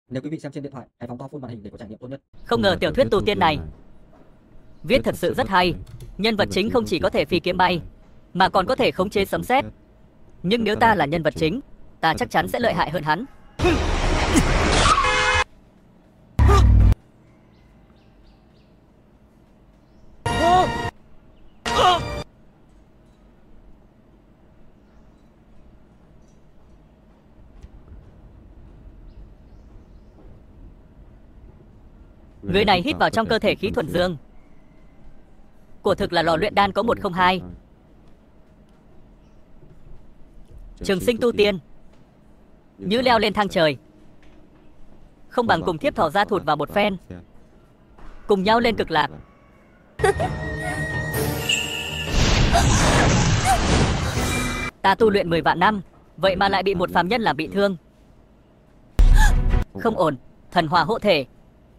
Nếu quý vị xem trên điện thoại, hãy phóng to full màn hình để có trải nghiệm tốt nhất. Không ngờ tiểu thuyết tu tiên này viết thật sự rất hay. Nhân vật chính không chỉ có thể phi kiếm bay, mà còn có thể khống chế sấm sét. Nhưng nếu ta là nhân vật chính, ta chắc chắn sẽ lợi hại hơn hắn. Người này hít vào trong cơ thể khí thuần dương. Quả thực là lò luyện đan có 102. Trường sinh tu tiên như leo lên thang trời, không bằng cùng thiếp thỏ ra thụt vào một phen, cùng nhau lên cực lạc. Ta tu luyện 10 vạn năm, vậy mà lại bị một phàm nhân làm bị thương. Không ổn, thần hỏa hộ thể,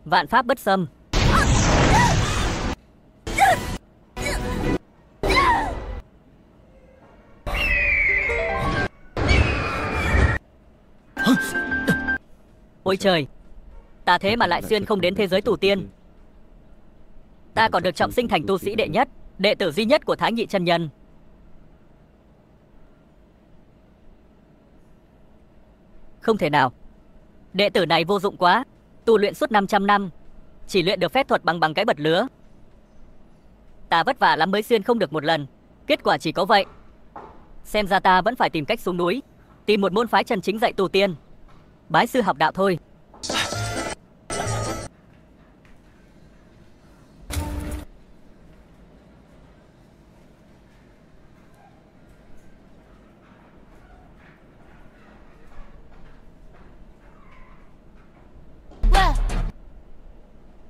vạn pháp bất xâm. Ôi trời, ta thế mà lại xuyên không đến thế giới tu tiên. Ta còn được trọng sinh thành tu sĩ đệ nhất, đệ tử duy nhất của Thái Nhị chân nhân. Không thể nào, đệ tử này vô dụng quá. Tu luyện suốt 500 năm, chỉ luyện được phép thuật bằng cái bật lửa. Ta vất vả lắm mới xuyên không được một lần, kết quả chỉ có vậy. Xem ra ta vẫn phải tìm cách xuống núi, tìm một môn phái chân chính dạy tu tiên, bái sư học đạo thôi.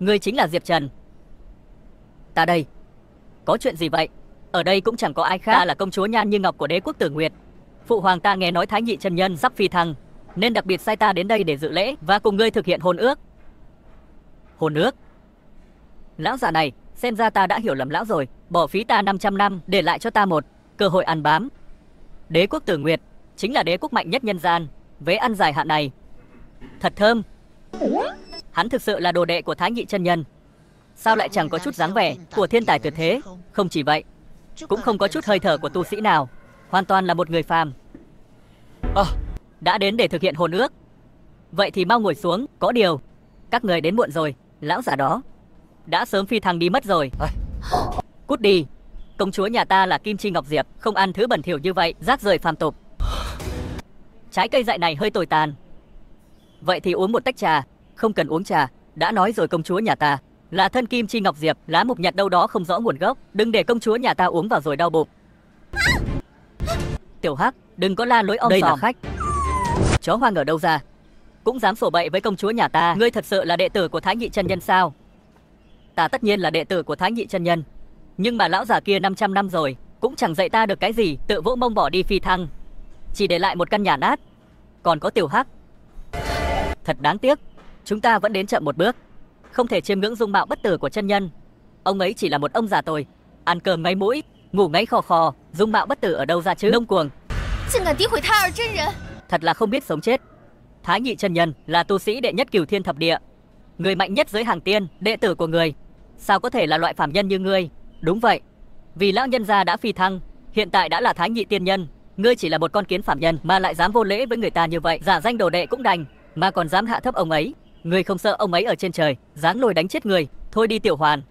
Ngươi chính là Diệp Trần. Ta đây. Có chuyện gì vậy? Ở đây cũng chẳng có ai khác. Ta là công chúa Nhan Như Ngọc của đế quốc Tử Nguyệt. Phụ hoàng ta nghe nói Thái Nhị chân nhân sắp phi thăng, nên đặc biệt sai ta đến đây để dự lễ và cùng ngươi thực hiện hôn ước. Hôn ước? Lão già này, xem ra ta đã hiểu lầm lão rồi. Bỏ phí ta 500 năm để lại cho ta một cơ hội ăn bám. Đế quốc Tử Nguyệt chính là đế quốc mạnh nhất nhân gian. Vế ăn dài hạn này thật thơm. Hắn thực sự là đồ đệ của Thái Nhị chân nhân. Sao lại chẳng có chút dáng vẻ của thiên tài tuyệt thế? Không chỉ vậy, cũng không có chút hơi thở của tu sĩ nào, hoàn toàn là một người phàm. Đã đến để thực hiện hôn ước, vậy thì mau ngồi xuống. Có điều, các người đến muộn rồi. Lão già đó đã sớm phi thăng đi mất rồi. Cút đi. Công chúa nhà ta là Kim Chi Ngọc Diệp, không ăn thứ bẩn thỉu như vậy, rác rưởi phàm tục. Trái cây dại này hơi tồi tàn. Vậy thì uống một tách trà. Không cần uống trà, đã nói rồi, công chúa nhà ta là thân Kim Chi Ngọc Diệp, lá mục nhặt đâu đó không rõ nguồn gốc. Đừng để công chúa nhà ta uống vào rồi đau bụng. Tiểu Hắc, đừng có la lối om sòm. Đây là khách. Chó hoang ở đâu ra, cũng dám sổ bậy với công chúa nhà ta. Ngươi thật sự là đệ tử của Thái Nhị chân nhân sao? Ta tất nhiên là đệ tử của Thái Nhị chân nhân, nhưng mà lão già kia 500 năm rồi cũng chẳng dạy ta được cái gì, tự vỗ mông bỏ đi phi thăng, chỉ để lại một căn nhà nát. Còn có Tiểu Hắc, thật đáng tiếc. Chúng ta vẫn đến chậm một bước, không thể chiêm ngưỡng dung mạo bất tử của chân nhân. Ông ấy chỉ là một ông già tồi, ăn cơm ngáy mũi, ngủ ngáy khò khò, dung mạo bất tử ở đâu ra chứ? Ngông cuồng, thật là không biết sống chết. Thái Nhị chân nhân là tu sĩ đệ nhất Cửu Thiên thập địa, người mạnh nhất giới hàng tiên. Đệ tử của người sao có thể là loại phàm nhân như ngươi? Đúng vậy, vì lão nhân gia đã phi thăng, hiện tại đã là Thái Nhị tiên nhân. Ngươi chỉ là một con kiến phàm nhân mà lại dám vô lễ với người ta như vậy, giả danh đồ đệ cũng đành, mà còn dám hạ thấp ông ấy. Ngươi không sợ ông ấy ở trên trời giáng lôi đánh chết người? Thôi đi Tiểu Hoàn,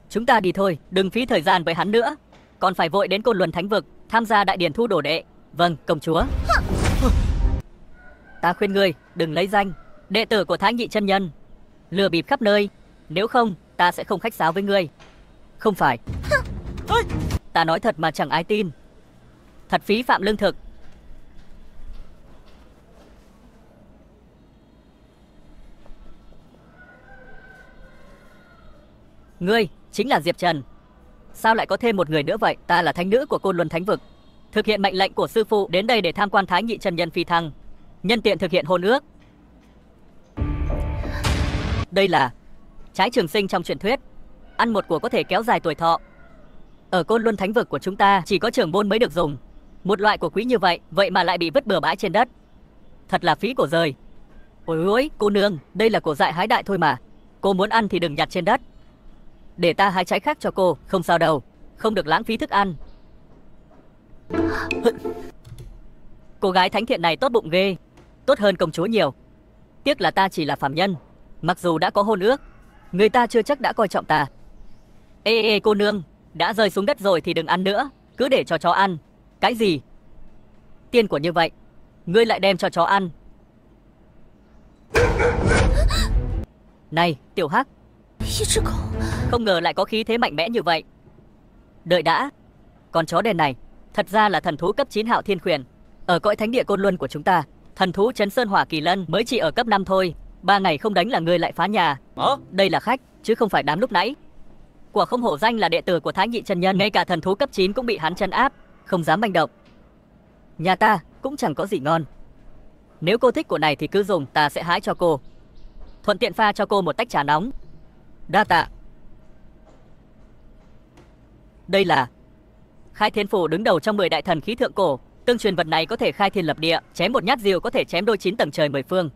chúng ta đi thôi, đừng phí thời gian với hắn nữa. Còn phải vội đến Côn Luân Thánh vực tham gia đại điển thu đồ đệ. Vâng, công chúa. Ta khuyên ngươi đừng lấy danh đệ tử của Thái Nhị chân nhân lừa bịp khắp nơi, nếu không ta sẽ không khách sáo với ngươi. Không phải, ta nói thật mà chẳng ai tin. Thật phí phạm lương thực. Ngươi chính là Diệp Trần. Sao lại có thêm một người nữa vậy? Ta là thánh nữ của Côn Luân Thánh vực, thực hiện mệnh lệnh của sư phụ đến đây để tham quan Thái Nhị chân nhân phi thăng, nhân tiện thực hiện hôn ước. Đây là trái trường sinh trong truyền thuyết, ăn một của có thể kéo dài tuổi thọ. Ở Côn Luân Thánh vực của chúng ta chỉ có trưởng môn mới được dùng. Một loại của quý như vậy, vậy mà lại bị vứt bừa bãi trên đất, thật là phí của rời. Ôi ôi, cô nương, đây là củ dại hái đại thôi mà. Cô muốn ăn thì đừng nhặt trên đất. Để ta hái trái khác cho cô, không sao đâu. Không được lãng phí thức ăn. Cô gái thánh thiện này tốt bụng ghê. Tốt hơn công chúa nhiều. Tiếc là ta chỉ là phàm nhân. Mặc dù đã có hôn ước, người ta chưa chắc đã coi trọng ta. Ê cô nương, đã rơi xuống đất rồi thì đừng ăn nữa. Cứ để cho chó ăn. Cái gì? Tiên của như vậy, ngươi lại đem cho chó ăn. Này, tiểu hắc, không ngờ lại có khí thế mạnh mẽ như vậy. Đợi đã, con chó đen này thật ra là thần thú cấp 9 Hạo Thiên Khuyển. Ở cõi thánh địa Côn Luân của chúng ta, thần thú Trấn Sơn Hỏa Kỳ Lân mới chỉ ở cấp 5 thôi. 3 ngày không đánh là ngươi lại phá nhà. Đây là khách, chứ không phải đám lúc nãy. Quả không hổ danh là đệ tử của Thái Nhị chân nhân, ngay cả thần thú cấp 9 cũng bị hắn trấn áp, không dám manh động. Nhà ta cũng chẳng có gì ngon. Nếu cô thích của này thì cứ dùng, ta sẽ hái cho cô. Thuận tiện pha cho cô một tách trà nóng. Đa tạ. Đây là Khai Thiên Phủ, đứng đầu trong 10 đại thần khí thượng cổ. Tương truyền vật này có thể khai thiên lập địa, chém một nhát diều có thể chém đôi 9 tầng trời 10 phương.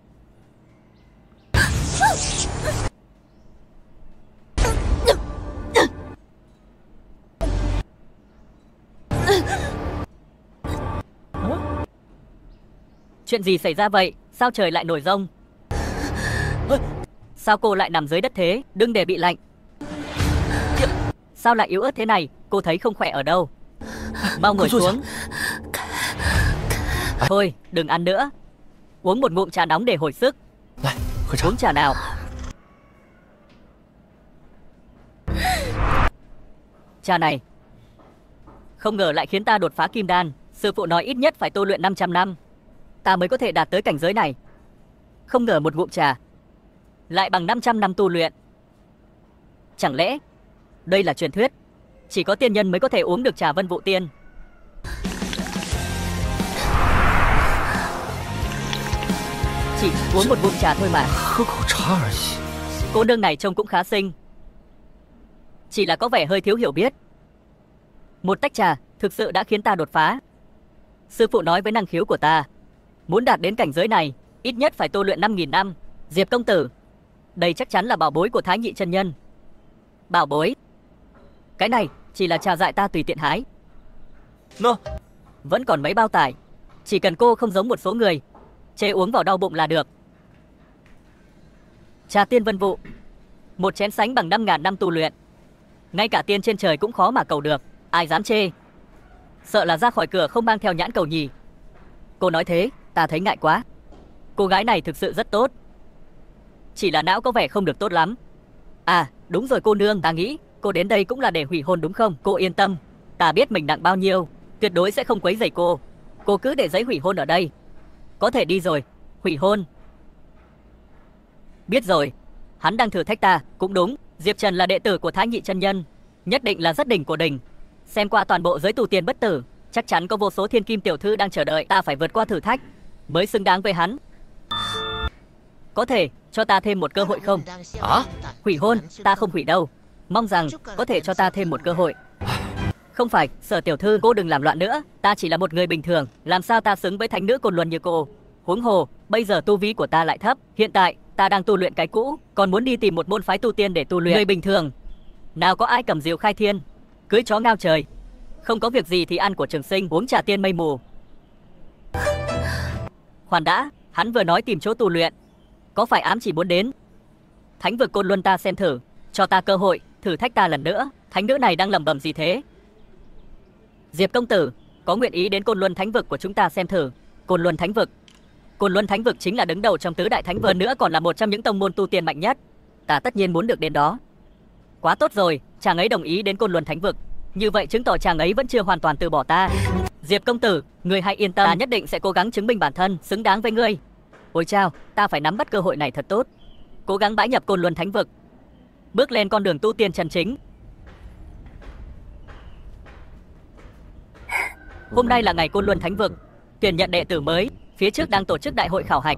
Chuyện gì xảy ra vậy? Sao trời lại nổi giông? Sao cô lại nằm dưới đất thế? Đừng để bị lạnh. Sao lại yếu ớt thế này? Cô thấy không khỏe ở đâu? Mau ngồi xuống. Thôi, đừng ăn nữa. Uống một ngụm trà nóng để hồi sức. Uống trà nào. Trà này không ngờ lại khiến ta đột phá kim đan. Sư phụ nói ít nhất phải tu luyện 500 năm ta mới có thể đạt tới cảnh giới này. Không ngờ một ngụm trà lại bằng 500 năm tu luyện. Chẳng lẽ đây là truyền thuyết, chỉ có tiên nhân mới có thể uống được trà Vân Vụ Tiên? Chỉ uống một ngụm trà thôi mà. Cô nương này trông cũng khá xinh, chỉ là có vẻ hơi thiếu hiểu biết. Một tách trà thực sự đã khiến ta đột phá. Sư phụ nói với năng khiếu của ta, muốn đạt đến cảnh giới này ít nhất phải tu luyện 5.000 năm. Diệp công tử, đây chắc chắn là bảo bối của Thái Nhị chân nhân. Bảo bối? Cái này chỉ là trà dại ta tùy tiện hái. Vẫn còn mấy bao tải. Chỉ cần cô không giống một số người chê uống vào đau bụng là được. Trà tiên Vân Vụ, một chén sánh bằng 5.000 năm tu luyện. Ngay cả tiên trên trời cũng khó mà cầu được. Ai dám chê? Sợ là ra khỏi cửa không mang theo nhãn cầu nhỉ? Cô nói thế, ta thấy ngại quá. Cô gái này thực sự rất tốt, chỉ là não có vẻ không được tốt lắm. À, đúng rồi cô nương, ta nghĩ cô đến đây cũng là để hủy hôn đúng không? Cô yên tâm, ta biết mình nặng bao nhiêu, tuyệt đối sẽ không quấy rầy cô. Cô cứ để giấy hủy hôn ở đây. Có thể đi rồi. Hủy hôn? Biết rồi. Hắn đang thử thách ta. Cũng đúng, Diệp Trần là đệ tử của Thái Nhị chân nhân, nhất định là rất đỉnh của đỉnh. Xem qua toàn bộ giới tu tiên bất tử, chắc chắn có vô số thiên kim tiểu thư đang chờ đợi ta phải vượt qua thử thách mới xứng đáng với hắn. Có thể cho ta thêm một cơ hội không? Hủy hôn? Ta không hủy đâu. Mong rằng có thể cho ta thêm một cơ hội. Không phải, Sở tiểu thư, cô đừng làm loạn nữa. Ta chỉ là một người bình thường, làm sao ta xứng với thánh nữ Côn Luân như cô? Huống hồ, bây giờ tu vi của ta lại thấp. Hiện tại ta đang tu luyện cái cũ, còn muốn đi tìm một môn phái tu tiên để tu luyện. Người bình thường nào có ai cầm diều khai thiên, cưới chó ngao trời, không có việc gì thì ăn của trường sinh, uống trà tiên mây mù. Khoan đã, hắn vừa nói tìm chỗ tu luyện, có phải ám chỉ muốn đến thánh vực Côn Luân ta xem thử? Cho ta cơ hội thử thách ta lần nữa. Thánh nữ này đang lẩm bẩm gì thế? Diệp công tử, có nguyện ý đến Côn Luân thánh vực của chúng ta xem thử? Côn Luân thánh vực? Côn Luân thánh vực chính là đứng đầu trong tứ đại thánh vực, nữa còn là một trong những tông môn tu tiên mạnh nhất. Ta tất nhiên muốn được đến đó. Quá tốt rồi, chàng ấy đồng ý đến Côn Luân thánh vực, như vậy chứng tỏ chàng ấy vẫn chưa hoàn toàn từ bỏ ta. Diệp công tử, ngươi hãy yên tâm, ta nhất định sẽ cố gắng chứng minh bản thân xứng đáng với ngươi. Ôi chao, ta phải nắm bắt cơ hội này thật tốt, cố gắng bái nhập Côn Luân thánh vực, bước lên con đường tu tiên chân chính. Hôm nay là ngày Côn Luân thánh vực tuyển nhận đệ tử mới, phía trước đang tổ chức đại hội khảo hạch.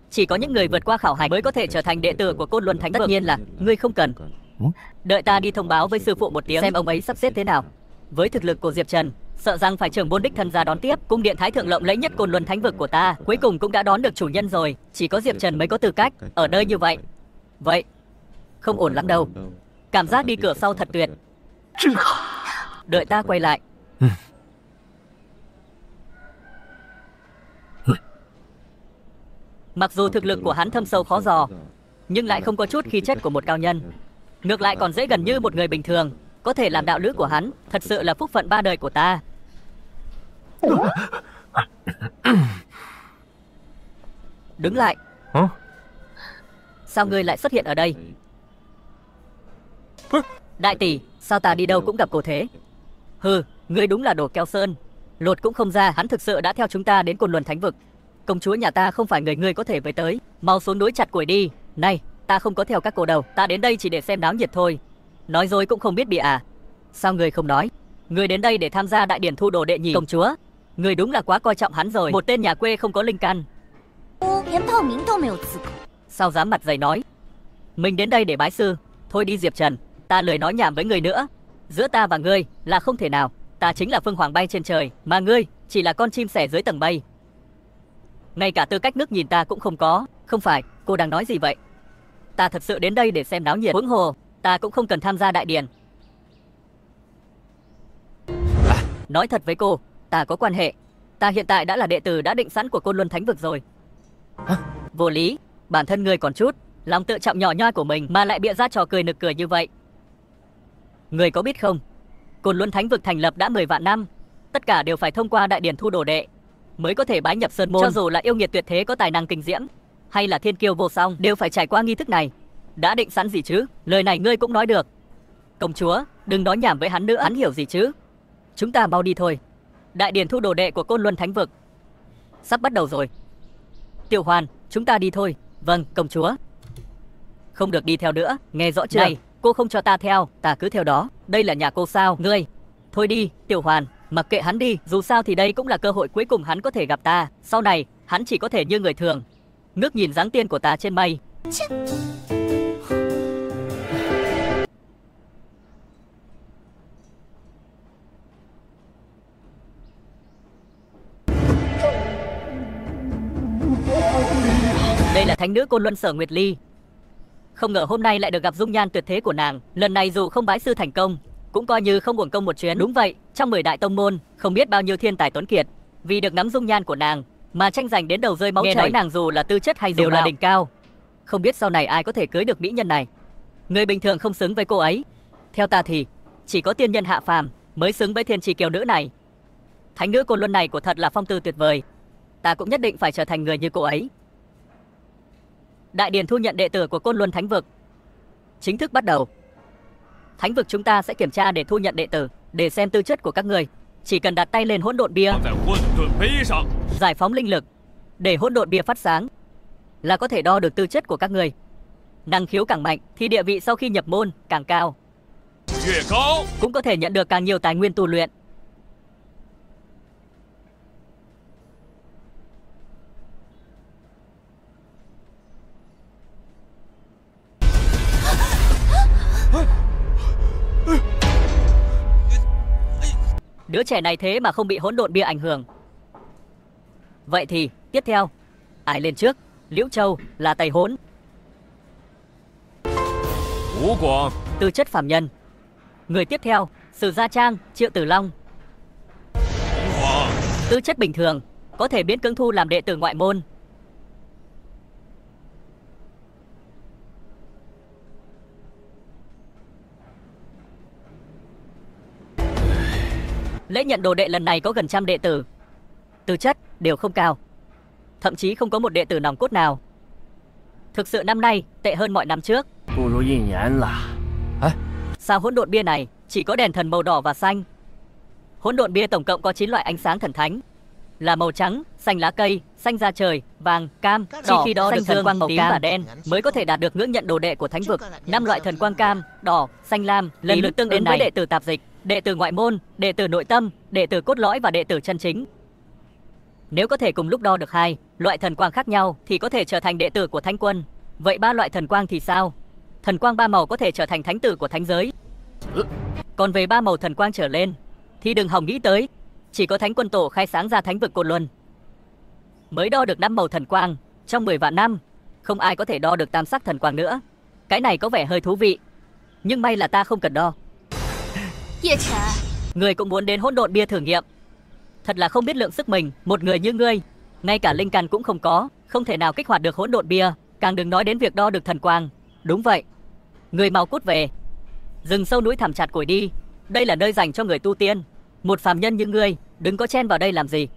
Chỉ có những người vượt qua khảo hạch mới có thể trở thành đệ tử của Côn Luân thánh vực. Tất nhiên là ngươi không cần. Đợi ta đi thông báo với sư phụ một tiếng xem ông ấy sắp xếp thế nào. Với thực lực của Diệp Trần, Sợ rằng phải trưởng môn đích thân ra đón tiếp. Cung điện thái thượng lộng lẫy nhất Côn Luân Thánh vực của ta cuối cùng cũng đã đón được chủ nhân rồi. Chỉ có Diệp Trần mới có tư cách ở nơi như vậy. Vậy không ổn lắm đâu. Cảm giác đi cửa sau thật tuyệt. Đợi ta quay lại. Mặc dù thực lực của hắn thâm sâu khó dò, nhưng lại không có chút khí chất của một cao nhân. Ngược lại còn dễ gần như một người bình thường. Có thể làm đạo lữ của hắn, thật sự là phúc phận 3 đời của ta. Đứng lại. Sao ngươi lại xuất hiện ở đây? Đại tỷ, sao ta đi đâu cũng gặp cô thế? Hừ, ngươi đúng là đồ keo sơn. Lột cũng không ra, hắn thực sự đã theo chúng ta đến Côn Luân Thánh vực. Công chúa nhà ta không phải người ngươi có thể với tới. Mau xuống núi chặt củi đi. Này, ta không có theo các cô đâu. Ta đến đây chỉ để xem náo nhiệt thôi. Nói dối cũng không biết bị à? Sao ngươi không nói? Ngươi đến đây để tham gia đại điển thu đồ đệ nhỉ? Công chúa, ngươi đúng là quá coi trọng hắn rồi. Một tên nhà quê không có linh căn. Sao dám mặt dày nói? Mình đến đây để bái sư. Thôi đi Diệp Trần, ta lười nói nhảm với ngươi nữa. Giữa ta và ngươi là không thể nào. Ta chính là Phương Hoàng bay trên trời, mà ngươi chỉ là con chim sẻ dưới tầng mây. Ngay cả tư cách nước nhìn ta cũng không có. Không phải, cô đang nói gì vậy? Ta thật sự đến đây để xem náo nhiệt. Huống hồ, ta cũng không cần tham gia đại điển. Nói thật với cô, ta có quan hệ. Ta hiện tại đã là đệ tử đã định sẵn của Côn Luân Thánh vực rồi. Vô lý, bản thân ngươi còn chút lòng tự trọng nhỏ nhoi của mình mà lại bịa ra trò cười nực cười như vậy. Ngươi có biết không, Côn Luân Thánh vực thành lập đã 10 vạn năm, tất cả đều phải thông qua đại điển thu đồ đệ mới có thể bái nhập sơn môn. Cho dù là yêu nghiệt tuyệt thế có tài năng kinh diễm, hay là thiên kiêu vô song, đều phải trải qua nghi thức này. Đã định sẵn gì chứ? Lời này ngươi cũng nói được. Công chúa, đừng nói nhảm với hắn nữa, hắn hiểu gì chứ? Chúng ta mau đi thôi. Đại điển thu đồ đệ của Côn Luân Thánh vực sắp bắt đầu rồi. Tiểu Hoàn, chúng ta đi thôi. Vâng, công chúa. Không được đi theo nữa, nghe rõ chưa? Này, cô không cho ta theo, ta cứ theo đó. Đây là nhà cô sao? Ngươi. Thôi đi, Tiểu Hoàn, mặc kệ hắn đi. Dù sao thì đây cũng là cơ hội cuối cùng hắn có thể gặp ta. Sau này, hắn chỉ có thể như người thường, ngước nhìn dáng tiên của ta trên mây. Đây là thánh nữ Côn Luân Sở Nguyệt Ly. Không ngờ hôm nay lại được gặp dung nhan tuyệt thế của nàng. Lần này dù không bái sư thành công, cũng coi như không uổng công một chuyến. Đúng vậy, trong 10 đại tông môn, không biết bao nhiêu thiên tài tuấn kiệt vì được ngắm dung nhan của nàng mà tranh giành đến đầu rơi máu chảy. Nghe nói nàng dù là tư chất hay đều là đỉnh cao. Không biết sau này ai có thể cưới được mỹ nhân này. Người bình thường không xứng với cô ấy. Theo ta thì chỉ có tiên nhân hạ phàm mới xứng với thiên trì kiều nữ này. Thánh nữ Côn Luân này của thật là phong tư tuyệt vời. Ta cũng nhất định phải trở thành người như cô ấy. Đại điển thu nhận đệ tử của Côn Luân Thánh vực chính thức bắt đầu. Thánh vực chúng ta sẽ kiểm tra để thu nhận đệ tử, để xem tư chất của các người. Chỉ cần đặt tay lên hỗn độn bia, giải phóng linh lực để hỗn độn bia phát sáng là có thể đo được tư chất của các người. Năng khiếu càng mạnh thì địa vị sau khi nhập môn càng cao, cũng có thể nhận được càng nhiều tài nguyên tu luyện. Đứa trẻ này thế mà không bị hỗn độn bia ảnh hưởng. Vậy thì tiếp theo ai lên trước? Liễu Châu là Tây Hỗn. Tư chất phàm nhân. Người tiếp theo Sử Gia Trang, Triệu Tử Long. Tư chất bình thường, có thể miễn cưỡng thu làm đệ tử ngoại môn. Lễ nhận đồ đệ lần này có gần 100 đệ tử. Tư chất đều không cao, thậm chí không có một đệ tử nòng cốt nào. Thực sự năm nay tệ hơn mọi năm trước. Sao hỗn độn bia này chỉ có đèn thần màu đỏ và xanh? Hỗn độn bia tổng cộng có 9 loại ánh sáng thần thánh, là màu trắng, xanh lá cây, xanh da trời, vàng, cam, đỏ, khi đó được thần quang màu tím và đen mới có thể đạt được ngưỡng nhận đồ đệ của thánh vực. 5 loại thần quang cam, đỏ, xanh lam lần lượt tương ứng với đệ tử tạp dịch, đệ tử ngoại môn, đệ tử nội tâm, đệ tử cốt lõi và đệ tử chân chính. Nếu có thể cùng lúc đo được 2 loại thần quang khác nhau thì có thể trở thành đệ tử của thánh quân. Vậy 3 loại thần quang thì sao? Thần quang 3 màu có thể trở thành thánh tử của thánh giới. Còn về 3 màu thần quang trở lên thì đừng hòng nghĩ tới. Chỉ có Thánh Quân Tổ khai sáng ra thánh vực Côn Luân mới đo được 5 màu thần quang. Trong 10 vạn năm, không ai có thể đo được tam sắc thần quang nữa. Cái này có vẻ hơi thú vị, nhưng may là ta không cần đo. Người cũng muốn đến hỗn độn bia thử nghiệm. Thật là không biết lượng sức mình, một người như ngươi, ngay cả linh căn cũng không có, không thể nào kích hoạt được hỗn độn bia, càng đừng nói đến việc đo được thần quang. Đúng vậy, người mau cút về. Rừng sâu núi thẳm chặt củi đi, đây là nơi dành cho người tu tiên. Một phàm nhân như ngươi, đừng có chen vào đây làm gì.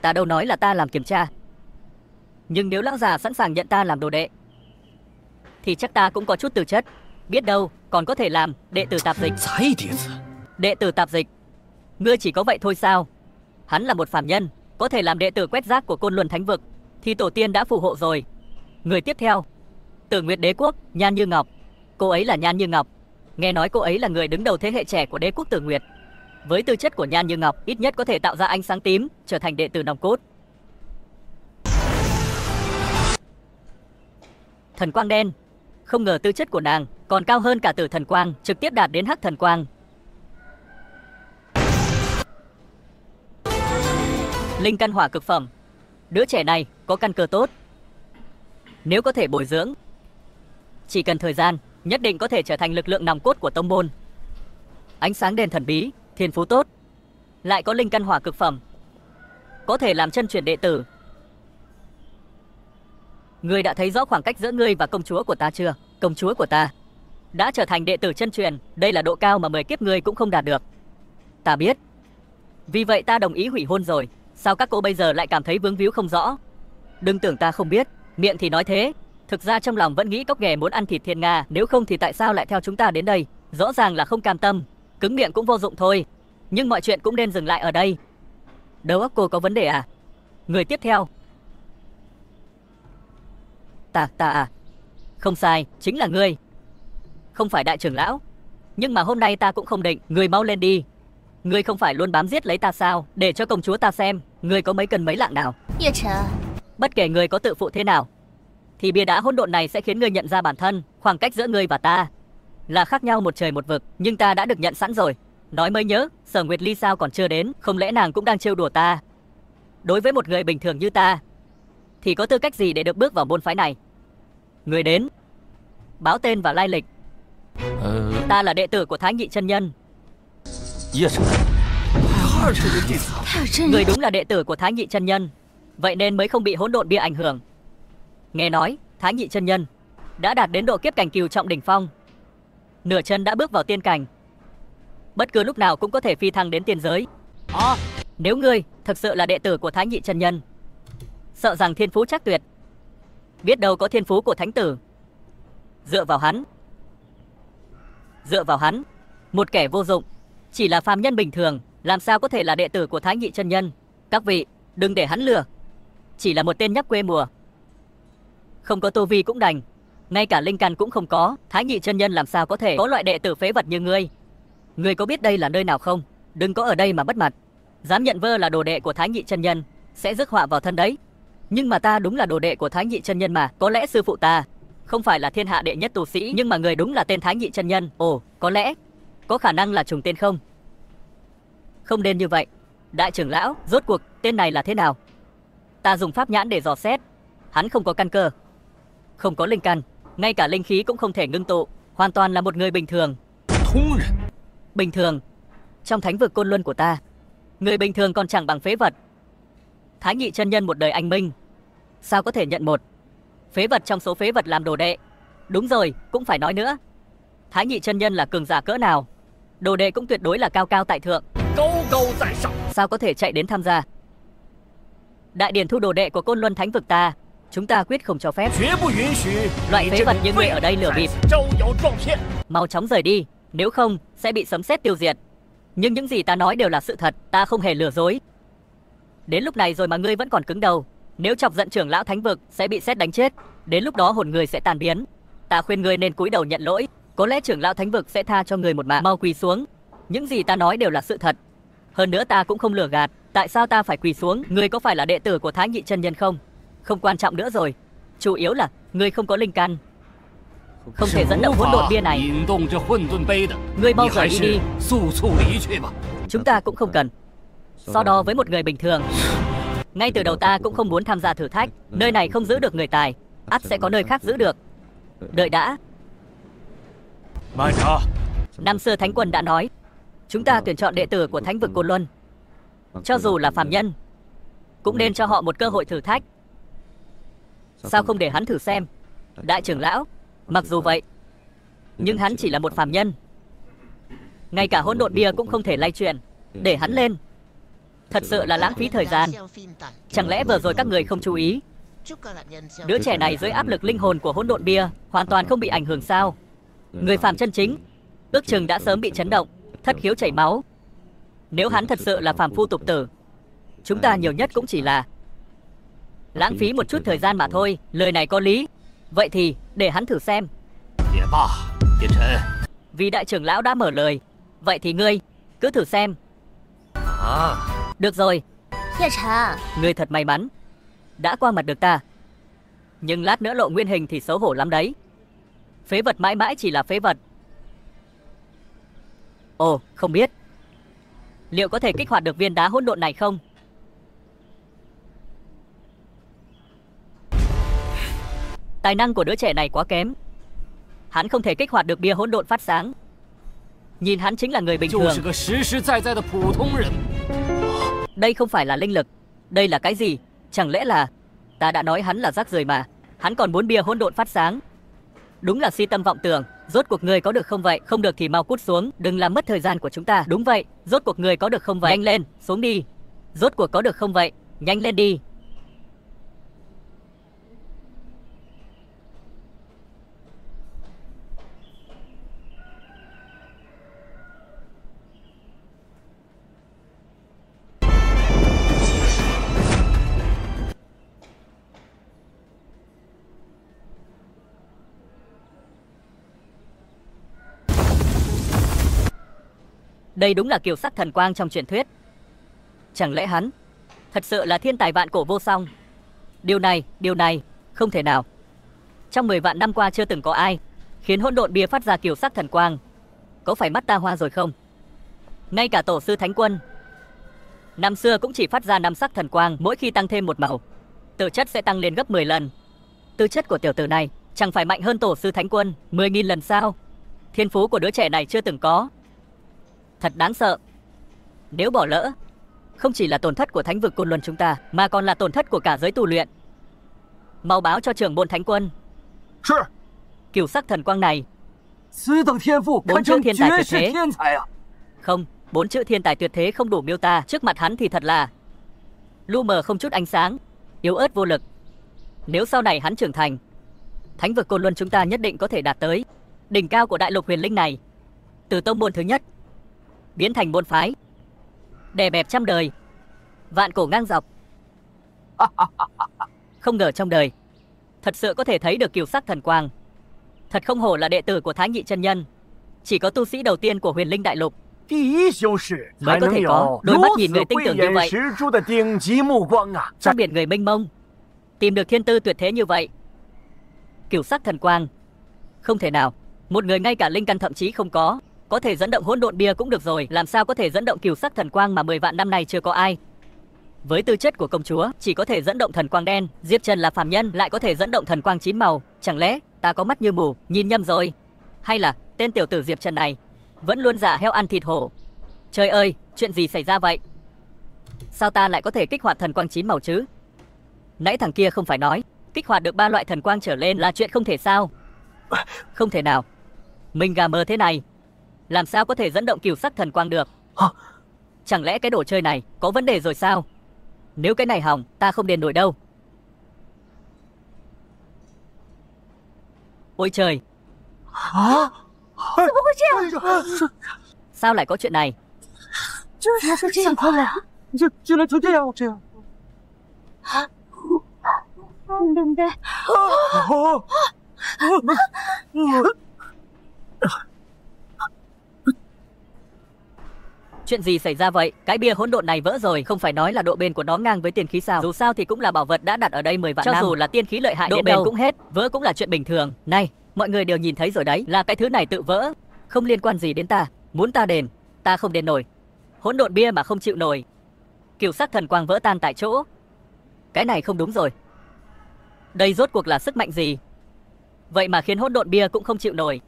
Ta đâu nói là ta làm kiểm tra. Nhưng nếu lão già sẵn sàng nhận ta làm đồ đệ, thì chắc ta cũng có chút tư chất. Biết đâu còn có thể làm đệ tử tạp dịch. Đệ tử tạp dịch? Ngươi chỉ có vậy thôi sao? Hắn là một phàm nhân, có thể làm đệ tử quét rác của Côn Luân Thánh Vực thì tổ tiên đã phù hộ rồi. Người tiếp theo, Tử Nguyệt Đế Quốc, Nhan Như Ngọc. Cô ấy là Nhan Như Ngọc. Nghe nói cô ấy là người đứng đầu thế hệ trẻ của đế quốc Tử Nguyệt. Với tư chất của Nhan Như Ngọc, ít nhất có thể tạo ra ánh sáng tím, trở thành đệ tử nòng cốt. Thần quang đen. Không ngờ tư chất của nàng còn cao hơn cả Tử thần quang, trực tiếp đạt đến Hắc thần quang. Linh căn hỏa cực phẩm. Đứa trẻ này có căn cơ tốt. Nếu có thể bồi dưỡng, chỉ cần thời gian, nhất định có thể trở thành lực lượng nòng cốt của tông môn. Ánh sáng đen thần bí, thiên phú tốt, lại có linh căn hỏa cực phẩm, có thể làm chân truyền đệ tử. Ngươi đã thấy rõ khoảng cách giữa ngươi và công chúa của ta chưa? Công chúa của ta đã trở thành đệ tử chân truyền, đây là độ cao mà 10 kiếp ngươi cũng không đạt được. Ta biết, vì vậy ta đồng ý hủy hôn rồi. Sao các cô bây giờ lại cảm thấy vướng víu không rõ? Đừng tưởng ta không biết, miệng thì nói thế, thực ra trong lòng vẫn nghĩ Cóc Ghẻ muốn ăn thịt Thiên Nga. Nếu không thì tại sao lại theo chúng ta đến đây? Rõ ràng là không cam tâm, cứng miệng cũng vô dụng thôi. Nhưng mọi chuyện cũng nên dừng lại ở đây. Đầu óc cô có vấn đề à? Người tiếp theo. Ta à? Không sai, chính là ngươi. Không phải đại trưởng lão, nhưng mà hôm nay ta cũng không định. Ngươi mau lên đi. Ngươi không phải luôn bám giết lấy ta sao? Để cho công chúa ta xem ngươi có mấy cân mấy lạng nào. Bất kể ngươi có tự phụ thế nào, thì bia đá hỗn độn này sẽ khiến ngươi nhận ra bản thân. Khoảng cách giữa ngươi và ta là khác nhau một trời một vực, nhưng ta đã được nhận sẵn rồi. Nói mới nhớ, Sở Nguyệt Ly sao còn chưa đến? Không lẽ nàng cũng đang trêu đùa ta? Đối với một người bình thường như ta, thì có tư cách gì để được bước vào môn phái này? Người đến, báo tên và lai lịch. Ta là đệ tử của Thái Nhị chân nhân. Người đúng là đệ tử của Thái Nhị chân nhân, vậy nên mới không bị hỗn độn bia ảnh hưởng. Nghe nói Thái Nhị chân nhân đã đạt đến độ kiếp cảnh cửu trọng đỉnh phong, nửa chân đã bước vào tiên cảnh, bất cứ lúc nào cũng có thể phi thăng đến tiên giới. Nếu ngươi thực sự là đệ tử của Thái Nhị chân nhân, sợ rằng thiên phú chắc tuyệt, biết đâu có thiên phú của thánh tử. Dựa vào hắn, một kẻ vô dụng, chỉ là phàm nhân bình thường, làm sao có thể là đệ tử của Thái Nhị chân nhân? Các vị, đừng để hắn lừa. Chỉ là một tên nhóc quê mùa, không có tu vi cũng đành, ngay cả linh căn cũng không có. Thái Nhị chân nhân làm sao có thể có loại đệ tử phế vật như ngươi? Ngươi có biết đây là nơi nào không? Đừng có ở đây mà mất mặt. Dám nhận vơ là đồ đệ của Thái Nhị chân nhân, sẽ rước họa vào thân đấy. Nhưng mà ta đúng là đồ đệ của Thái Nhị chân nhân mà. Có lẽ sư phụ ta không phải là thiên hạ đệ nhất tu sĩ, nhưng mà người đúng là tên Thái Nhị chân nhân. Ồ, có lẽ, có khả năng là trùng tên không? Không nên như vậy. Đại trưởng lão, rốt cuộc tên này là thế nào? Ta dùng pháp nhãn để dò xét, hắn không có căn cơ, không có linh căn, ngay cả linh khí cũng không thể ngưng tụ, hoàn toàn là một người bình thường. Bình thường? Trong thánh vực Côn Luân của ta, người bình thường còn chẳng bằng phế vật. Thái Nhị chân nhân một đời anh minh, sao có thể nhận một phế vật trong số phế vật làm đồ đệ? Đúng rồi, cũng phải nói nữa, Thái Nhị chân nhân là cường giả cỡ nào, đồ đệ cũng tuyệt đối là cao cao tại thượng. Sao có thể chạy đến tham gia đại điển thu đồ đệ của Côn Luân Thánh vực ta? Chúng ta quyết không cho phép. Loại phế vật như ngươi ở đây lừa bịp. Mau chóng rời đi, nếu không sẽ bị sấm sét tiêu diệt. Nhưng những gì ta nói đều là sự thật, ta không hề lừa dối. Đến lúc này rồi mà ngươi vẫn còn cứng đầu, nếu chọc giận trưởng lão Thánh vực sẽ bị sét đánh chết, đến lúc đó hồn ngươi sẽ tan biến. Ta khuyên ngươi nên cúi đầu nhận lỗi, có lẽ trưởng lão Thánh vực sẽ tha cho ngươi một mạng. Mau quỳ xuống, những gì ta nói đều là sự thật. Hơn nữa ta cũng không lừa gạt. Tại sao ta phải quỳ xuống? Ngươi có phải là đệ tử của Thái Nhị chân nhân không? Không quan trọng nữa rồi, chủ yếu là ngươi không có linh căn. không thể dẫn động hỗn độn bia này. Ngươi mau rời đi. Chúng ta cũng không cần so đo với một người bình thường. Ngay từ đầu ta cũng không muốn tham gia thử thách. Nơi này không giữ được người tài, ắt sẽ có nơi khác giữ được. Đợi đã. Năm xưa Thánh Quân đã nói, chúng ta tuyển chọn đệ tử của Thánh vực Côn Luân, cho dù là phàm nhân, cũng nên cho họ một cơ hội thử thách. Sao không để hắn thử xem? Đại trưởng lão, mặc dù vậy, nhưng hắn chỉ là một phàm nhân. Ngay cả hỗn độn bia cũng không thể lay chuyển. Để hắn lên, thật sự là lãng phí thời gian. Chẳng lẽ vừa rồi các người không chú ý? Đứa trẻ này dưới áp lực linh hồn của hỗn độn bia hoàn toàn không bị ảnh hưởng sao? Người phàm chân chính ước chừng đã sớm bị chấn động, thất khiếu chảy máu. Nếu hắn thật sự là phàm phu tục tử, chúng ta nhiều nhất cũng chỉ là lãng phí một chút thời gian mà thôi. Lời này có lý. Vậy thì để hắn thử xem. Vì đại trưởng lão đã mở lời, vậy thì ngươi cứ thử xem. Được rồi. Ngươi thật may mắn đã qua mặt được ta. Nhưng lát nữa lộ nguyên hình thì xấu hổ lắm đấy. Phế vật mãi mãi chỉ là phế vật. Ồ, không biết liệu có thể kích hoạt được viên đá hỗn độn này không? Tài năng của đứa trẻ này quá kém. Hắn không thể kích hoạt được bia hỗn độn phát sáng. Nhìn hắn chính là người bình thường. Đây không phải là linh lực. Đây là cái gì? Chẳng lẽ là... Ta đã nói hắn là rác rưởi mà. Hắn còn muốn bia hỗn độn phát sáng. Đúng là si tâm vọng tưởng. Rốt cuộc người có được không vậy? Không được thì mau cút xuống, đừng làm mất thời gian của chúng ta. Đúng vậy, rốt cuộc người có được không vậy? Nhanh lên, xuống đi. Rốt cuộc có được không vậy? Nhanh lên đi. Đây đúng là kiều sắc thần quang trong truyền thuyết. Chẳng lẽ hắn thật sự là thiên tài vạn cổ vô song? Điều này không thể nào. Trong 10 vạn năm qua chưa từng có ai khiến hỗn độn bia phát ra kiều sắc thần quang. Có phải mắt ta hoa rồi không? Ngay cả tổ sư Thánh Quân năm xưa cũng chỉ phát ra 5 sắc thần quang. Mỗi khi tăng thêm một màu, tư chất sẽ tăng lên gấp 10 lần. Tư chất của tiểu tử này chẳng phải mạnh hơn tổ sư Thánh Quân 10.000 lần sao? Thiên phú của đứa trẻ này chưa từng có. Thật đáng sợ. Nếu bỏ lỡ, không chỉ là tổn thất của Thánh vực Côn Luân chúng ta, mà còn là tổn thất của cả giới tu luyện. Mau báo cho trưởng môn Thánh Quân. Cửu sắc thần quang này 4 chữ thiên tài tuyệt thế. Không, 4 chữ thiên tài tuyệt thế không đủ miêu tả. Trước mặt hắn thì thật là lu mờ không chút ánh sáng, yếu ớt vô lực. Nếu sau này hắn trưởng thành, Thánh vực Côn Luân chúng ta nhất định có thể đạt tới đỉnh cao của đại lục huyền linh này. Từ tông môn thứ nhất biến thành môn phái, đè bẹp trăm đời, vạn cổ ngang dọc. Không ngờ trong đời thật sự có thể thấy được kiều sắc thần quang. Thật không hổ là đệ tử của Thái Nhị chân nhân. Chỉ có tu sĩ đầu tiên của huyền linh đại lục mới có thể có đôi mắt nhìn người tinh tưởng như vậy, trong biển người mênh mông tìm được thiên tư tuyệt thế như vậy. Kiều sắc thần quang không thể nào. Một người ngay cả linh căn thậm chí không có thể dẫn động hỗn độn bia cũng được rồi, làm sao có thể dẫn động kiều sắc thần quang mà 10 vạn năm nay chưa có ai. Với tư chất của công chúa chỉ có thể dẫn động thần quang đen, Diệp Trần là phàm nhân lại có thể dẫn động thần quang 9 màu. Chẳng lẽ ta có mắt như mù, nhìn nhầm rồi? Hay là tên tiểu tử Diệp Trần này vẫn luôn dạ heo ăn thịt hổ? Trời ơi, chuyện gì xảy ra vậy? Sao ta lại có thể kích hoạt thần quang 9 màu chứ? Nãy thằng kia không phải nói kích hoạt được 3 loại thần quang trở lên là chuyện không thể sao? Không thể nào. Mình gà mờ thế này làm sao có thể dẫn động kiều sắc thần quang được? Chẳng lẽ cái đồ chơi này có vấn đề rồi sao? Nếu cái này hỏng, ta không đền nổi đâu. Ôi trời! Sao lại có chuyện này? Chuyện gì xảy ra vậy? Cái bia hỗn độn này vỡ rồi, không phải nói là độ bền của nó ngang với tiên khí sao? Dù sao thì cũng là bảo vật đã đặt ở đây 10 vạn năm. Cho dù là tiên khí lợi hại độ bền cũng hết, vỡ cũng là chuyện bình thường. Này, mọi người đều nhìn thấy rồi đấy, là cái thứ này tự vỡ, không liên quan gì đến ta. Muốn ta đền, ta không đền nổi. Hỗn độn bia mà không chịu nổi, cửu sắc thần quang vỡ tan tại chỗ. Cái này không đúng rồi. Đây rốt cuộc là sức mạnh gì? Vậy mà khiến hỗn độn bia cũng không chịu nổi.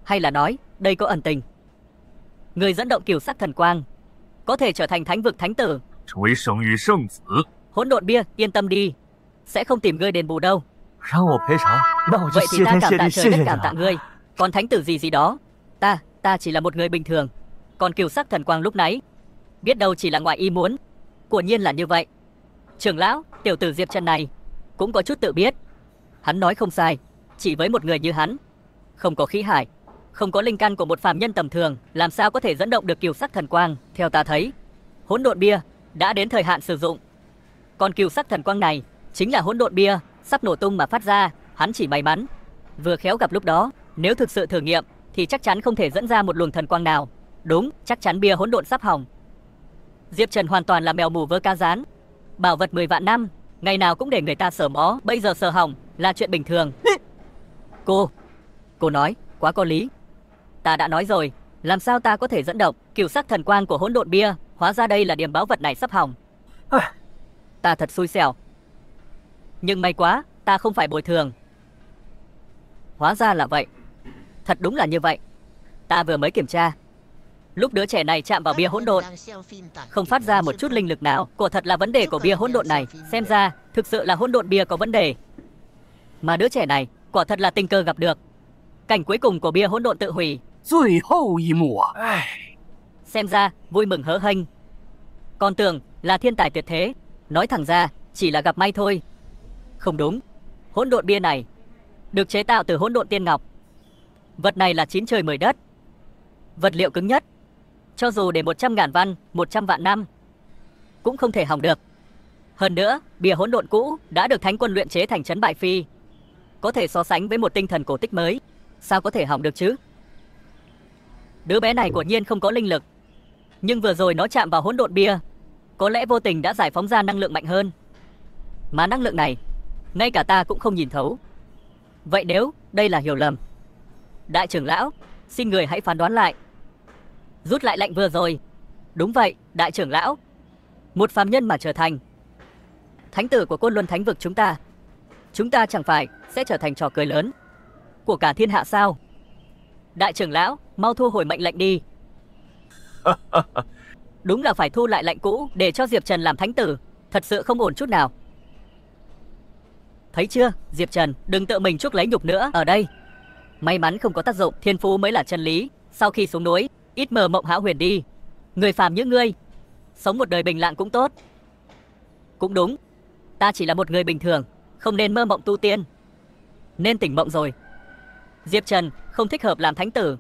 Hay là nói, đây có ẩn tình. Người dẫn động cửu sắc thần quang có thể trở thành thánh vực thánh tử. Hỗn độn bia, yên tâm đi, sẽ không tìm ngươi đền bù đâu. Vậy thì ta cảm tạ trời đất cảm tạ ngươi. Còn thánh tử gì gì đó, ta chỉ là một người bình thường. Còn cửu sắc thần quang lúc nãy, biết đâu chỉ là ngoài ý muốn. Quả nhiên là như vậy. Trưởng lão, tiểu tử Diệp Trần này cũng có chút tự biết. Hắn nói không sai, chỉ với một người như hắn, không có khí hải, không có linh căn của một phàm nhân tầm thường, làm sao có thể dẫn động được cửu sắc thần quang. Theo ta thấy, hỗn độn bia đã đến thời hạn sử dụng. Còn cửu sắc thần quang này chính là hỗn độn bia sắp nổ tung mà phát ra. Hắn chỉ may mắn vừa khéo gặp lúc đó. Nếu thực sự thử nghiệm thì chắc chắn không thể dẫn ra một luồng thần quang nào. Đúng, chắc chắn bia hỗn độn sắp hỏng. Diệp Trần hoàn toàn là mèo mù vớ cá rán. Bảo vật 10 vạn năm, ngày nào cũng để người ta sờ mó, bây giờ sờ hỏng là chuyện bình thường. Cô nói quá có lý. Ta đã nói rồi, làm sao ta có thể dẫn động cửu sắc thần quang của hỗn độn bia? Hóa ra đây là điểm báo vật này sắp hỏng. Ta thật xui xẻo. Nhưng may quá, ta không phải bồi thường. Hóa ra là vậy. Thật đúng là như vậy. Ta vừa mới kiểm tra, lúc đứa trẻ này chạm vào bia hỗn độn, không phát ra một chút linh lực nào. Quả thật là vấn đề của bia hỗn độn này. Xem ra, thực sự là hỗn độn bia có vấn đề. Mà đứa trẻ này, quả thật là tình cờ gặp được. Cảnh cuối cùng của bia hỗn độn tự hủy. Xem ra, vui mừng hớn hênh. Còn tưởng là thiên tài tuyệt thế, nói thẳng ra, chỉ là gặp may thôi. Không đúng, hỗn độn bia này được chế tạo từ hỗn độn tiên ngọc. Vật này là 9 trời 10 đất, vật liệu cứng nhất. Cho dù để 100.000 văn, 100 vạn năm cũng không thể hỏng được. Hơn nữa, bia hỗn độn cũ đã được Thánh quân luyện chế thành trấn bại phi, có thể so sánh với một tinh thần cổ tích mới. Sao có thể hỏng được chứ? Đứa bé này quả nhiên không có linh lực, nhưng vừa rồi nó chạm vào hỗn độn bia, có lẽ vô tình đã giải phóng ra năng lượng mạnh hơn. Mà năng lượng này, ngay cả ta cũng không nhìn thấu. Vậy nếu đây là hiểu lầm, đại trưởng lão, xin người hãy phán đoán lại. Rút lại lệnh vừa rồi. Đúng vậy, đại trưởng lão. Một phàm nhân mà trở thành thánh tử của Côn Luân Thánh vực chúng ta chẳng phải sẽ trở thành trò cười lớn của cả thiên hạ sao? Đại trưởng lão, mau thu hồi mệnh lệnh đi. Đúng là phải thu lại lệnh cũ để cho Diệp Trần làm thánh tử. Thật sự không ổn chút nào. Thấy chưa, Diệp Trần, đừng tự mình chuốc lấy nhục nữa. Ở đây, may mắn không có tác dụng, thiên phú mới là chân lý. Sau khi xuống núi, ít mơ mộng hão huyền đi. Người phàm như ngươi, sống một đời bình lặng cũng tốt. Cũng đúng, ta chỉ là một người bình thường, không nên mơ mộng tu tiên, nên tỉnh mộng rồi. Diệp Trần không thích hợp làm thánh tử,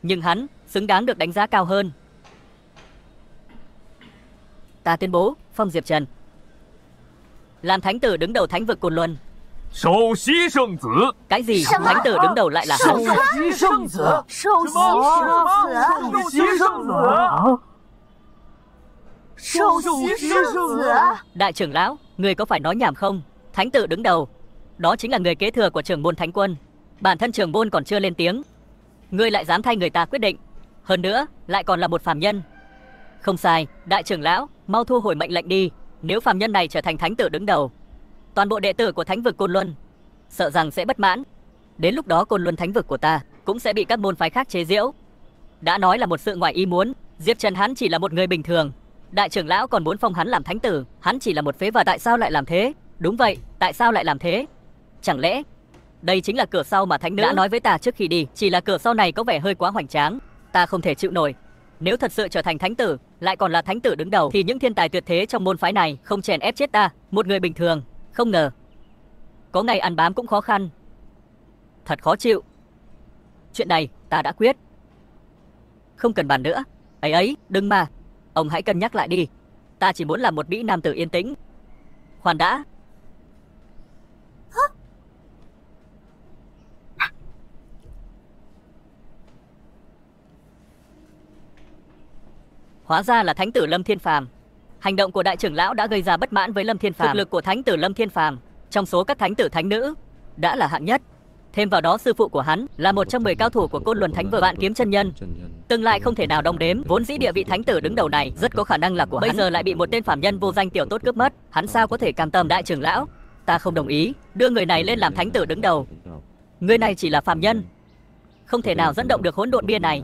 nhưng hắn xứng đáng được đánh giá cao hơn. Ta tuyên bố phong Diệp Trần làm thánh tử đứng đầu thánh vực Côn Luân. Cái gì? Thánh tử đứng đầu lại là hắn? Đại trưởng lão, người có phải nói nhảm không? Thánh tử đứng đầu, đó chính là người kế thừa của trưởng môn Thánh quân. Bản thân trưởng môn còn chưa lên tiếng, ngươi lại dám thay người ta quyết định, hơn nữa lại còn là một phàm nhân. Không sai, đại trưởng lão, mau thu hồi mệnh lệnh đi. Nếu phàm nhân này trở thành thánh tử đứng đầu, toàn bộ đệ tử của thánh vực Côn Luân sợ rằng sẽ bất mãn. Đến lúc đó Côn Luân thánh vực của ta cũng sẽ bị các môn phái khác chế giễu. Đã nói là một sự ngoài ý muốn, Diệp Trần hắn chỉ là một người bình thường, đại trưởng lão còn muốn phong hắn làm thánh tử. Hắn chỉ là một phế vật. Tại sao lại làm thế? Đúng vậy, tại sao lại làm thế? Chẳng lẽ đây chính là cửa sau mà thánh nữ đã nói với ta trước khi đi? Chỉ là cửa sau này có vẻ hơi quá hoành tráng, ta không thể chịu nổi. Nếu thật sự trở thành thánh tử, lại còn là thánh tử đứng đầu, thì những thiên tài tuyệt thế trong môn phái này không chèn ép chết ta, một người bình thường. Không ngờ có ngày ăn bám cũng khó khăn, thật khó chịu. Chuyện này ta đã quyết, không cần bàn nữa. Ấy, đừng mà, ông hãy cân nhắc lại đi. Ta chỉ muốn làm một mỹ nam tử yên tĩnh. Khoan đã. Hóa ra là thánh tử Lâm Thiên Phàm. Hành động của đại trưởng lão đã gây ra bất mãn với Lâm Thiên Phàm. Thực lực của thánh tử Lâm Thiên Phàm trong số các thánh tử thánh nữ đã là hạng nhất. Thêm vào đó sư phụ của hắn là một trong 10 cao thủ của Côn Luân Thánh Vực, Vạn Kiếm chân nhân, tương lai không thể nào đong đếm. Vốn dĩ địa vị thánh tử đứng đầu này rất có khả năng là của hắn, bây giờ lại bị một tên phàm nhân vô danh tiểu tốt cướp mất, hắn sao có thể cam tâm? Đại trưởng lão, ta không đồng ý đưa người này lên làm thánh tử đứng đầu. Người này chỉ là phàm nhân, không thể nào dẫn động được hỗn độn bia này.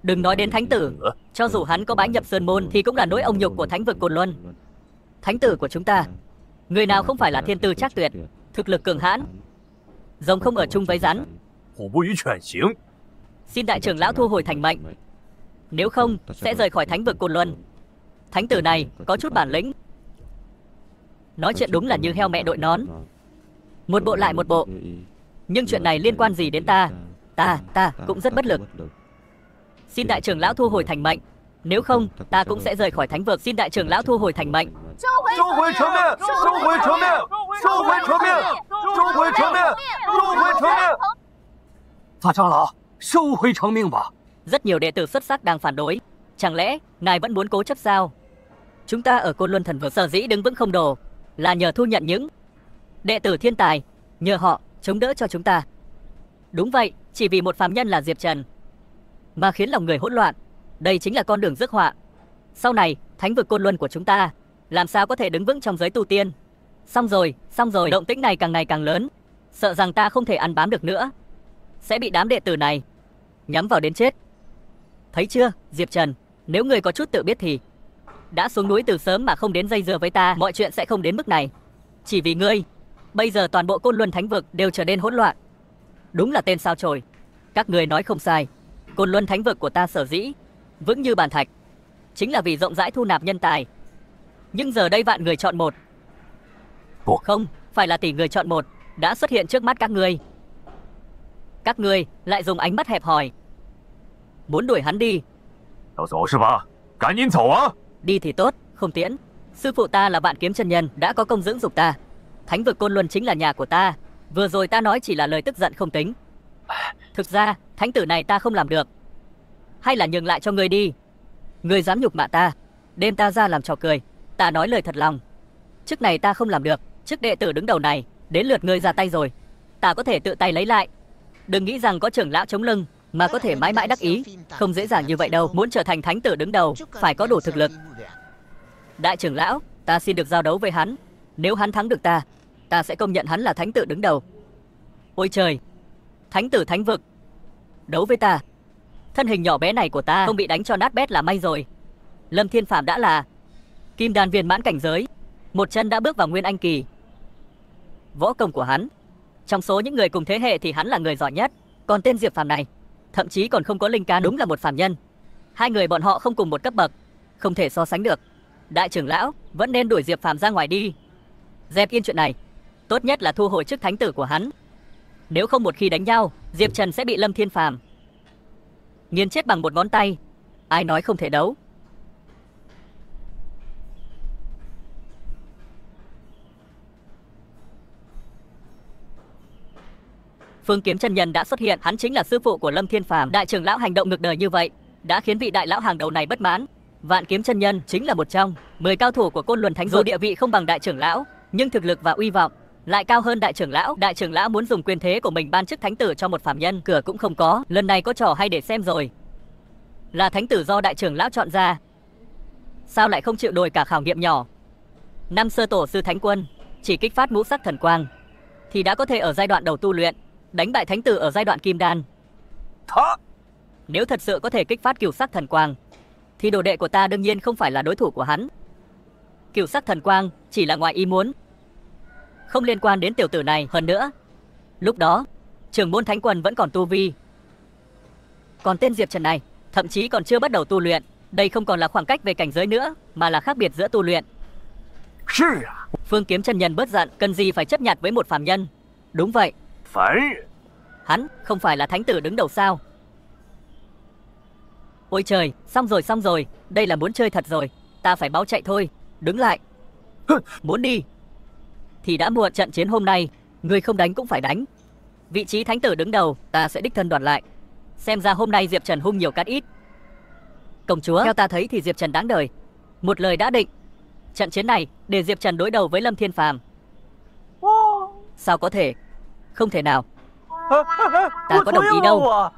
Đừng nói đến thánh tử, cho dù hắn có bái nhập sơn môn thì cũng là nỗi ông nhục của thánh vực Côn Luân. Thánh tử của chúng ta, người nào không phải là thiên tư trác tuyệt, thực lực cường hãn, rồng không ở chung với rắn. Xin đại trưởng lão thu hồi thành mệnh, nếu không sẽ rời khỏi thánh vực Côn Luân. Thánh tử này có chút bản lĩnh, nói chuyện đúng là như heo mẹ đội nón, một bộ lại một bộ. Nhưng chuyện này liên quan gì đến ta? Ta cũng rất bất lực. Xin đại trưởng lão thu hồi thành mệnh, nếu không ta cũng sẽ rời khỏi thánh vực. Xin đại trưởng lão thu hồi thành mệnh. Rất nhiều đệ tử xuất sắc đang phản đối. Chẳng lẽ ngài vẫn muốn cố chấp sao? Chúng ta ở Côn Luân Thần Vực sở dĩ đứng vững không đổ là nhờ thu nhận những đệ tử thiên tài, nhờ họ chống đỡ cho chúng ta. Đúng vậy, chỉ vì một phàm nhân là Diệp Trần mà khiến lòng người hỗn loạn. Đây chính là con đường rước họa. Sau này thánh vực Côn Luân của chúng ta làm sao có thể đứng vững trong giới tu tiên? Xong rồi, động tĩnh này càng ngày càng lớn, sợ rằng ta không thể ăn bám được nữa, sẽ bị đám đệ tử này nhắm vào đến chết. Thấy chưa, Diệp Trần, nếu ngươi có chút tự biết thì đã xuống núi từ sớm mà không đến dây dưa với ta, mọi chuyện sẽ không đến mức này. Chỉ vì ngươi, bây giờ toàn bộ Côn Luân Thánh Vực đều trở nên hỗn loạn. Đúng là tên sao chổi. Các ngươi nói không sai, Côn Luân Thánh Vực của ta sở dĩ vững như bàn thạch chính là vì rộng rãi thu nạp nhân tài. Nhưng giờ đây vạn người chọn một, không phải là tỷ người chọn một, đã xuất hiện trước mắt các ngươi. Các ngươi lại dùng ánh mắt hẹp hòi muốn đuổi hắn đi. Đi thì tốt, không tiễn. Sư phụ ta là Vạn Kiếm chân nhân, đã có công dưỡng dục ta. Thánh vực Côn Luân chính là nhà của ta. Vừa rồi ta nói chỉ là lời tức giận không tính. Thực ra thánh tử này ta không làm được. Hay là nhường lại cho ngươi đi. Ngươi dám nhục mạ ta, đem ta ra làm trò cười. Ta nói lời thật lòng, chức này ta không làm được. Chức đệ tử đứng đầu này đến lượt ngươi ra tay rồi, ta có thể tự tay lấy lại. Đừng nghĩ rằng có trưởng lão chống lưng mà có thể mãi mãi đắc ý. Không dễ dàng như vậy đâu. Muốn trở thành thánh tử đứng đầu phải có đủ thực lực. Đại trưởng lão, ta xin được giao đấu với hắn. Nếu hắn thắng được ta sẽ công nhận hắn là thánh tử đứng đầu. Ôi trời, thánh tử thánh vực đấu với ta. Thân hình nhỏ bé này của ta không bị đánh cho nát bét là may rồi. Lâm Thiên Phàm đã là kim đan viên mãn cảnh giới, một chân đã bước vào nguyên anh kỳ. Võ công của hắn, trong số những người cùng thế hệ thì hắn là người giỏi nhất. Còn tên Diệp Phàm này, thậm chí còn không có linh can, đúng là một phàm nhân. Hai người bọn họ không cùng một cấp bậc, không thể so sánh được. Đại trưởng lão vẫn nên đuổi Diệp Phàm ra ngoài đi. Dẹp yên chuyện này, tốt nhất là thu hồi chức thánh tử của hắn. Nếu không một khi đánh nhau, Diệp Trần sẽ bị Lâm Thiên Phàm nghiền chết bằng một ngón tay. Ai nói không thể đấu? Phương Kiếm chân nhân đã xuất hiện, hắn chính là sư phụ của Lâm Thiên Phàm. Đại trưởng lão hành động ngược đời như vậy đã khiến vị đại lão hàng đầu này bất mãn. Vạn Kiếm chân nhân chính là một trong 10 cao thủ của Côn Luân Thánh Vực. Dù địa vị không bằng đại trưởng lão, nhưng thực lực và uy vọng lại cao hơn đại trưởng lão. Đại trưởng lão muốn dùng quyền thế của mình ban chức thánh tử cho một phàm nhân, cửa cũng không có. Lần này có trò hay để xem rồi. Là thánh tử do đại trưởng lão chọn ra, sao lại không chịu nổi cả khảo nghiệm nhỏ? Năm xưa tổ sư Thánh Quân chỉ kích phát ngũ sắc thần quang thì đã có thể ở giai đoạn đầu tu luyện đánh bại thánh tử ở giai đoạn kim đan. Nếu thật sự có thể kích phát cửu sắc thần quang thì đồ đệ của ta đương nhiên không phải là đối thủ của hắn. Cửu sắc thần quang chỉ là ngoài ý muốn, không liên quan đến tiểu tử này. Hơn nữa, lúc đó trưởng môn Thánh Quân vẫn còn tu vi, còn tên Diệp Trần này thậm chí còn chưa bắt đầu tu luyện. Đây không còn là khoảng cách về cảnh giới nữa, mà là khác biệt giữa tu luyện. Phương Kiếm chân nhân bớt giận, cần gì phải chấp nhặt với một phàm nhân? Đúng vậy, hắn không phải là thánh tử đứng đầu sao? Ôi trời, xong rồi, đây là muốn chơi thật rồi. Ta phải báo chạy thôi. Đứng lại. Muốn đi thì đã muộn. Trận chiến hôm nay người không đánh cũng phải đánh. Vị trí thánh tử đứng đầu ta sẽ đích thân đoạt lại. Xem ra hôm nay Diệp Trần hung nhiều cát ít. Công chúa, theo ta thấy thì Diệp Trần đáng đời. Một lời đã định. Trận chiến này để Diệp Trần đối đầu với Lâm Thiên Phàm. Sao có thể? Không thể nào. Ta có đồng ý đâu.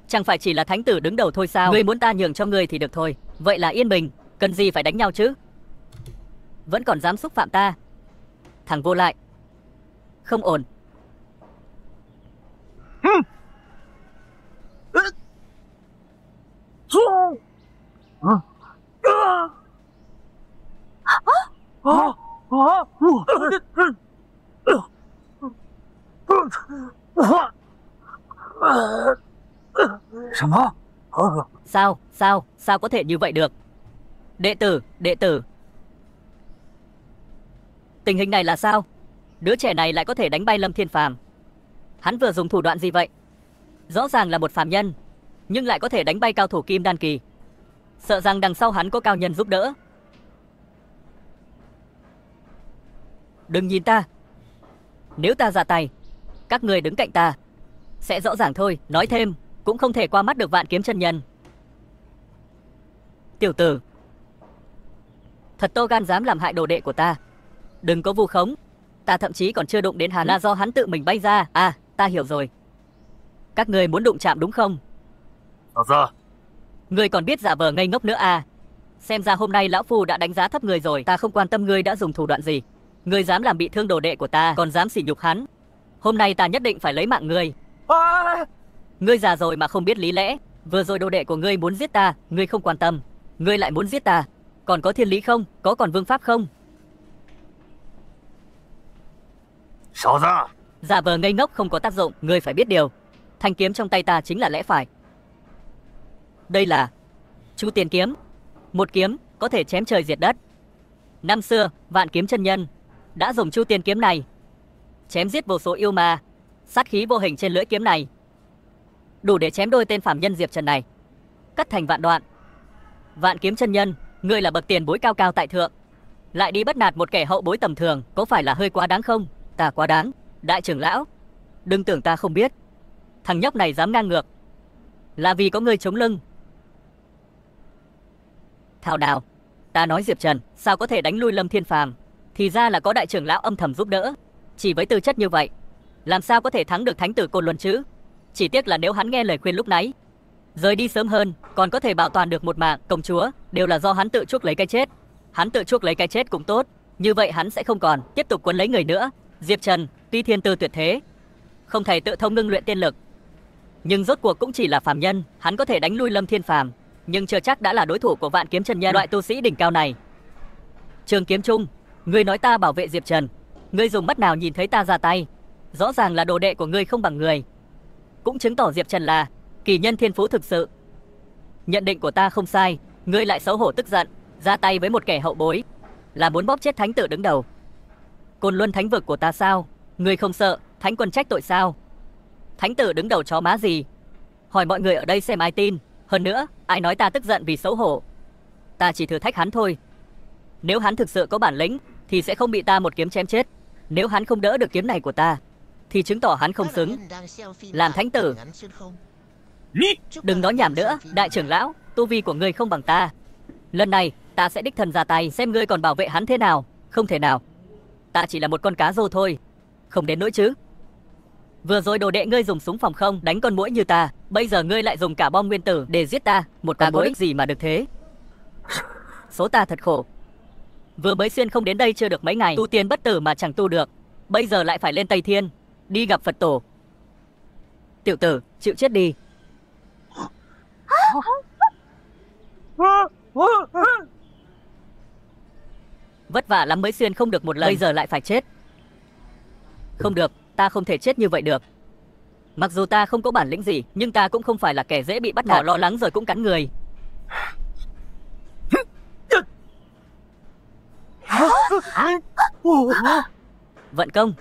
Chẳng phải chỉ là thánh tử đứng đầu thôi sao? Ngươi muốn ta nhường cho ngươi thì được thôi. Vậy là yên bình, cần gì phải đánh nhau chứ? Vẫn còn dám xúc phạm ta. Thằng vô lại. Không ổn. Sao có thể như vậy được? Đệ tử. Tình hình này là sao? Đứa trẻ này lại có thể đánh bay Lâm Thiên Phàm. Hắn vừa dùng thủ đoạn gì vậy? Rõ ràng là một phàm nhân, nhưng lại có thể đánh bay cao thủ kim đan kỳ. Sợ rằng đằng sau hắn có cao nhân giúp đỡ. Đừng nhìn ta. Nếu ta ra tay, các người đứng cạnh ta sẽ rõ ràng thôi. Nói thêm, cũng không thể qua mắt được Vạn Kiếm chân nhân. Tiểu tử, thật to gan dám làm hại đồ đệ của ta. Đừng có vu khống. Ta thậm chí còn chưa đụng đến hắn, là do hắn tự mình bay ra. À, ta hiểu rồi. Các người muốn đụng chạm đúng không? Ngươi còn biết giả vờ ngây ngốc nữa à? Xem ra hôm nay lão phu đã đánh giá thấp người rồi. Ta không quan tâm ngươi đã dùng thủ đoạn gì. Ngươi dám làm bị thương đồ đệ của ta, còn dám sỉ nhục hắn. Hôm nay ta nhất định phải lấy mạng ngươi. Ngươi già rồi mà không biết lý lẽ. Vừa rồi đồ đệ của ngươi muốn giết ta, ngươi không quan tâm. Ngươi lại muốn giết ta. Còn có thiên lý không? Có còn vương pháp không? Giả vờ ngây ngốc không có tác dụng. Ngươi phải biết điều. Thanh kiếm trong tay ta chính là lẽ phải. Đây là Chu Tiên kiếm. Một kiếm có thể chém trời diệt đất. Năm xưa Vạn Kiếm chân nhân đã dùng Chu Tiên kiếm này chém giết vô số yêu ma. Sát khí vô hình trên lưỡi kiếm này đủ để chém đôi tên phàm nhân Diệp Trần này, cắt thành vạn đoạn. Vạn Kiếm chân nhân, ngươi là bậc tiền bối cao cao tại thượng, lại đi bắt nạt một kẻ hậu bối tầm thường, có phải là hơi quá đáng không? Ta quá đáng. Đại trưởng lão, đừng tưởng ta không biết. Thằng nhóc này dám ngang ngược là vì có ngươi chống lưng. Thảo nào, ta nói Diệp Trần sao có thể đánh lui Lâm Thiên Phàm, thì ra là có đại trưởng lão âm thầm giúp đỡ. Chỉ với tư chất như vậy, làm sao có thể thắng được thánh tử Côn Luân chứ? Chỉ tiếc là nếu hắn nghe lời khuyên lúc nãy, rời đi sớm hơn, còn có thể bảo toàn được một mạng. Công chúa, đều là do hắn tự chuốc lấy cái chết. Hắn tự chuốc lấy cái chết cũng tốt, như vậy hắn sẽ không còn tiếp tục quấn lấy người nữa. Diệp Trần tuy thiên tư tuyệt thế, không thể tự thông ngưng luyện tiên lực, nhưng rốt cuộc cũng chỉ là phàm nhân. Hắn có thể đánh lui Lâm Thiên Phàm, nhưng chưa chắc đã là đối thủ của Vạn Kiếm chân nhân, loại tu sĩ đỉnh cao này. Trường Kiếm Trung, ngươi nói ta bảo vệ Diệp Trần, ngươi dùng mắt nào nhìn thấy ta ra tay? Rõ ràng là đồ đệ của ngươi không bằng người, cũng chứng tỏ Diệp Trần là kỳ nhân thiên phú thực sự. Nhận định của ta không sai, ngươi lại xấu hổ tức giận, ra tay với một kẻ hậu bối, là muốn bóp chết thánh tử đứng đầu Côn Luân thánh vực của ta sao? Ngươi không sợ thánh quân trách tội sao? Thánh tử đứng đầu chó má gì? Hỏi mọi người ở đây xem ai tin. Hơn nữa, ai nói ta tức giận vì xấu hổ? Ta chỉ thử thách hắn thôi. Nếu hắn thực sự có bản lĩnh thì sẽ không bị ta một kiếm chém chết. Nếu hắn không đỡ được kiếm này của ta thì chứng tỏ hắn không xứng làm thánh tử. Đừng nói nhảm nữa, đại trưởng lão, tu vi của ngươi không bằng ta. Lần này ta sẽ đích thân ra tay, xem ngươi còn bảo vệ hắn thế nào. Không thể nào, ta chỉ là một con cá rô thôi, không đến nỗi chứ. Vừa rồi đồ đệ ngươi dùng súng phòng không đánh con muỗi như ta, bây giờ ngươi lại dùng cả bom nguyên tử để giết ta. Một con muỗi gì mà được thế? Số ta thật khổ. Vừa mới xuyên không đến đây chưa được mấy ngày, tu tiên bất tử mà chẳng tu được, bây giờ lại phải lên Tây Thiên đi gặp Phật tổ. Tiểu tử, chịu chết đi. Vất vả lắm mới xuyên không được một lần, bây giờ lại phải chết. Không được, ta không thể chết như vậy được. Mặc dù ta không có bản lĩnh gì, nhưng ta cũng không phải là kẻ dễ bị bắt nạt. Lo lắng rồi cũng cắn người. Vận công.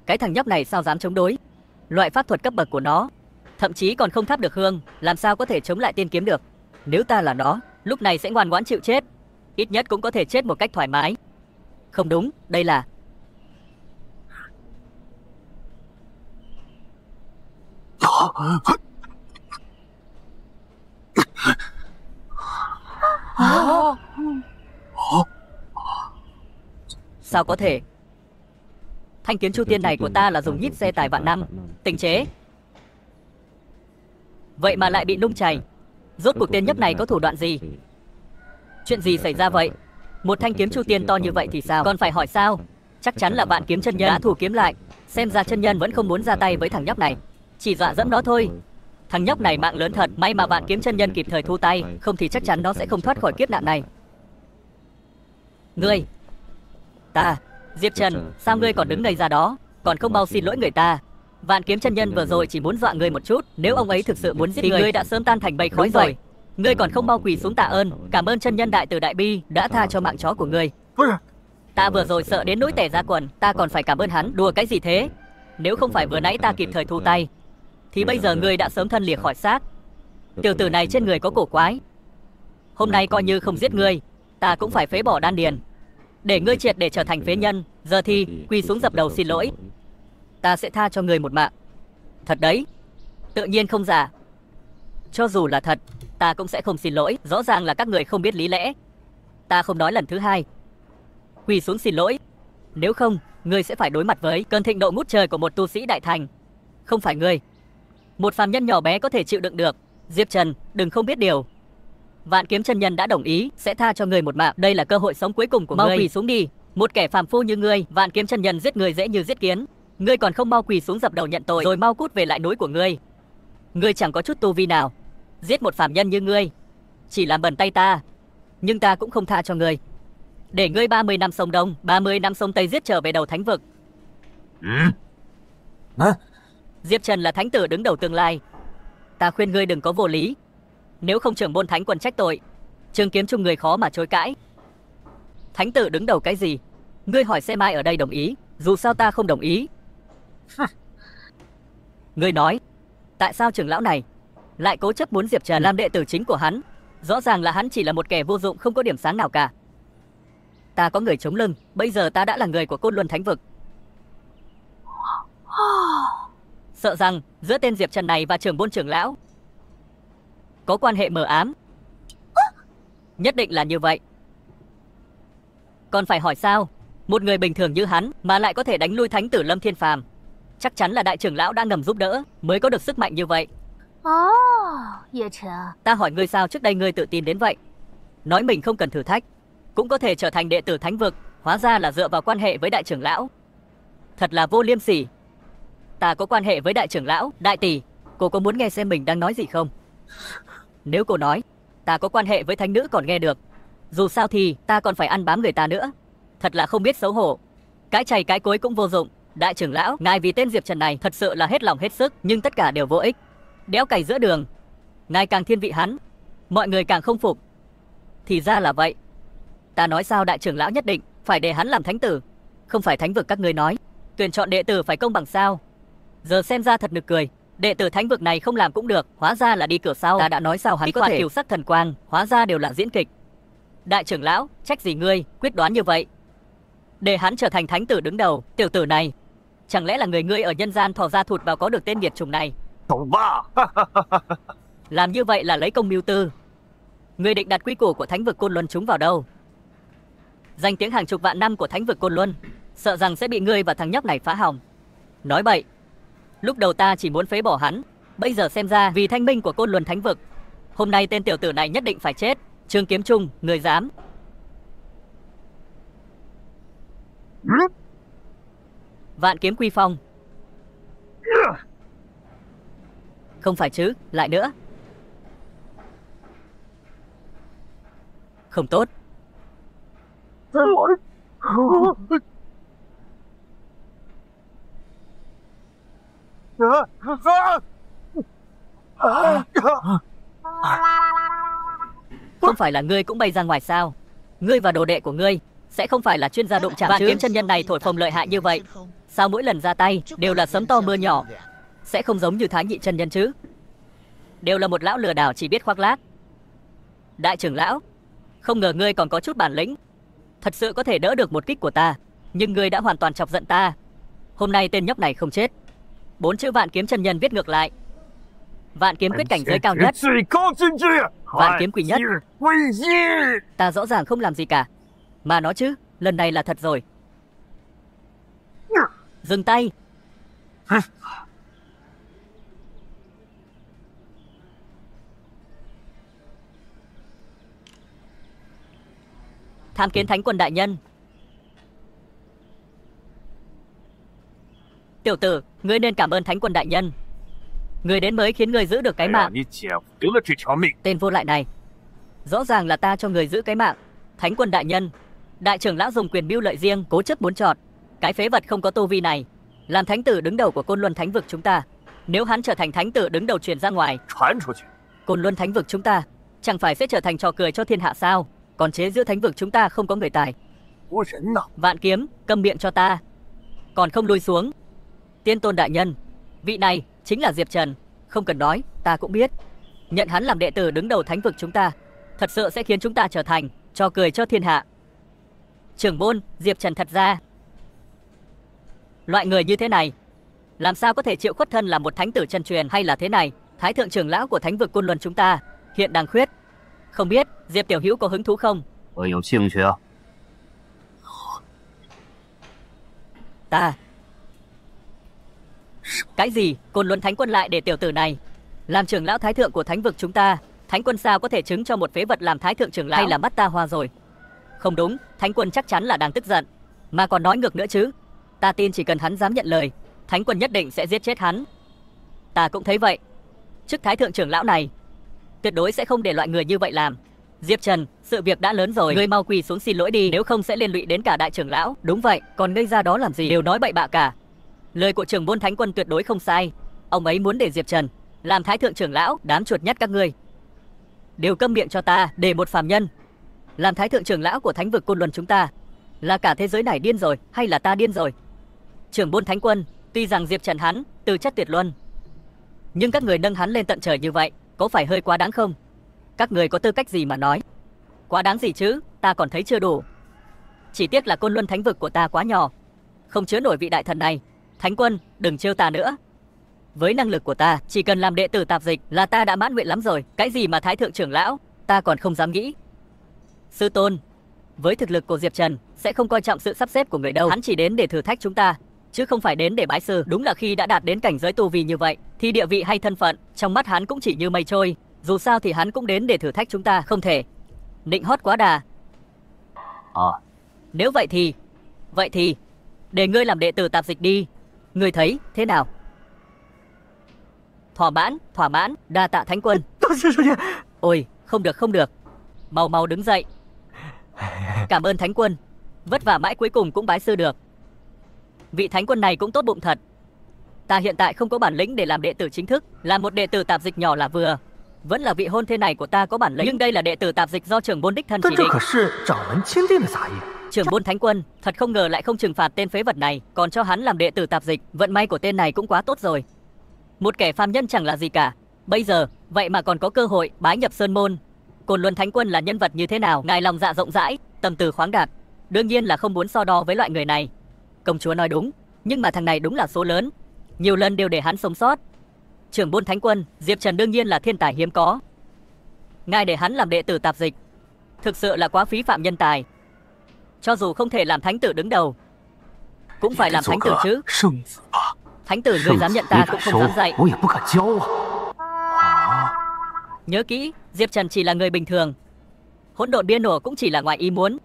Cái thằng nhóc này sao dám chống đối? Loại pháp thuật cấp bậc của nó thậm chí còn không thắp được hương, làm sao có thể chống lại tiên kiếm được? Nếu ta là nó, lúc này sẽ ngoan ngoãn chịu chết, ít nhất cũng có thể chết một cách thoải mái. Không đúng, đây là Sao có thể? Thanh kiếm Chu Tiên này của ta là dùng nhít xe tài vạn năm tinh chế, vậy mà lại bị nung chảy. Rốt cuộc tên nhấp này có thủ đoạn gì? Chuyện gì xảy ra vậy? Một thanh kiếm Chu Tiên to như vậy thì sao? Còn phải hỏi sao? Chắc chắn là Vạn Kiếm chân nhân đã thủ kiếm lại. Xem ra chân nhân vẫn không muốn ra tay với thằng nhóc này, chỉ dọa dẫm nó thôi. Thằng nhóc này mạng lớn thật, may mà Vạn Kiếm chân nhân kịp thời thu tay, không thì chắc chắn nó sẽ không thoát khỏi kiếp nạn này. Ngươi, ta, Diệp Trần, sao ngươi còn đứng ngây ra đó, còn không mau xin lỗi người ta? Vạn Kiếm chân nhân vừa rồi chỉ muốn dọa ngươi một chút, nếu ông ấy thực sự muốn giết thì ngươi đã sớm tan thành bầy khói rồi. Ngươi còn không mau quỳ xuống tạ ơn, cảm ơn chân nhân đại từ đại bi đã tha cho mạng chó của ngươi. Ta vừa rồi sợ đến nỗi tẻ ra quần, ta còn phải cảm ơn hắn, đùa cái gì thế? Nếu không phải vừa nãy ta kịp thời thu tay, thì bây giờ ngươi đã sớm thân lìa khỏi xác. Tiểu tử này trên người có cổ quái. Hôm nay coi như không giết ngươi, ta cũng phải phế bỏ đan điền, để ngươi triệt để trở thành phế nhân. Giờ thì quỳ xuống dập đầu xin lỗi, ta sẽ tha cho ngươi một mạng. Thật đấy, tự nhiên không giả. Cho dù là thật, ta cũng sẽ không xin lỗi. Rõ ràng là các người không biết lý lẽ. Ta không nói lần thứ hai. Quỳ xuống xin lỗi, nếu không ngươi sẽ phải đối mặt với cơn thịnh nộ ngút trời của một tu sĩ đại thành. Không phải ngươi, một phàm nhân nhỏ bé có thể chịu đựng được. Diệp Trần, đừng không biết điều. Vạn Kiếm chân nhân đã đồng ý sẽ tha cho ngươi một mạng. Đây là cơ hội sống cuối cùng của ngươi. Mau quỳ xuống đi. Một kẻ phàm phu như ngươi, Vạn Kiếm chân nhân giết người dễ như giết kiến. Ngươi còn không mau quỳ xuống dập đầu nhận tội, rồi mau cút về lại núi của ngươi. Ngươi chẳng có chút tu vi nào, giết một phàm nhân như ngươi chỉ làm bẩn tay ta, nhưng ta cũng không tha cho ngươi. Để ngươi 30 năm sông Đông, 30 năm sông Tây giết trở về đầu thánh vực. Diệp Trần là thánh tử đứng đầu tương lai. Ta khuyên ngươi đừng có vô lý, nếu không trưởng môn thánh quân trách tội. Trường kiếm chung người khó mà chối cãi. Thánh tử đứng đầu cái gì? Ngươi hỏi xem ai ở đây đồng ý, dù sao ta không đồng ý. Ngươi nói, tại sao trưởng lão này lại cố chấp muốn Diệp Trần làm đệ tử chính của hắn? Rõ ràng là hắn chỉ là một kẻ vô dụng, không có điểm sáng nào cả. Ta có người chống lưng, bây giờ ta đã là người của Côn Luân Thánh Vực. Sợ rằng giữa tên Diệp Trần này và trưởng môn trưởng lão có quan hệ mờ ám. Nhất định là như vậy. Còn phải hỏi sao? Một người bình thường như hắn mà lại có thể đánh lui thánh tử Lâm Thiên Phàm, chắc chắn là đại trưởng lão đã ngầm giúp đỡ mới có được sức mạnh như vậy. Ta hỏi ngươi sao trước đây ngươi tự tin đến vậy, nói mình không cần thử thách cũng có thể trở thành đệ tử thánh vực, hóa ra là dựa vào quan hệ với đại trưởng lão. Thật là vô liêm sỉ. Ta có quan hệ với đại trưởng lão. Đại tỷ, cô có muốn nghe xem mình đang nói gì không? Nếu cô nói ta có quan hệ với thánh nữ còn nghe được, dù sao thì ta còn phải ăn bám người ta nữa. Thật là không biết xấu hổ. Cái chày cái cối cũng vô dụng. Đại trưởng lão, ngài vì tên Diệp Trần này thật sự là hết lòng hết sức, nhưng tất cả đều vô ích. Đéo cày giữa đường, ngài càng thiên vị hắn, mọi người càng không phục. Thì ra là vậy. Ta nói sao đại trưởng lão nhất định phải để hắn làm thánh tử? Không phải thánh vực các ngươi nói tuyển chọn đệ tử phải công bằng sao? Giờ xem ra thật nực cười. Đệ tử thánh vực này không làm cũng được, hóa ra là đi cửa sau. Ta đã nói sao hắn có thể kiều sắc thần quang, hóa ra đều là diễn kịch. Đại trưởng lão, trách gì ngươi quyết đoán như vậy, để hắn trở thành thánh tử đứng đầu? Tiểu tử này chẳng lẽ là người ngươi ở nhân gian thò ra thụt vào có được tên nghiệt chủng này? Làm như vậy là lấy công mưu tư. Ngươi định đặt quy củ của thánh vực Côn Luân chúng vào đâu? Danh tiếng hàng chục vạn năm của thánh vực Côn Luân sợ rằng sẽ bị ngươi và thằng nhóc này phá hỏng. Nói bậy. Lúc đầu ta chỉ muốn phế bỏ hắn, bây giờ xem ra vì thanh minh của Côn Luân Thánh Vực, hôm nay tên tiểu tử này nhất định phải chết. Trương Kiếm Trung, người dám? Vạn Kiếm Quy Phong. Không phải chứ, lại nữa. Không tốt. Không phải là ngươi cũng bay ra ngoài sao? Ngươi và đồ đệ của ngươi sẽ không phải là chuyên gia đụng chạm chứ? Vạn Kiếm chân nhân này thổi phồng lợi hại như vậy, sao mỗi lần ra tay đều là sấm to mưa nhỏ? Sẽ không giống như Thái Nhị chân nhân chứ? Đều là một lão lừa đảo chỉ biết khoác lác. Đại trưởng lão, không ngờ ngươi còn có chút bản lĩnh, thật sự có thể đỡ được một kích của ta. Nhưng ngươi đã hoàn toàn chọc giận ta. Hôm nay tên nhóc này không chết. 4 chữ Vạn Kiếm chân nhân viết ngược lại. Vạn kiếm quyết cảnh giới cao nhất. Vạn kiếm quý nhất. Ta rõ ràng không làm gì cả. Mà nó chứ, lần này là thật rồi. Dừng tay. Tham kiến Thánh Quân đại nhân. Tiểu tử, ngươi nên cảm ơn Thánh Quân đại nhân. Ngươi đến mới khiến ngươi giữ được cái mạng. Tên vô lại này, rõ ràng là ta cho người giữ cái mạng. Thánh Quân đại nhân, đại trưởng lão dùng quyền mưu lợi riêng, cố chấp muốn chọt cái phế vật không có tu vi này làm thánh tử đứng đầu của Côn Luân Thánh vực chúng ta. Nếu hắn trở thành thánh tử đứng đầu truyền ra ngoài, Côn Luân Thánh vực chúng ta chẳng phải sẽ trở thành trò cười cho thiên hạ sao? Còn chế giữa thánh vực chúng ta không có người tài. Vạn kiếm, câm miệng cho ta. Còn không lui xuống. Tiên tôn đại nhân, vị này chính là Diệp Trần. Không cần nói, ta cũng biết. Nhận hắn làm đệ tử đứng đầu thánh vực chúng ta thật sự sẽ khiến chúng ta trở thành trò cười cho thiên hạ. Trưởng môn, Diệp Trần thật ra loại người như thế này làm sao có thể chịu khuất thân là một thánh tử chân truyền? Hay là thế này, thái thượng trưởng lão của thánh vực Côn Luân chúng ta hiện đang khuyết. Không biết Diệp tiểu hữu có hứng thú không? Ta. Cái gì? Côn Luân Thánh Quân lại để tiểu tử này làm trưởng lão thái thượng của thánh vực chúng ta? Thánh Quân sao có thể chứng cho một phế vật làm thái thượng trưởng lão? Hay là mắt ta hoa rồi? Không đúng, Thánh Quân chắc chắn là đang tức giận, mà còn nói ngược nữa chứ. Ta tin chỉ cần hắn dám nhận lời, Thánh Quân nhất định sẽ giết chết hắn. Ta cũng thấy vậy. Chức thái thượng trưởng lão này tuyệt đối sẽ không để loại người như vậy làm. Diệp Trần, sự việc đã lớn rồi, ngươi mau quỳ xuống xin lỗi đi, nếu không sẽ liên lụy đến cả đại trưởng lão. Đúng vậy, còn ngây ra đó làm gì? Đều nói bậy bạ cả. Lời của trưởng môn Thánh Quân tuyệt đối không sai. Ông ấy muốn để Diệp Trần làm thái thượng trưởng lão. Đám chuột nhắt các ngươi đều câm miệng cho ta. Để một phàm nhân làm thái thượng trưởng lão của thánh vực Côn Luân chúng ta, là cả thế giới này điên rồi hay là ta điên rồi? Trưởng môn Thánh Quân, tuy rằng Diệp Trần hắn tư chất tuyệt luân, nhưng các người nâng hắn lên tận trời như vậy, có phải hơi quá đáng không? Các người có tư cách gì mà nói? Quá đáng gì chứ, ta còn thấy chưa đủ. Chỉ tiếc là Côn Luân Thánh vực của ta quá nhỏ, không chứa nổi vị đại thần này. Thánh Quân, đừng trêu ta nữa. Với năng lực của ta, chỉ cần làm đệ tử tạp dịch là ta đã mãn nguyện lắm rồi. Cái gì mà thái thượng trưởng lão, ta còn không dám nghĩ. Sư tôn, với thực lực của Diệp Trần sẽ không coi trọng sự sắp xếp của người đâu. Hắn chỉ đến để thử thách chúng ta, chứ không phải đến để bái sư. Đúng là khi đã đạt đến cảnh giới tu vi như vậy, thì địa vị hay thân phận trong mắt hắn cũng chỉ như mây trôi. Dù sao thì hắn cũng đến để thử thách chúng ta, không thể nịnh hót quá đà. Nếu vậy thì để ngươi làm đệ tử tạp dịch đi. Ngươi thấy thế nào? Thỏa mãn, đa tạ Thánh Quân. Ôi, không được, mau đứng dậy. Cảm ơn Thánh Quân, vất vả mãi cuối cùng cũng bái sư được. Vị Thánh Quân này cũng tốt bụng thật. Ta hiện tại không có bản lĩnh để làm đệ tử chính thức, làm một đệ tử tạp dịch nhỏ là vừa. Vẫn là vị hôn thê này của ta có bản lĩnh, nhưng đây là đệ tử tạp dịch do trưởng môn đích thân chỉ định. Trưởng môn Thánh Quân thật không ngờ lại không trừng phạt tên phế vật này, còn cho hắn làm đệ tử tạp dịch. Vận may của tên này cũng quá tốt rồi. Một kẻ phàm nhân chẳng là gì cả, bây giờ vậy mà còn có cơ hội bái nhập sơn môn. Côn Luân Thánh Quân là nhân vật như thế nào? Ngài lòng dạ rộng rãi, tâm từ khoáng đạt, đương nhiên là không muốn so đo với loại người này. Công chúa nói đúng, nhưng mà thằng này đúng là số lớn, nhiều lần đều để hắn sống sót. Trưởng môn Thánh Quân, Diệp Trần đương nhiên là thiên tài hiếm có. Ngài để hắn làm đệ tử tạp dịch thực sự là quá phí phạm nhân tài. Cho dù không thể làm thánh tử đứng đầu, cũng phải làm thánh tử chứ. Thánh tử người dám nhận ta cũng không dám dạy. Nhớ kỹ, Diệp Trần chỉ là người bình thường. Hỗn độn bia nổ cũng chỉ là ngoài ý muốn.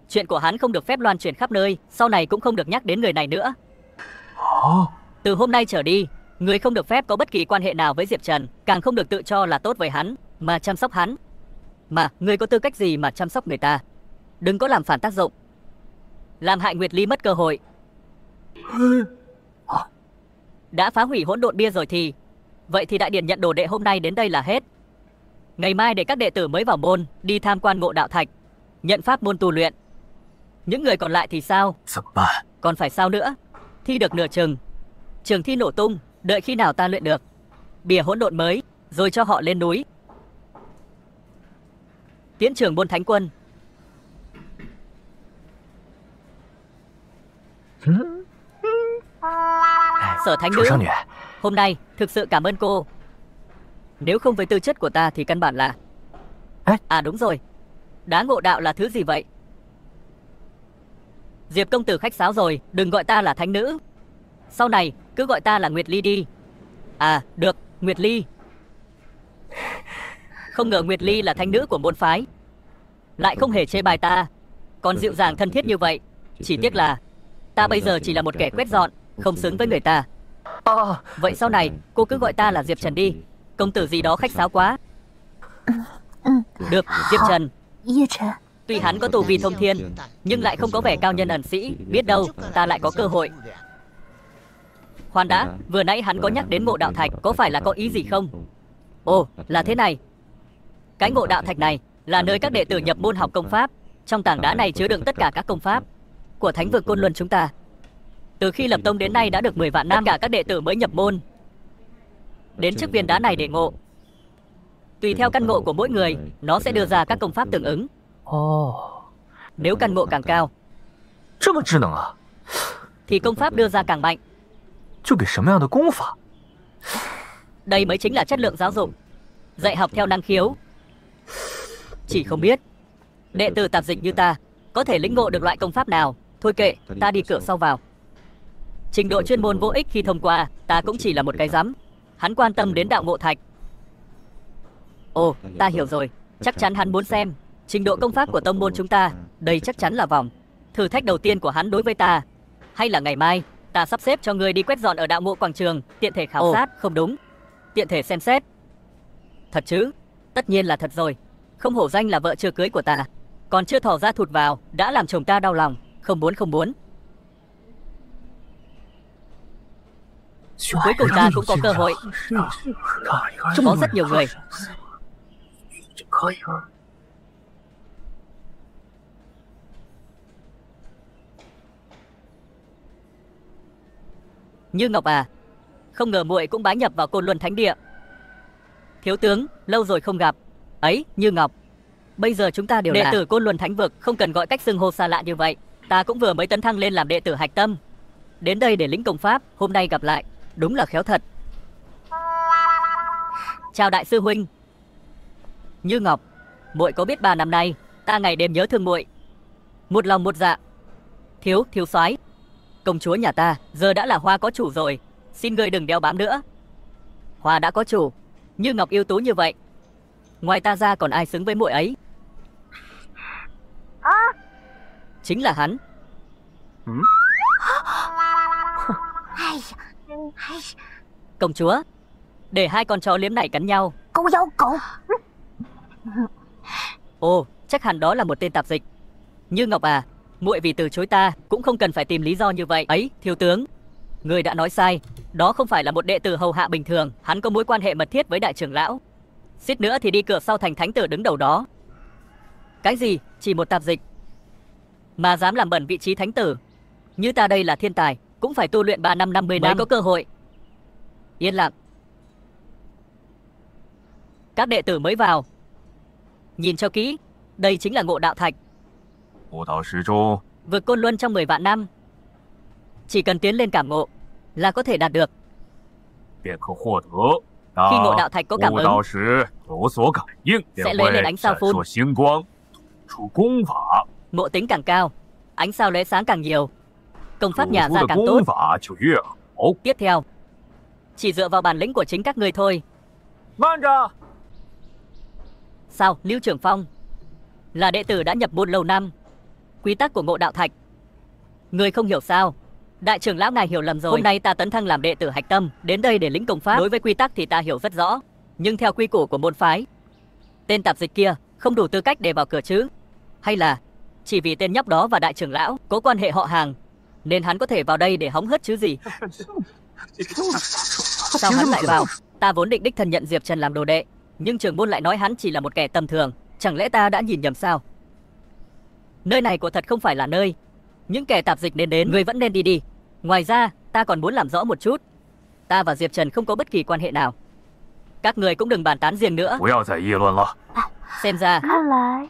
Chuyện của hắn không được phép loan truyền khắp nơi, sau này cũng không được nhắc đến người này nữa. Từ hôm nay trở đi, người không được phép có bất kỳ quan hệ nào với Diệp Trần, càng không được tự cho là tốt với hắn mà chăm sóc hắn. Mà người có tư cách gì mà chăm sóc người ta? Đừng có làm phản tác dụng, làm hại Nguyệt Ly mất cơ hội. Đã phá hủy hỗn độn bia rồi thì vậy thì đại điện nhận đồ đệ hôm nay đến đây là hết. Ngày mai để các đệ tử mới vào môn đi tham quan Ngộ Đạo Thạch, nhận pháp môn tu luyện. Những người còn lại thì sao? Còn phải sao nữa? Thi được nửa chừng, trường thi nổ tung, đợi khi nào ta luyện được bìa hỗn độn mới rồi cho họ lên núi. Tiễn trưởng môn Thánh Quân. Sở Thánh Nữ, hôm nay thực sự cảm ơn cô. Nếu không với tư chất của ta thì căn bản là À đúng rồi, đá ngộ đạo là thứ gì vậy? Diệp công tử khách sáo rồi, đừng gọi ta là thánh nữ. Sau này cứ gọi ta là Nguyệt Ly đi. À được, Nguyệt Ly. Không ngờ Nguyệt Ly là thánh nữ của môn phái, lại không hề chê bài ta, còn dịu dàng thân thiết như vậy. Chỉ tiếc là ta bây giờ chỉ là một kẻ quét dọn, không xứng với người ta. Vậy sau này cô cứ gọi ta là Diệp Trần đi. Công tử gì đó khách sáo quá. Được, Diệp Trần. Tuy hắn có tu vi thông thiên, nhưng lại không có vẻ cao nhân ẩn sĩ. Biết đâu ta lại có cơ hội. Khoan đã, vừa nãy hắn có nhắc đến ngộ đạo thạch, có phải là có ý gì không? Ồ, là thế này. Cái ngộ đạo thạch này là nơi các đệ tử nhập môn học công pháp. Trong tảng đá này chứa đựng tất cả các công pháp của thánh vực Côn Luân chúng ta. Từ khi lập tông đến nay đã được 10 vạn năm, tất cả các đệ tử mới nhập môn đến trước viên đá này để ngộ. Tùy theo căn ngộ của mỗi người, nó sẽ đưa ra các công pháp tương ứng. Nếu căn ngộ càng cao thì công pháp đưa ra càng mạnh. Đây mới chính là chất lượng giáo dục, dạy học theo năng khiếu. Chỉ không biết đệ tử tạp dịch như ta có thể lĩnh ngộ được loại công pháp nào. Thôi kệ, ta đi cửa sau vào. Trình độ chuyên môn vô ích khi thông qua, ta cũng chỉ là một cái rắm. Hắn quan tâm đến đạo ngộ thạch. Ồ, ta hiểu rồi. Chắc chắn hắn muốn xem trình độ công pháp của tông môn chúng ta. Đây chắc chắn là vòng thử thách đầu tiên của hắn đối với ta. Hay là ngày mai ta sắp xếp cho người đi quét dọn ở đạo ngộ quảng trường, tiện thể khảo sát. Không đúng, tiện thể xem xét. Thật chứ? Tất nhiên là thật rồi. Không hổ danh là vợ chưa cưới của ta, còn chưa thò ra thụt vào đã làm chồng ta đau lòng. Không muốn. Cuối cùng ta cũng có cơ hội. Có rất nhiều người. Như Ngọc à, không ngờ muội cũng bái nhập vào Côn Luân Thánh Địa. Thiếu tướng, lâu rồi không gặp. Ấy, Như Ngọc, bây giờ chúng ta đều là đệ tử Côn Luân Thánh Vực, không cần gọi cách xưng hô xa lạ như vậy. Ta cũng vừa mới tấn thăng lên làm đệ tử Hạch Tâm, đến đây để lĩnh công pháp. Hôm nay gặp lại, đúng là khéo thật. Chào đại sư huynh. Như Ngọc, muội có biết 3 năm nay ta ngày đêm nhớ thương muội, một lòng một dạ. Thiếu soái, công chúa nhà ta giờ đã là Hoa có chủ rồi, xin ngươi đừng đeo bám nữa. Hoa đã có chủ, Như Ngọc ưu tú như vậy, ngoài ta ra còn ai xứng với muội ấy? Chính là hắn. Công chúa, để hai con chó liếm này cắn nhau. Ồ, chắc hẳn đó là một tên tạp dịch. Như Ngọc à, muội vì từ chối ta cũng không cần phải tìm lý do như vậy. Ấy, thiếu tướng, người đã nói sai. Đó không phải là một đệ tử hầu hạ bình thường. Hắn có mối quan hệ mật thiết với đại trưởng lão. Suýt nữa thì đi cửa sau thành thánh tử đứng đầu đó. Cái gì? Chỉ một tạp dịch mà dám làm bẩn vị trí thánh tử? Như ta đây là thiên tài, cũng phải tu luyện 3 năm 50 năm mới có cơ hội. Yên lặng. Các đệ tử mới vào, nhìn cho kỹ, đây chính là ngộ đạo thạch. Vượt Côn Luân trong 10 vạn năm, chỉ cần tiến lên cảm ngộ là có thể đạt được. Khi ngộ đạo thạch có cảm ứng, sẽ lấy lên ánh sao phun. Ngộ tính càng cao, ánh sao lóe sáng càng nhiều, công pháp nhà ra càng tốt. Tiếp theo, chỉ dựa vào bản lĩnh của chính các ngươi thôi. Sao, Lưu Trưởng Phong là đệ tử đã nhập môn lâu năm, quy tắc của ngộ đạo thạch người không hiểu sao? Đại trưởng lão ngài hiểu lầm rồi. Hôm nay ta tấn thăng làm đệ tử Hạch Tâm, đến đây để lĩnh công pháp. Đối với quy tắc thì ta hiểu rất rõ, nhưng theo quy củ của môn phái, tên tạp dịch kia không đủ tư cách để vào cửa chứ? Hay là chỉ vì tên nhóc đó và đại trưởng lão có quan hệ họ hàng nên hắn có thể vào đây để hóng hớt chứ gì? Sao hắn lại vào? Ta vốn định đích thân nhận Diệp Trần làm đồ đệ, nhưng trưởng môn lại nói hắn chỉ là một kẻ tầm thường. Chẳng lẽ ta đã nhìn nhầm sao? Nơi này của thật không phải là nơi những kẻ tạp dịch nên đến. Người vẫn nên đi. Ngoài ra, ta còn muốn làm rõ một chút. Ta và Diệp Trần không có bất kỳ quan hệ nào. Các người cũng đừng bàn tán riêng nữa. Xem ra,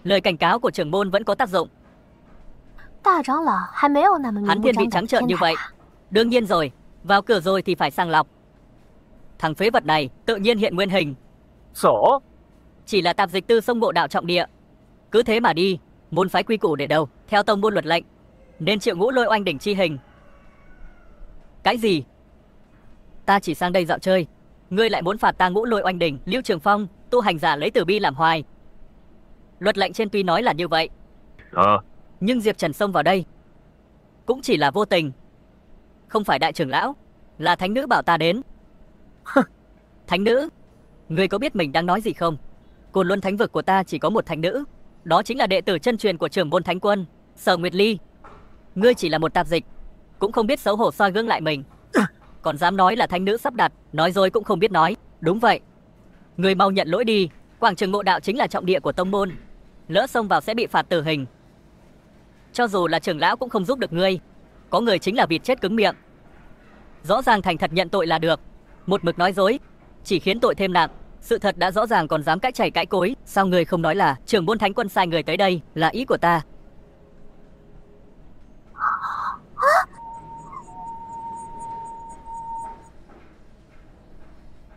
lời cảnh cáo của trưởng môn vẫn có tác dụng. Hắn thiên vị trắng trợn như vậy. Đương nhiên rồi, vào cửa rồi thì phải sàng lọc. Thằng phế vật này tự nhiên hiện nguyên hình. chỉ là tạp dịch tư sông Ngộ Đạo trọng địa. Cứ thế mà đi, môn phái quy củ để đâu? Theo tông môn luật lệnh, nên triệu Ngũ Lôi Oanh đỉnh chi hình. Cái gì? Ta chỉ sang đây dạo chơi, ngươi lại muốn phạt ta Ngũ Lôi Oanh đỉnh? Lưu Trường Phong, tu hành giả lấy từ bi làm hoài. Luật lệnh trên tuy nói là như vậy, nhưng Diệp Trần xông vào đây cũng chỉ là vô tình. Không phải đại trưởng lão, là thánh nữ bảo ta đến. Thánh nữ? Ngươi có biết mình đang nói gì không? Côn Luân Thánh vực của ta chỉ có một thánh nữ, đó chính là đệ tử chân truyền của trưởng môn Thánh Quân, Sở Nguyệt Ly. Ngươi chỉ là một tạp dịch, cũng không biết xấu hổ soi gương lại mình, còn dám nói là thánh nữ sắp đặt, nói rồi cũng không biết nói. Đúng vậy, ngươi mau nhận lỗi đi. Quảng trường Ngộ Đạo chính là trọng địa của tông môn, lỡ xông vào sẽ bị phạt tử hình. Cho dù là trưởng lão cũng không giúp được ngươi. Có người chính là vịt chết cứng miệng. Rõ ràng thành thật nhận tội là được, một mực nói dối chỉ khiến tội thêm nặng. Sự thật đã rõ ràng còn dám cãi chảy cãi cối. Sao người không nói là trưởng môn Thánh Quân sai người tới đây? Là ý của ta.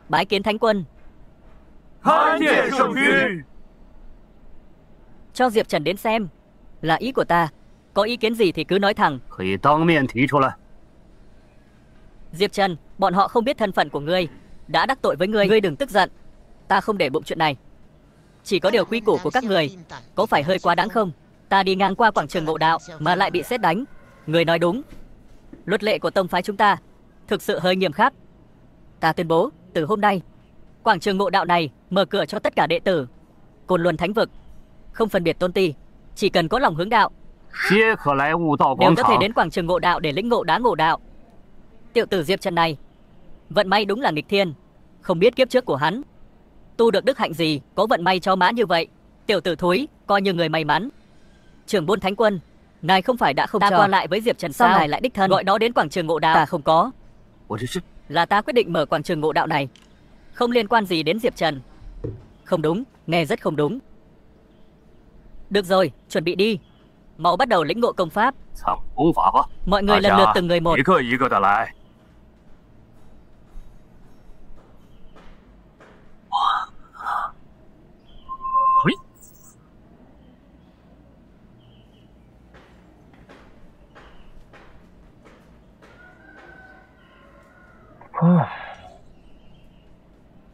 Bái kiến Thánh Quân. Cho Diệp Trần đến xem. Là ý của ta. Có ý kiến gì thì cứ nói thẳng. Diệp Trần, bọn họ không biết thân phận của ngươi, đã đắc tội với ngươi. Ngươi đừng tức giận, ta không để bụng chuyện này. Chỉ có điều quy củ của các người có phải hơi quá đáng không? Ta đi ngang qua quảng trường Ngộ Đạo mà lại bị sét đánh. Ngươi nói đúng, luật lệ của tông phái chúng ta thực sự hơi nghiêm khắc. Ta tuyên bố, từ hôm nay, quảng trường Ngộ Đạo này mở cửa cho tất cả đệ tử Côn Luân Thánh vực, không phân biệt tôn ti, chỉ cần có lòng hướng đạo đều có thể đến quảng trường Ngộ Đạo để lĩnh ngộ đá ngộ đạo. Tiểu tử Diệp Trần này vận may đúng là nghịch thiên, không biết kiếp trước của hắn tu được đức hạnh gì, có vận may cho mã như vậy. Tiểu tử thúi, coi như người may mắn. Trưởng môn Thánh Quân, ngài không phải đã không ta cho qua lại với Diệp Trần sao? Ngài lại đích thân gọi nó đến quảng trường Ngộ Đạo? Ta không có, là ta quyết định mở quảng trường Ngộ Đạo này, không liên quan gì đến Diệp Trần. Không đúng, nghe rất không đúng. Được rồi, chuẩn bị đi, mau bắt đầu lĩnh ngộ công pháp. Mọi người lần lượt từng người một.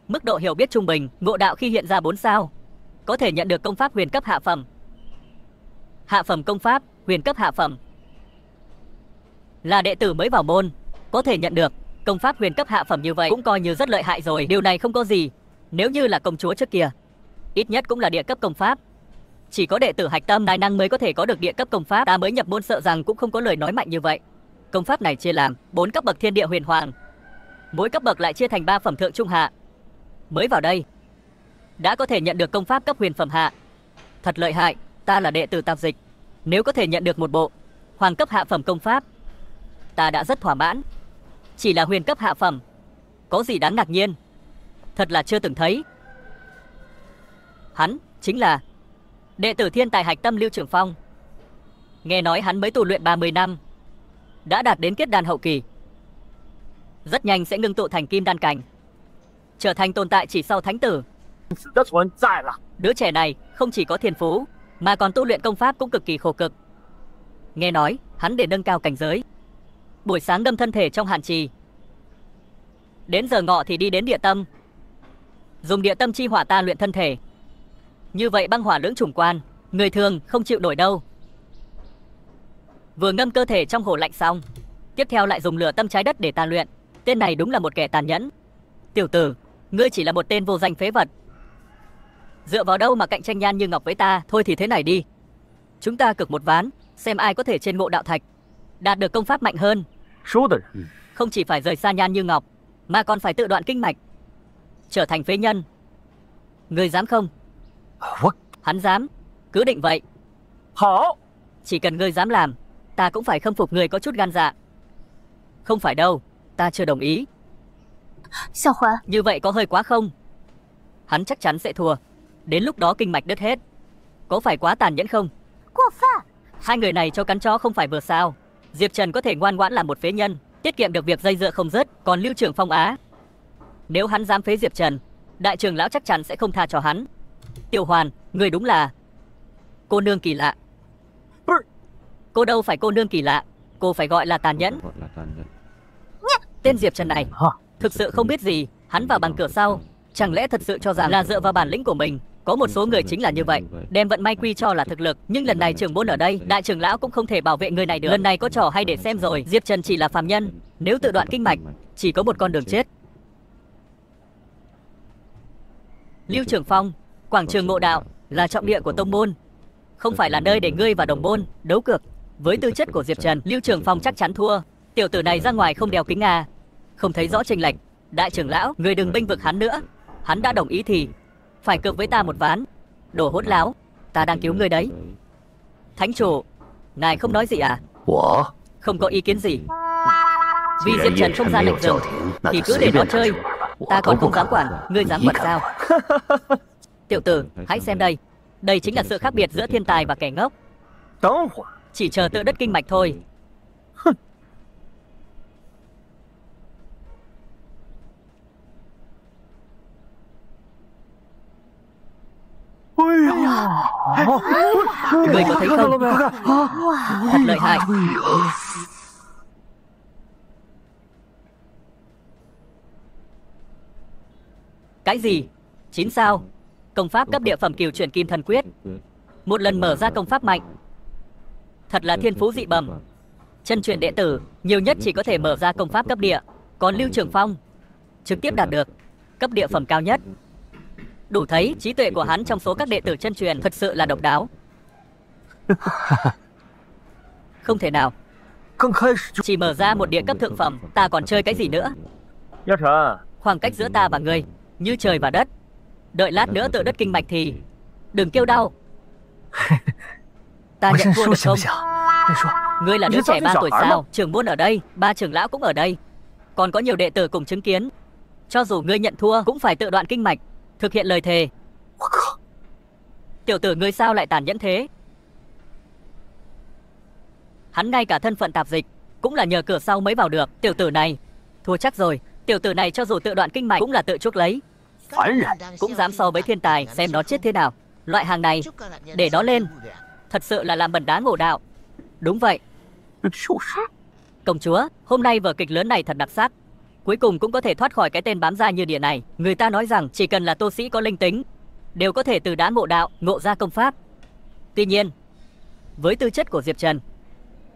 Mức độ hiểu biết trung bình, ngộ đạo khi hiện ra 4 sao, có thể nhận được công pháp huyền cấp hạ phẩm. Hạ phẩm công pháp, huyền cấp hạ phẩm. Là đệ tử mới vào môn, có thể nhận được công pháp huyền cấp hạ phẩm như vậy cũng coi như rất lợi hại rồi. Điều này không có gì, nếu như là công chúa trước kia, ít nhất cũng là địa cấp công pháp. Chỉ có đệ tử hạch tâm tài năng mới có thể có được địa cấp công pháp. Ta mới nhập môn sợ rằng cũng không có lời nói mạnh như vậy. Công pháp này chia làm 4 cấp bậc thiên địa huyền hoàng, mỗi cấp bậc lại chia thành 3 phẩm thượng trung hạ. Mới vào đây đã có thể nhận được công pháp cấp huyền phẩm hạ, thật lợi hại. Ta là đệ tử tạp dịch, nếu có thể nhận được một bộ hoàng cấp hạ phẩm công pháp, ta đã rất thỏa mãn. Chỉ là huyền cấp hạ phẩm, có gì đáng ngạc nhiên? Thật là chưa từng thấy. Hắn chính là đệ tử thiên tài hạch tâm Lưu Trường Phong. Nghe nói hắn mới tu luyện 30 năm, đã đạt đến kết đan hậu kỳ, rất nhanh sẽ ngưng tụ thành kim đan cảnh, trở thành tồn tại chỉ sau thánh tử. Đứa trẻ này không chỉ có thiên phú, mà còn tu luyện công pháp cũng cực kỳ khổ cực. Nghe nói hắn để nâng cao cảnh giới, buổi sáng đâm thân thể trong hàn trì, đến giờ ngọ thì đi đến địa tâm, dùng địa tâm chi hỏa ta luyện thân thể. Như vậy băng hỏa lưỡng chủng quan, người thường không chịu nổi đâu. Vừa ngâm cơ thể trong hồ lạnh xong, tiếp theo lại dùng lửa tâm trái đất để ta luyện. Tên này đúng là một kẻ tàn nhẫn. Tiểu tử, ngươi chỉ là một tên vô danh phế vật, dựa vào đâu mà cạnh tranh Nhan Như Ngọc với ta? Thôi thì thế này đi, chúng ta cược một ván, xem ai có thể trên Ngộ Đạo Thạch đạt được công pháp mạnh hơn. Không chỉ phải rời xa Nhan Như Ngọc, mà còn phải tự đoạn kinh mạch, trở thành phế nhân. Ngươi dám không? Hắn dám, cứ định vậy. Chỉ cần ngươi dám làm, ta cũng phải khâm phục ngươi có chút gan dạ. Không phải đâu, ta chưa đồng ý. Như vậy có hơi quá không? Hắn chắc chắn sẽ thua, đến lúc đó kinh mạch đứt hết. Có phải quá tàn nhẫn không? Hai người này cho cắn chó không phải vừa sao? Diệp Trần có thể ngoan ngoãn làm một phế nhân, tiết kiệm được việc dây dưa không dứt. Còn Lưu Trường Phong á, nếu hắn dám phế Diệp Trần, đại trưởng lão chắc chắn sẽ không tha cho hắn. Tiểu Hoàn, người đúng là cô nương kỳ lạ. Cô đâu phải cô nương kỳ lạ, cô phải gọi là tàn nhẫn. Tên Diệp Trần này thực sự không biết gì, hắn vào bằng cửa sau. Chẳng lẽ thật sự cho rằng là dựa vào bản lĩnh của mình? Có một số người chính là như vậy, đem vận may quy cho là thực lực. Nhưng lần này trưởng môn ở đây, đại trưởng lão cũng không thể bảo vệ người này được. Lần này có trò hay để xem rồi. Diệp Trần chỉ là phàm nhân, nếu tự đoạn kinh mạch, chỉ có một con đường chết. Lưu Trường Phong, quảng trường Ngộ Đạo là trọng địa của tông môn, không phải là nơi để ngươi và đồng môn đấu cược. Với tư chất của Diệp Trần, Lưu Trường Phong chắc chắn thua. Tiểu tử này ra ngoài không đeo kính à, không thấy rõ chênh lệch. Đại trưởng lão, người đừng bênh vực hắn nữa. Hắn đã đồng ý thì phải cược với ta một ván. Đồ hỗn láo, ta đang cứu ngươi đấy. Thánh chủ, ngài không nói gì à? Không có ý kiến gì. Vì Diệp Trần không ra lệnh dừng thì cứ để nó chơi, ta còn không dám quản, ngươi dám quản sao? Tiểu tử, hãy xem đây. Đây chính là sự khác biệt giữa thiên tài và kẻ ngốc. Chỉ chờ tự đất kinh mạch thôi. Ngươi có thấy không? Thật lợi hại. Cái gì? 9 sao? Công pháp cấp địa phẩm Cửu Chuyển Kim Thần Quyết. Một lần mở ra công pháp mạnh. Thật là thiên phú dị bẩm. Chân truyền đệ tử nhiều nhất chỉ có thể mở ra công pháp cấp địa. Còn Lưu Trường Phong trực tiếp đạt được cấp địa phẩm cao nhất. Đủ thấy trí tuệ của hắn trong số các đệ tử chân truyền thật sự là độc đáo. Không thể nào. Chỉ mở ra một địa cấp thượng phẩm, ta còn chơi cái gì nữa? Khoảng cách giữa ta và ngươi như trời và đất. Đợi lát nữa tự đất kinh mạch thì đừng kêu đau. Ta nhận thua được không? Ngươi là đứa trẻ 3 tuổi sao? Trưởng môn ở đây, 3 trưởng lão cũng ở đây, còn có nhiều đệ tử cùng chứng kiến. Cho dù ngươi nhận thua cũng phải tự đoạn kinh mạch, thực hiện lời thề. Tiểu tử ngươi sao lại tàn nhẫn thế? Hắn ngay cả thân phận tạp dịch cũng là nhờ cửa sau mới vào được. Tiểu tử này thua chắc rồi. Tiểu tử này cho dù tự đoạn kinh mạch cũng là tự chuốc lấy. Cũng dám so với thiên tài, xem nó chết thế nào. Loại hàng này để nó lên, thật sự là làm bẩn đá Ngộ Đạo. Đúng vậy. Công chúa, hôm nay vở kịch lớn này thật đặc sắc. Cuối cùng cũng có thể thoát khỏi cái tên bám da như địa này. Người ta nói rằng chỉ cần là tu sĩ có linh tính đều có thể từ đá Ngộ Đạo ngộ ra công pháp. Tuy nhiên, với tư chất của Diệp Trần,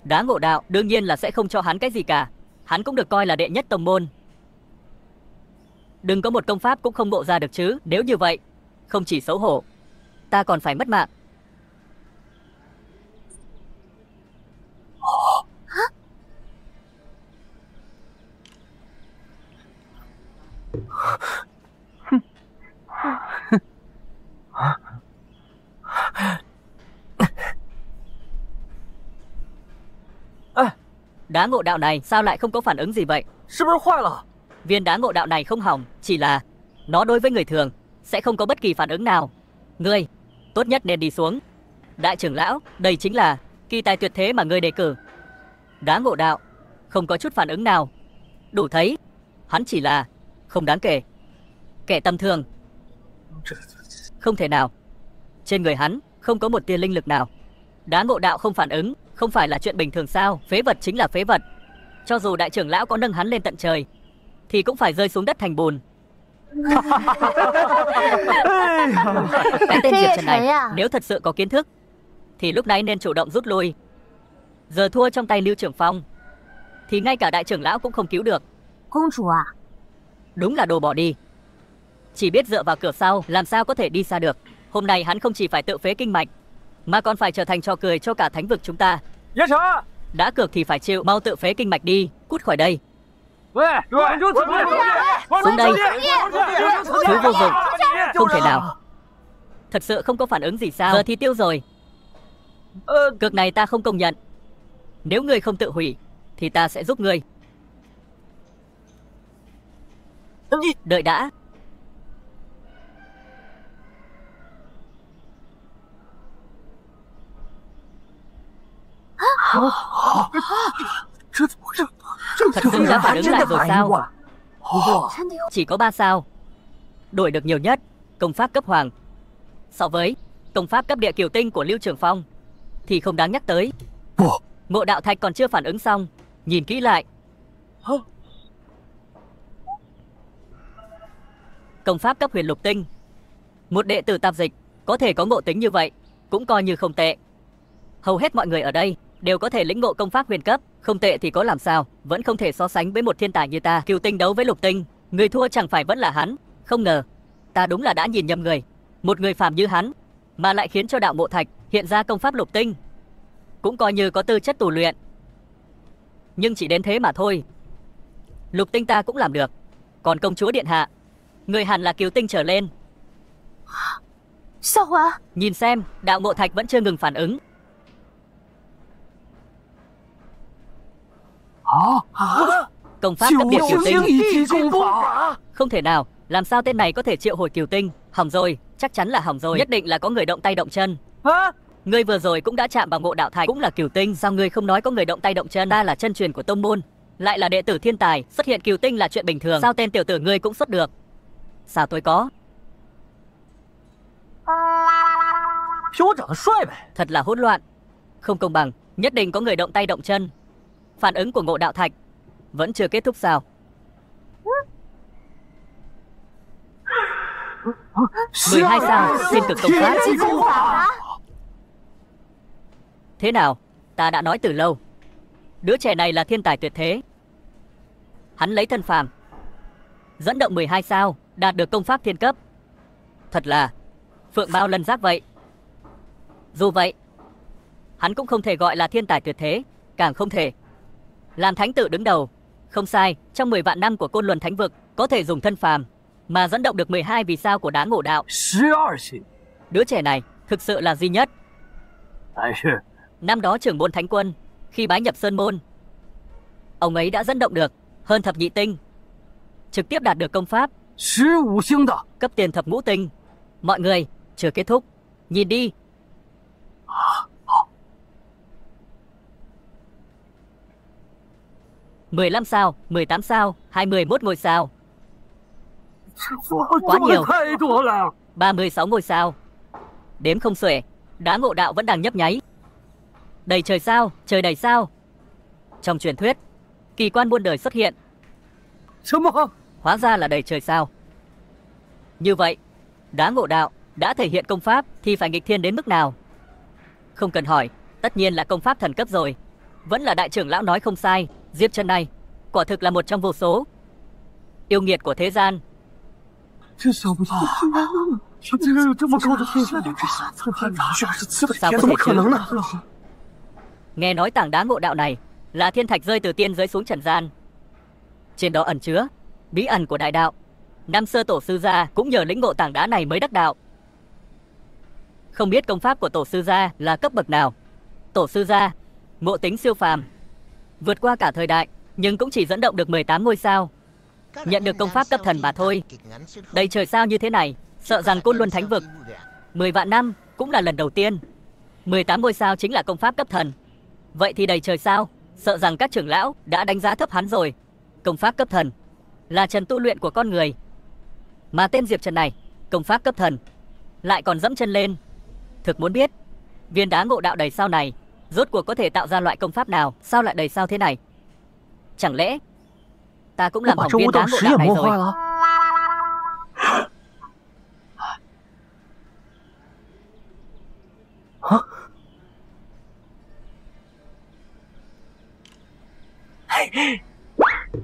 đá Ngộ Đạo đương nhiên là sẽ không cho hắn cái gì cả. Hắn cũng được coi là đệ nhất tông môn. Đừng có một công pháp cũng không ngộ ra được chứ. Nếu như vậy, không chỉ xấu hổ, ta còn phải mất mạng. Đá Ngộ Đạo này sao lại không có phản ứng gì vậy? Viên đá Ngộ Đạo này không hỏng, chỉ là nó đối với người thường sẽ không có bất kỳ phản ứng nào. Ngươi tốt nhất nên đi xuống. Đại trưởng lão, đây chính là kỳ tài tuyệt thế mà ngươi đề cử. Đá Ngộ Đạo không có chút phản ứng nào, đủ thấy hắn chỉ là không đáng kể, kẻ tầm thường. Không thể nào. Trên người hắn không có một tia linh lực nào. Đá Ngộ Đạo không phản ứng không phải là chuyện bình thường sao? Phế vật chính là phế vật. Cho dù đại trưởng lão có nâng hắn lên tận trời thì cũng phải rơi xuống đất thành bùn. Cái tên Diệp Trần này nếu thật sự có kiến thức thì lúc nãy nên chủ động rút lui. Giờ thua trong tay Lưu Trường Phong thì ngay cả đại trưởng lão cũng không cứu được. Đúng là đồ bỏ đi. Chỉ biết dựa vào cửa sau, làm sao có thể đi xa được. Hôm nay hắn không chỉ phải tự phế kinh mạch mà còn phải trở thành trò cười cho cả thánh vực chúng ta. Đã cược thì phải chịu, mau tự phế kinh mạch đi, cút khỏi đây. Xuống đây. Thứ vô dụng. Không thể nào. Thật sự không có phản ứng gì sao? Giờ thì tiêu rồi. Cược này ta không công nhận. Nếu ngươi không tự hủy thì ta sẽ giúp ngươi. Đợi đã. Thật sự đã phản ứng lại rồi sao? Chỉ có 3 sao. Đổi được nhiều nhất công pháp cấp hoàng. So với công pháp cấp địa Kiều Tinh của Lưu Trường Phong thì không đáng nhắc tới. Ngộ đạo thạch còn chưa phản ứng xong, nhìn kỹ lại. Công pháp cấp huyền lục tinh, một đệ tử tạp dịch có thể có ngộ tính như vậy cũng coi như không tệ. Hầu hết mọi người ở đây đều có thể lĩnh ngộ công pháp huyền cấp, không tệ thì có làm sao, vẫn không thể so sánh với một thiên tài như ta. Kiều Tinh đấu với lục tinh, người thua chẳng phải vẫn là hắn. Không ngờ ta đúng là đã nhìn nhầm người. Một người phàm như hắn mà lại khiến cho đạo ngộ thạch hiện ra công pháp lục tinh, cũng coi như có tư chất tu luyện. Nhưng chỉ đến thế mà thôi. Lục tinh ta cũng làm được, còn công chúa điện hạ, người hẳn là Kiều Tinh trở lên. Sao hỏa? Nhìn xem, đạo ngộ thạch vẫn chưa ngừng phản ứng. Công pháp cấp địa Kiều Tinh. Không thể nào, làm sao tên này có thể triệu hồi Kiều Tinh? Hỏng rồi, chắc chắn là hỏng rồi. Nhất định là có người động tay động chân. Ngươi vừa rồi cũng đã chạm vào ngộ đạo thạch, cũng là Kiều Tinh, sao ngươi không nói có người động tay động chân? Ta là chân truyền của tông môn, lại là đệ tử thiên tài, xuất hiện Kiều Tinh là chuyện bình thường. Sao tên tiểu tử ngươi cũng xuất được? Sao tôi có? Thật là hỗn loạn, không công bằng, nhất định có người động tay động chân. Phản ứng của ngộ đạo thạch vẫn chưa kết thúc sao? 12 sao, thiên cực công pháp. Thế nào? Ta đã nói từ lâu, đứa trẻ này là thiên tài tuyệt thế. Hắn lấy thân phàm, dẫn động 12 sao, đạt được công pháp thiên cấp. Thật là phượng mao lân giác vậy. Dù vậy, hắn cũng không thể gọi là thiên tài tuyệt thế, càng không thể làm thánh tự đứng đầu. Không sai, trong 10 vạn năm của Côn Luân Thánh Vực có thể dùng thân phàm mà dẫn động được 12 vì sao của Đá Ngộ Đạo. Đứa trẻ này thực sự là duy nhất. Năm đó trưởng môn Thánh Quân khi bái nhập Sơn Môn, ông ấy đã dẫn động được hơn thập nhị tinh, trực tiếp đạt được công pháp cấp tiền thập ngũ tinh. Mọi người, chưa kết thúc, nhìn đi. $15 sao, 18 sao, 21 ngôi sao. Quá nhiều. 36 ngôi sao. Đếm không xuể, Đá Ngộ Đạo vẫn đang nhấp nháy. Đầy trời sao, trời đầy sao. Trong truyền thuyết, kỳ quan muôn đời xuất hiện. Hóa ra là đầy trời sao. Như vậy, Đá Ngộ Đạo đã thể hiện công pháp thì phải nghịch thiên đến mức nào? Không cần hỏi, tất nhiên là công pháp thần cấp rồi. Vẫn là đại trưởng lão nói không sai, Diệp Chân này quả thực là một trong vô số yêu nghiệt của thế gian. Sao có thể chứ? Nghe nói tảng đá ngộ đạo này là thiên thạch rơi từ tiên giới xuống trần gian, trên đó ẩn chứa bí ẩn của đại đạo. Năm xưa tổ sư gia cũng nhờ lĩnh ngộ tảng đá này mới đắc đạo. Không biết công pháp của tổ sư gia là cấp bậc nào. Tổ sư gia ngộ tính siêu phàm, vượt qua cả thời đại, nhưng cũng chỉ dẫn động được 18 ngôi sao, nhận được công pháp cấp thần mà thôi. Đầy trời sao như thế này, sợ rằng Côn Luân Thánh Vực 10 vạn năm cũng là lần đầu tiên. 18 ngôi sao chính là công pháp cấp thần. Vậy thì đầy trời sao, sợ rằng các trưởng lão đã đánh giá thấp hắn rồi. Công pháp cấp thần là trần tu luyện của con người, mà tên Diệp Trần này công pháp cấp thần lại còn dẫm chân lên. Thực muốn biết viên đá ngộ đạo đầy sao này rốt cuộc có thể tạo ra loại công pháp nào? Sao lại đầy sao thế này? Chẳng lẽ ta cũng làm hỏng viên đá ngộ đạo này rồi?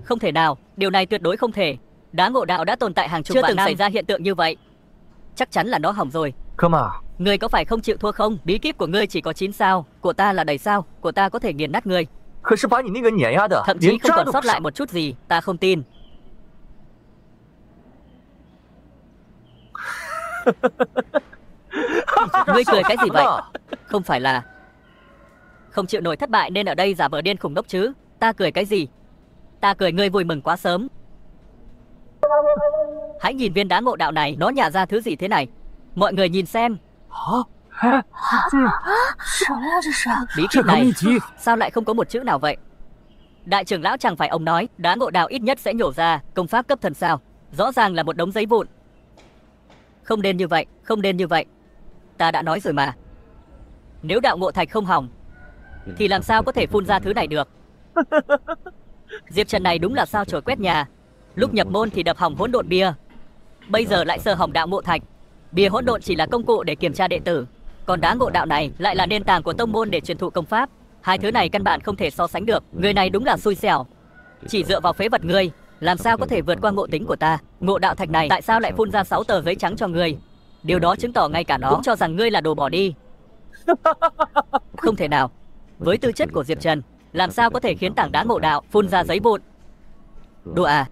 Không thể nào, điều này tuyệt đối không thể. Đá ngộ đạo đã tồn tại hàng chục vạn năm, chưa từng xảy ra hiện tượng như vậy. Chắc chắn là nó hỏng rồi. Ngươi có phải không chịu thua không? Bí kíp của ngươi chỉ có 9 sao, của ta là đầy sao, của ta có thể nghiền nát ngươi. Thậm chí không còn sót lại một chút gì, ta không tin. Ngươi cười cái gì vậy? Không phải là không chịu nổi thất bại nên ở đây giả vờ điên khùng ngốc chứ? Ta cười cái gì? Ta cười ngươi vui mừng quá sớm. Hãy nhìn viên đá ngộ đạo này, nó nhả ra thứ gì thế này? Mọi người nhìn xem. Bí kíp này sao lại không có một chữ nào vậy? Đại trưởng lão chẳng phải ông nói đá ngộ đạo ít nhất sẽ nhổ ra công pháp cấp thần sao? Rõ ràng là một đống giấy vụn. Không nên như vậy, không nên như vậy. Ta đã nói rồi mà. Nếu đạo ngộ thạch không hỏng thì làm sao có thể phun ra thứ này được. Diệp Trần này đúng là sao chổi quét nhà. Lúc nhập môn thì đập hỏng hỗn độn bia, bây giờ lại sờ hỏng đạo ngộ thạch. Bia hỗn độn chỉ là công cụ để kiểm tra đệ tử, còn đá ngộ đạo này lại là nền tảng của tông môn để truyền thụ công pháp. Hai thứ này căn bản không thể so sánh được. Người này đúng là xui xẻo. Chỉ dựa vào phế vật ngươi, làm sao có thể vượt qua ngộ tính của ta. Ngộ đạo thạch này tại sao lại phun ra 6 tờ giấy trắng cho ngươi? Điều đó chứng tỏ ngay cả nó cũng cho rằng ngươi là đồ bỏ đi. Không thể nào. Với tư chất của Diệp Trần, làm sao có thể khiến tảng đá ngộ đạo phun ra giấy vụn? Đùa à?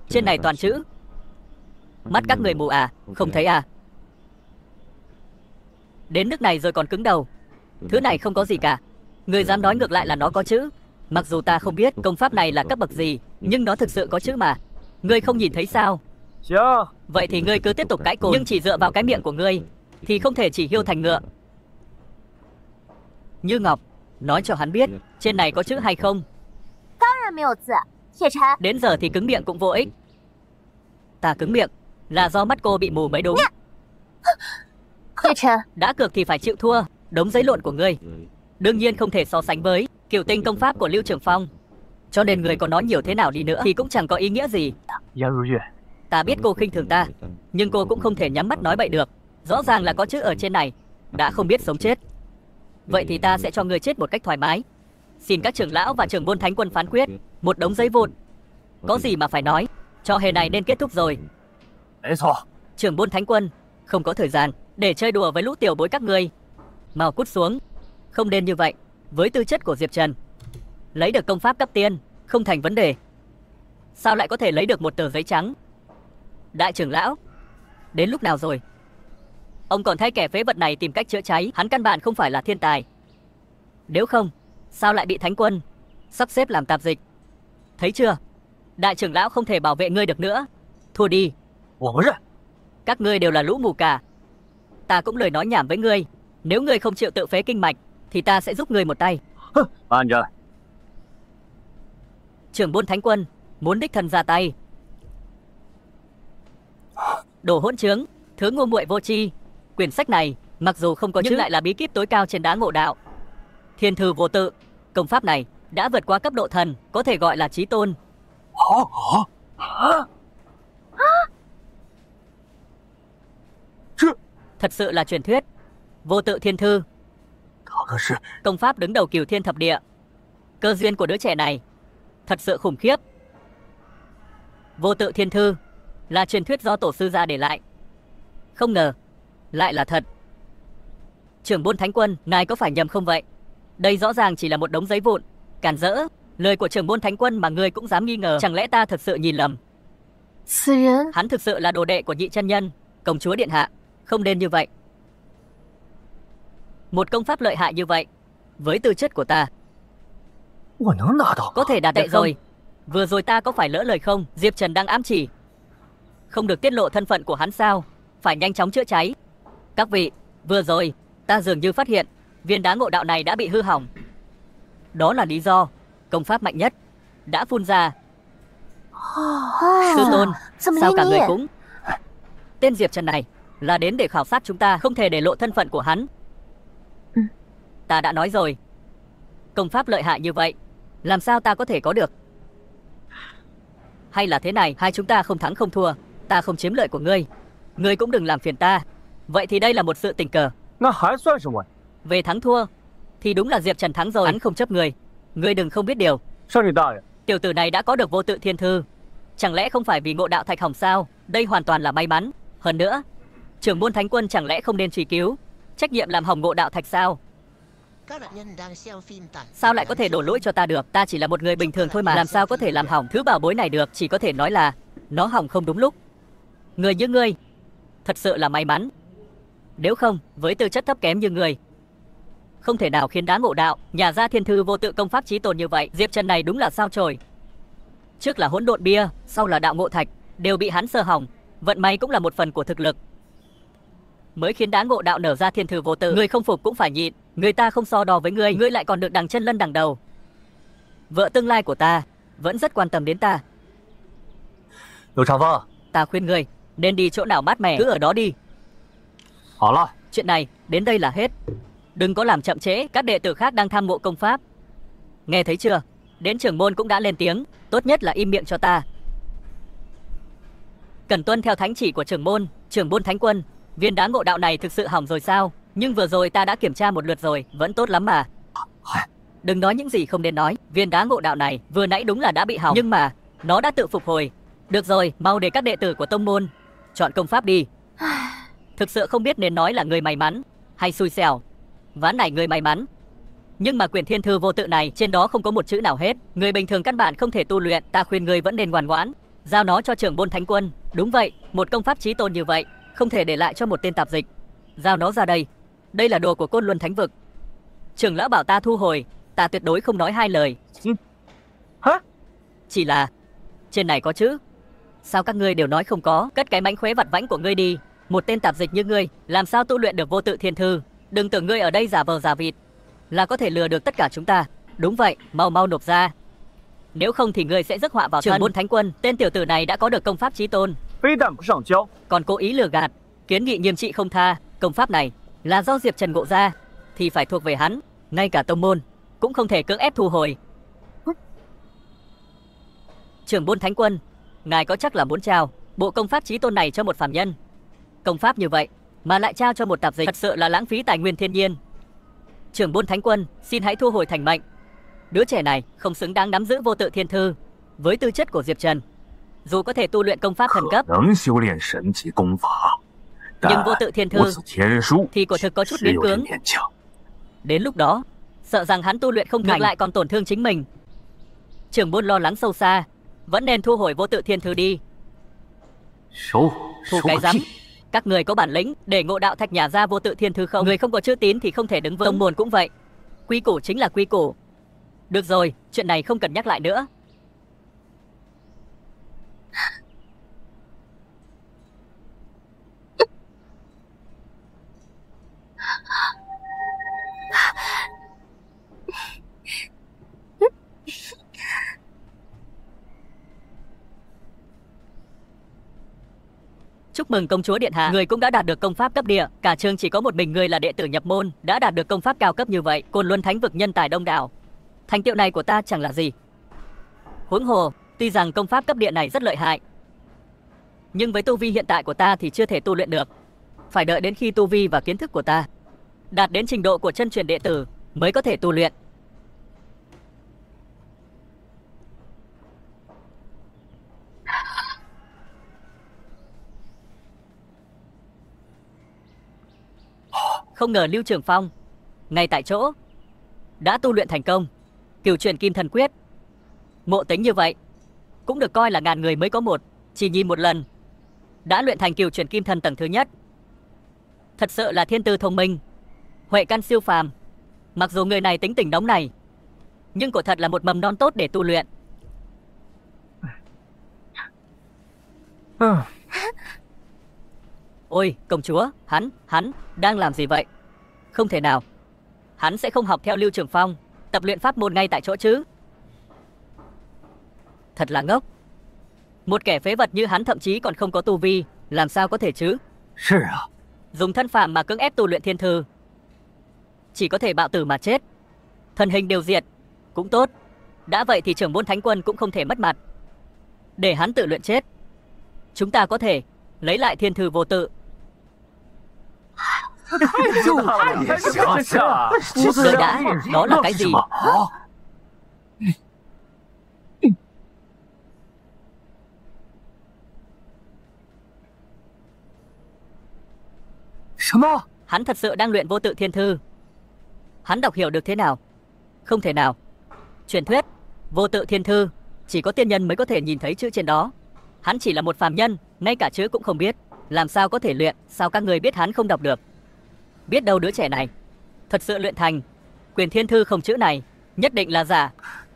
Trên này toàn chữ. Mắt các người mù à? Không thấy à? Đến nước này rồi còn cứng đầu. Thứ này không có gì cả. Người dám nói ngược lại là nó có chữ. Mặc dù ta không biết công pháp này là cấp bậc gì, nhưng nó thực sự có chữ mà. Ngươi không nhìn thấy sao? Vậy thì ngươi cứ tiếp tục cãi cồn, nhưng chỉ dựa vào cái miệng của ngươi thì không thể chỉ hiêu thành ngựa. Như Ngọc, nói cho hắn biết trên này có chữ hay không. Đến giờ thì cứng miệng cũng vô ích. Ta cứng miệng là do mắt cô bị mù mới đúng. Đã cược thì phải chịu thua. Đống giấy lộn của ngươi đương nhiên không thể so sánh với Cửu tinh công pháp của Lưu Trường Phong. Cho nên người có nói nhiều thế nào đi nữa thì cũng chẳng có ý nghĩa gì. Ta biết cô khinh thường ta, nhưng cô cũng không thể nhắm mắt nói bậy được. Rõ ràng là có chữ ở trên này, đã không biết sống chết. Vậy thì ta sẽ cho người chết một cách thoải mái. Xin các trưởng lão và trưởng môn thánh quân phán quyết. Một đống giấy vụn, có gì mà phải nói. Trò hề này nên kết thúc rồi. Trưởng môn thánh quân, không có thời gian để chơi đùa với lũ tiểu bối các ngươi. Mau cút xuống. Không nên như vậy. Với tư chất của Diệp Trần, lấy được công pháp cấp tiên không thành vấn đề. Sao lại có thể lấy được một tờ giấy trắng? Đại trưởng lão, đến lúc nào rồi? Ông còn thay kẻ phế vật này tìm cách chữa cháy. Hắn căn bản không phải là thiên tài. Nếu không, sao lại bị thánh quân sắp xếp làm tạp dịch? Thấy chưa? Đại trưởng lão không thể bảo vệ ngươi được nữa. Thua đi. Các ngươi đều là lũ mù cả. Ta cũng lời nói nhảm với ngươi. Nếu ngươi không chịu tự phế kinh mạch thì ta sẽ giúp ngươi một tay. Trưởng môn thánh quân muốn đích thân ra tay. Đồ hỗn trướng, thứ ngu muội vô tri. Quyển sách này mặc dù không có chữ lại là bí kíp tối cao trên đá ngộ đạo. Thiên thư vô tự. Công pháp này đã vượt qua cấp độ thần, có thể gọi là chí tôn. Thật sự là truyền thuyết. Vô tự thiên thư, công pháp đứng đầu Cửu thiên thập địa. Cơ duyên của đứa trẻ này thật sự khủng khiếp. Vô tự thiên thư là truyền thuyết do tổ sư gia để lại. Không ngờ lại là thật. Trưởng môn thánh quân, ngài có phải nhầm không vậy? Đây rõ ràng chỉ là một đống giấy vụn. Cản rỡ, lời của trưởng môn thánh quân mà ngươi cũng dám nghi ngờ. Chẳng lẽ ta thật sự nhìn lầm? Hắn thực sự là đồ đệ của Nhị chân nhân, công chúa điện hạ. Không nên như vậy. Một công pháp lợi hại như vậy, với tư chất của ta có thể đạt đệ rồi. Vừa rồi ta có phải lỡ lời không? Diệp Trần đang ám chỉ không được tiết lộ thân phận của hắn sao? Phải nhanh chóng chữa cháy. Các vị, vừa rồi ta dường như phát hiện viên đá ngộ đạo này đã bị hư hỏng. Đó là lý do công pháp mạnh nhất đã phun ra. Sư tôn, sao cả người cũng... Tên Diệp Trần này là đến để khảo sát chúng ta, không thể để lộ thân phận của hắn. Ta đã nói rồi, công pháp lợi hại như vậy, làm sao ta có thể có được? Hay là thế này, hai chúng ta không thắng không thua, ta không chiếm lợi của ngươi, ngươi cũng đừng làm phiền ta. Vậy thì đây là một sự tình cờ. Về thắng thua thì đúng là Diệp Trần thắng rồi. Hắn không chấp người. Ngươi đừng không biết điều. Tiểu tử này đã có được vô tự thiên thư, chẳng lẽ không phải vì ngộ đạo thạch hỏng sao? Đây hoàn toàn là may mắn. Hơn nữa, trưởng môn thánh quân chẳng lẽ không nên truy cứu trách nhiệm làm hỏng ngộ đạo thạch sao? Sao lại có thể đổ lỗi cho ta được? Ta chỉ là một người bình thường thôi mà, làm sao có thể làm hỏng thứ bảo bối này được? Chỉ có thể nói là nó hỏng không đúng lúc. Người như ngươi thật sự là may mắn. Nếu không, với tư chất thấp kém như ngươi, không thể nào khiến đá ngộ đạo nhà ra thiên thư vô tự công pháp chí tôn như vậy. Diệp Trần này đúng là sao chổi. Trước là hỗn độn bia, sau là đạo ngộ thạch, đều bị hắn sơ hỏng. Vận may cũng là một phần của thực lực, mới khiến đá ngộ đạo nở ra thiên thư vô tự. Ngươi không phục cũng phải nhịn. Người ta không so đo với ngươi, ngươi lại còn được đằng chân lân đằng đầu. Vợ tương lai của ta vẫn rất quan tâm đến ta. Ta khuyên ngươi Nên đi chỗ nào mát mẻ cứ ở đó đi. 好了， Chuyện này đến đây là hết. Đừng có làm chậm trễ, các đệ tử khác đang tham ngộ công pháp. Nghe thấy chưa? Đến trưởng môn cũng đã lên tiếng, tốt nhất là im miệng cho ta. Cần tuân theo thánh chỉ của trưởng môn thánh quân. Viên đá ngộ đạo này thực sự hỏng rồi sao? Nhưng vừa rồi ta đã kiểm tra một lượt rồi, vẫn tốt lắm mà. Đừng nói những gì không nên nói. Viên đá ngộ đạo này vừa nãy đúng là đã bị hỏng, nhưng mà nó đã tự phục hồi. Được rồi, mau để các đệ tử của tông môn chọn công pháp đi. Thực sự không biết nên nói là người may mắn hay xui xẻo. Ván này người may mắn. Nhưng mà quyển thiên thư vô tự này trên đó không có một chữ nào hết. Người bình thường căn bản không thể tu luyện. Ta khuyên người vẫn nên ngoan ngoãn, giao nó cho trưởng môn thánh quân. Đúng vậy, một công pháp chí tôn như vậy không thể để lại cho một tên tạp dịch. Giao nó ra đây. Đây là đồ của Côn Luân Thánh Vực. Trưởng lão bảo ta thu hồi, ta tuyệt đối không nói hai lời. Hả? Chỉ là trên này có chữ. Sao các ngươi đều nói không có? Cất cái mánh khóe vặt vãnh của ngươi đi. Một tên tạp dịch như ngươi làm sao tu luyện được vô tự thiên thư? Đừng tưởng ngươi ở đây giả vờ giả vịt là có thể lừa được tất cả chúng ta. Đúng vậy, mau mau nộp ra. Nếu không thì ngươi sẽ rước họa vào trưởng môn thánh quân. Tên tiểu tử này đã có được công pháp chí tôn, 非但不上交， còn cố ý lừa gạt. Kiến nghị nghiêm trị không tha. Công pháp này là do Diệp Trần ngộ ra thì phải thuộc về hắn. Ngay cả tông môn cũng không thể cưỡng ép thu hồi. Trưởng môn thánh quân, ngài có chắc là muốn trao bộ công pháp chí tôn này cho một phàm nhân? Công pháp như vậy mà lại trao cho một tạp dịch, thật sự là lãng phí tài nguyên thiên nhiên. Trưởng môn thánh quân, xin hãy thu hồi thành mệnh. Đứa trẻ này không xứng đáng nắm giữ vô tự thiên thư. Với tư chất của Diệp Trần, dù có thể tu luyện công pháp thần 可 cấp, 能修炼神级功法， nhưng 但 vô tự thiên thư 无此天书 thì quả thực có chút 是 miễn 有点 cưỡng. 勉强。 Đến lúc đó, sợ rằng hắn tu luyện không thành, ngược lại còn tổn thương chính mình. Trưởng môn lo lắng sâu xa, vẫn nên thu hồi vô tự thiên thư đi. 收 Thu 收 cái 个 rắm. 屁！ Các người có bản lĩnh để ngộ đạo thạch nhà ra vô tự thiên thư không? Người không có chữ tín thì không thể đứng vững. Tông môn cũng vậy. Quy củ chính là quy củ. Được rồi, chuyện này không cần nhắc lại nữa. Chúc mừng công chúa điện hạ, người cũng đã đạt được công pháp cấp địa. Cả trường chỉ có một mình người là đệ tử nhập môn đã đạt được công pháp cao cấp như vậy. Côn Luân Thánh Vực nhân tài đông đảo, thành tựu này của ta chẳng là gì. Huống hồ, tuy rằng công pháp cấp địa này rất lợi hại, nhưng với tu vi hiện tại của ta thì chưa thể tu luyện được. Phải đợi đến khi tu vi và kiến thức của ta đạt đến trình độ của chân truyền đệ tử mới có thể tu luyện. Không ngờ Lưu Trường Phong ngay tại chỗ đã tu luyện thành công Cửu Truyền Kim Thần Quyết. Ngộ tính như vậy cũng được coi là ngàn người mới có một. Chỉ nhìn một lần đã luyện thành Cửu Truyền Kim Thần tầng thứ nhất. Thật sự là thiên tư thông minh, huệ căn siêu phàm. Mặc dù người này tính tình nóng này, nhưng quả thật là một mầm non tốt để tu luyện. Ôi, công chúa, hắn đang làm gì vậy? Không thể nào, hắn sẽ không học theo Lưu Trường Phong tập luyện pháp môn ngay tại chỗ chứ? Thật là ngốc. Một kẻ phế vật như hắn thậm chí còn không có tu vi, làm sao có thể chứ? 是啊， Dùng thân phạm mà cưỡng ép tu luyện thiên thư, chỉ có thể bạo tử mà chết. Thần hình đều diệt cũng tốt. Đã vậy thì trưởng môn thánh quân cũng không thể mất mặt. Để hắn tự luyện chết, chúng ta có thể lấy lại thiên thư vô tự. 也行行， Đợi đã, đó là cái gì? 什么啊？ 什么？ Hắn thật sự đang luyện vô tự thiên thư. Hắn đọc hiểu được thế nào? Không thể nào. Truyền thuyết vô tự thiên thư chỉ có tiên nhân mới có thể nhìn thấy chữ trên đó. Hắn chỉ là một phàm nhân, ngay cả chữ cũng không biết, làm sao có thể luyện? Sao các người biết hắn không đọc được? Biết đâu đứa trẻ này thật sự luyện thành quyền thiên thư không chữ này, nhất định là giả.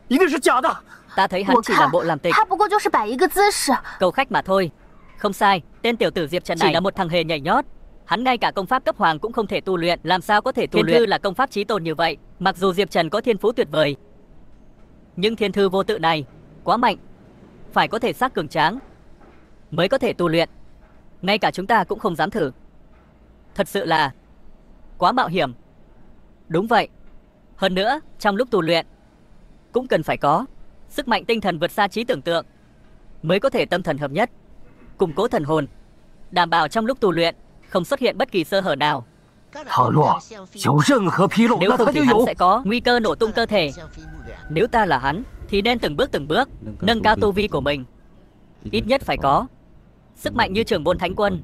一定是假的。 Ta thấy hắn 我 chỉ là 看 bộ làm tịch, 他不过就是摆一个姿势， câu khách mà thôi. Không sai, tên tiểu tử Diệp Trần này chỉ là một thằng hề nhảy nhót. Hắn ngay cả công pháp cấp hoàng cũng không thể tu luyện, làm sao có thể tu luyện? Thiên thư là công pháp chí tôn như vậy, mặc dù Diệp Trần có thiên phú tuyệt vời, nhưng thiên thư vô tự này quá mạnh, phải có thể xác cường tráng mới có thể tu luyện. ngay cả chúng ta cũng không dám thử. Thật sự là quá mạo hiểm. Đúng vậy. Hơn nữa, trong lúc tu luyện cũng cần phải có sức mạnh tinh thần vượt xa trí tưởng tượng, mới có thể tâm thần hợp nhất, củng cố thần hồn, đảm bảo trong lúc tu luyện không xuất hiện bất kỳ sơ hở nào. 倘若有任何纰漏， Nếu 那 không 他 thì 就 hắn 有 sẽ có nguy cơ nổ tung cơ thể. Nếu ta là hắn thì nên từng bước nâng cao tu vi của mình. Ít nhất phải có sức mạnh như Trường Bôn Thánh Quân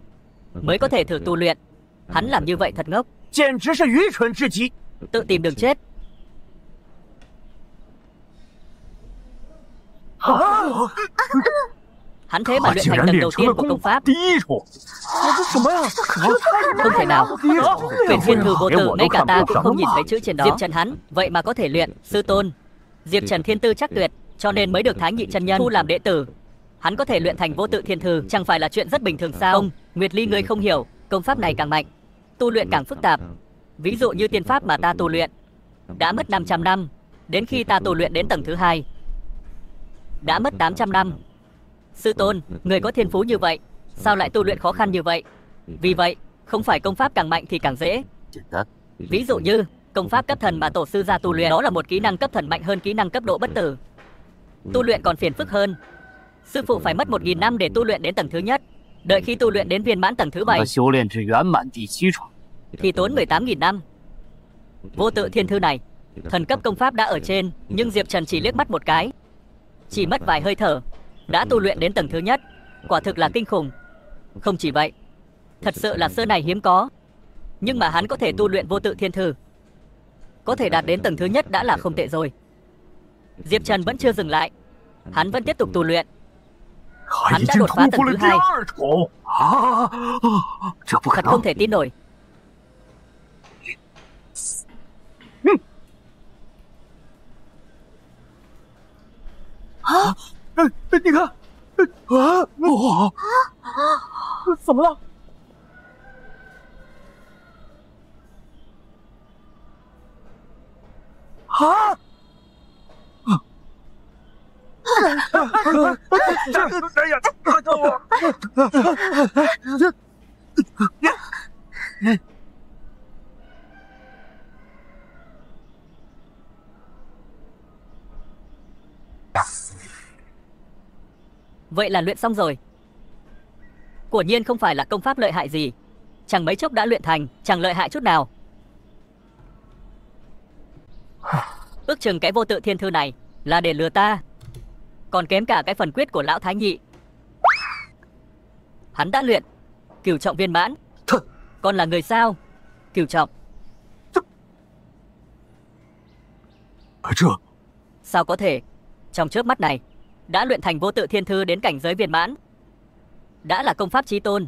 mới có thể thử tu luyện. Hắn làm như vậy thật ngốc, 简直是愚蠢至极。 tự tìm đường chết. Hắn thế mà 他 luyện 竟 thành 然 tầng 练 đầu 成 tiên 了 của 功 công 法 pháp. 第一重，这是什么呀？ Không thể nào. Quyển thiên thư vô 连 tự 我 ngay 都 cả 看 ta 不 cũng 上 không nhìn 嘛 thấy chữ trên đó. Diệp Trần hắn vậy mà có thể luyện. Sư tôn Diệp Trần thiên tư chắc tuyệt, cho nên mới được Thái Nhị chân nhân thu làm đệ tử. Hắn có thể luyện thành vô tự thiên thư chẳng phải là chuyện rất bình thường sao? Không, Nguyệt Ly ngươi không hiểu, công pháp này càng mạnh, tu luyện càng phức tạp. Ví dụ như tiên pháp mà ta tu luyện đã mất 500 năm, đến khi ta tu luyện đến tầng thứ 2 đã mất 800 năm. Sư tôn, người có thiên phú như vậy, sao lại tu luyện khó khăn như vậy? Vì vậy, không phải công pháp càng mạnh thì càng dễ. 简单。 Ví dụ như công pháp cấp thần mà tổ sư gia tu luyện, đó là một kỹ năng cấp thần mạnh hơn kỹ năng cấp độ bất tử. Tu luyện còn phiền phức hơn. Sư phụ phải mất 1000 năm để tu luyện đến tầng thứ nhất. Đợi khi tu luyện đến viên mãn tầng thứ 7 他修炼至圆满第七重， thì tốn 18.000 năm. Vô tự thiên thư này, thần cấp công pháp đã ở trên, nhưng Diệp Trần chỉ liếc mắt một cái, chỉ mất vài hơi thở đã tu luyện đến tầng thứ nhất. Quả thực là kinh khủng. Không chỉ vậy, thật sự là xưa này hiếm có. Nhưng mà hắn có thể tu luyện vô tự thiên thư, có thể đạt đến tầng thứ nhất đã là không tệ rồi. Diệp Trần vẫn chưa dừng lại, hắn vẫn tiếp tục tu luyện. 他已经突破了第二重啊！这不可 Thật 能 không！thể tin nổi. 你看，哇，怎么了？啊！哎呀，Vậy là luyện xong rồi. Quả nhiên không phải là công pháp lợi hại gì, chẳng mấy chốc đã luyện thành, chẳng lợi hại chút nào. Ước chừng cái vô tự thiên thư này là để lừa ta, còn kém cả cái phần quyết của lão Thái Nhị. Hắn đã luyện cửu trọng viên mãn, còn là người sao? Cửu trọng. 这 Sao có thể? Trong chớp mắt này đã luyện thành vô tự thiên thư đến cảnh giới viên mãn, đã là công pháp chí tôn,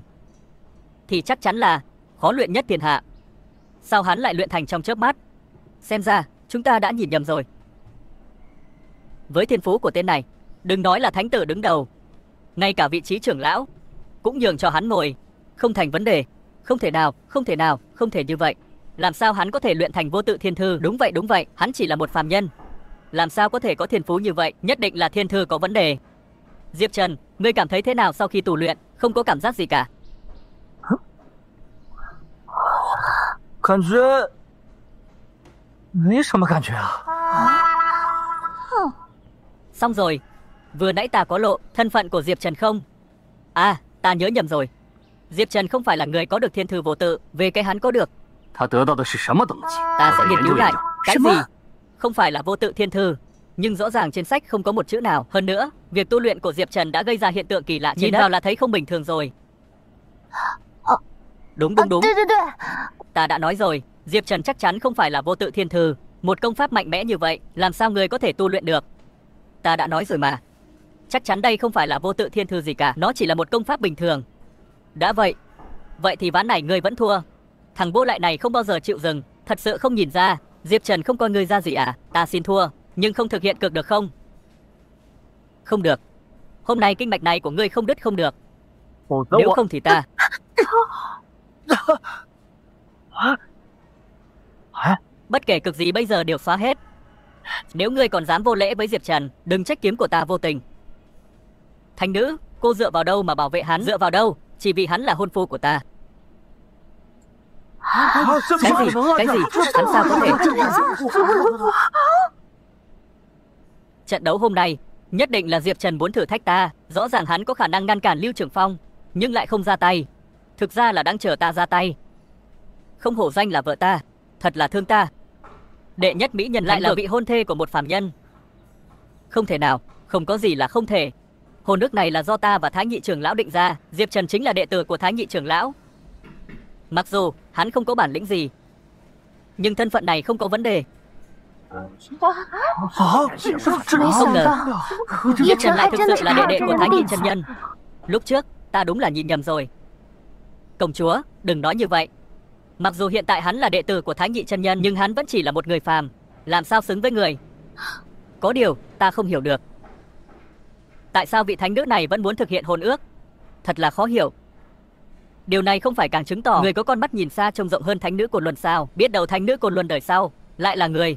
thì chắc chắn là khó luyện nhất thiên hạ. Sao hắn lại luyện thành trong chớp mắt? Xem ra chúng ta đã nhìn nhầm rồi. Với thiên phú của tên này, đừng nói là thánh tử đứng đầu, ngay cả vị trí trưởng lão cũng nhường cho hắn ngồi, không thành vấn đề. Không thể nào, không thể nào, không thể như vậy. Làm sao hắn có thể luyện thành vô tự thiên thư? Đúng vậy, hắn chỉ là một phàm nhân, làm sao có thể có thiên phú như vậy? Nhất định là thiên thư có vấn đề. Diệp Trần, ngươi cảm thấy thế nào sau khi tu luyện? Không có cảm giác gì cả. 感觉没什么感觉啊。 Xong rồi, vừa nãy ta có lộ thân phận của Diệp Trần không? À, ta nhớ nhầm rồi. Diệp Trần không phải là người có được thiên thư vô tự, về cái hắn có được 他得到的是什么东西？ ta sẽ nghiên cứu lại. Cái什gì?么？ Không phải là vô tự thiên thư, nhưng rõ ràng trên sách không có một chữ nào. Hơn nữa, việc tu luyện của Diệp Trần đã gây ra hiện tượng kỳ lạ. Nhìn vào là thấy không bình thường rồi. Đúng. 对对对， Ta đã nói rồi, Diệp Trần chắc chắn không phải là vô tự thiên thư. Một công pháp mạnh mẽ như vậy, làm sao người có thể tu luyện được? Ta đã nói rồi mà. Chắc chắn đây không phải là vô tự thiên thư gì cả, nó chỉ là một công pháp bình thường. Đã vậy thì ván này ngươi vẫn thua. Thằng vô lại này không bao giờ chịu dừng, thật sự không nhìn ra Diệp Trần không coi ngươi ra gì à? Ta xin thua, nhưng không thực hiện cược được không? Không được. Hôm nay kinh mạch này của ngươi không đứt không được. Nếu không thì ta... Bất kể cực gì bây giờ đều xóa hết. Nếu ngươi còn dám vô lễ với Diệp Trần, đừng trách kiếm của ta vô tình. Thánh nữ, cô dựa vào đâu mà bảo vệ hắn? Dựa vào đâu? chỉ vì hắn là hôn phu của ta. Cái gì? Cái gì? Hắn sao có thể? Trận đấu hôm nay nhất định là Diệp Trần muốn thử thách ta. Rõ ràng hắn có khả năng ngăn cản Lưu Trường Phong, nhưng lại không ra tay. Thực ra là đang chờ ta ra tay. Không hổ danh là vợ ta, thật là thương ta. Đệ nhất mỹ nhân lại là vị hôn thê của một phàm nhân. Không thể nào, không có gì là không thể. Hôn ước này là do ta và Thái Nhị trưởng lão định ra. Diệp Trần chính là đệ tử của Thái Nhị trưởng lão. Mặc dù hắn không có bản lĩnh gì, nhưng thân phận này không có vấn đề. Không ngờ Diệp Trần lại thực sự là đệ đệ của Thái Nhị chân nhân. Lúc trước ta đúng là nhìn nhầm rồi. Công chúa, đừng nói như vậy. Mặc dù hiện tại hắn là đệ tử của Thái Nhị chân nhân, nhưng hắn vẫn chỉ là một người phàm, làm sao xứng với người. Có điều ta không hiểu được, tại sao vị thánh nữ này vẫn muốn thực hiện hôn ước. Thật là khó hiểu. Điều này không phải càng chứng tỏ người có con mắt nhìn xa trông rộng hơn thánh nữ Côn Luân sao? Biết đầu thánh nữ Côn Luân đời sau lại là người.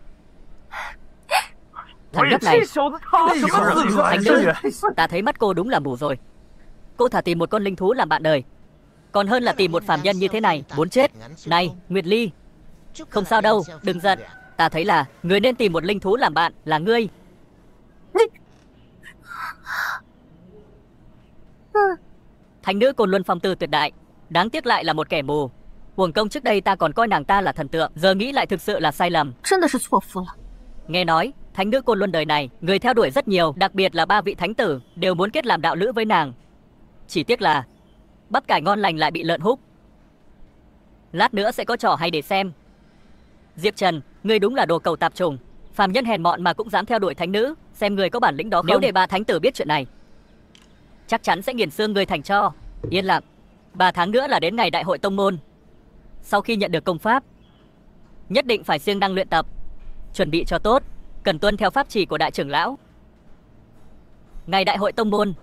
Thằng nhóc này, thánh nữ, ta thấy mắt cô đúng là mù rồi. Cô thà tìm một con linh thú làm bạn đời, còn hơn là tìm một phàm nhân như thế này. Muốn chết. Này Nguyệt Ly, không sao đâu, đừng giận. Ta thấy là người nên tìm một linh thú làm bạn là ngươi. Thánh nữ Côn Luân phong tư tuyệt đại, đáng tiếc lại là một kẻ mù. Uổng công trước đây ta còn coi nàng ta là thần tượng, giờ nghĩ lại thực sự là sai lầm. Nghe nói thánh nữ Côn Luân đời này người theo đuổi rất nhiều, đặc biệt là 3 vị thánh tử đều muốn kết làm đạo lữ với nàng. Chỉ tiếc là bắp cải ngon lành lại bị lợn húc. Lát nữa sẽ có trò hay để xem. Diệp Trần, ngươi đúng là đồ cầu tạp trùng. Phàm nhân hèn mọn mà cũng dám theo đuổi thánh nữ, xem người có bản lĩnh đó không. Nếu để 3 thánh tử biết chuyện này, chắc chắn sẽ nghiền xương người thành tro. Yên lặng, 3 tháng nữa là đến ngày đại hội tông môn. Sau khi nhận được công pháp, nhất định phải siêng năng luyện tập, chuẩn bị cho tốt, cần tuân theo pháp chỉ của đại trưởng lão. Ngày đại hội tông môn,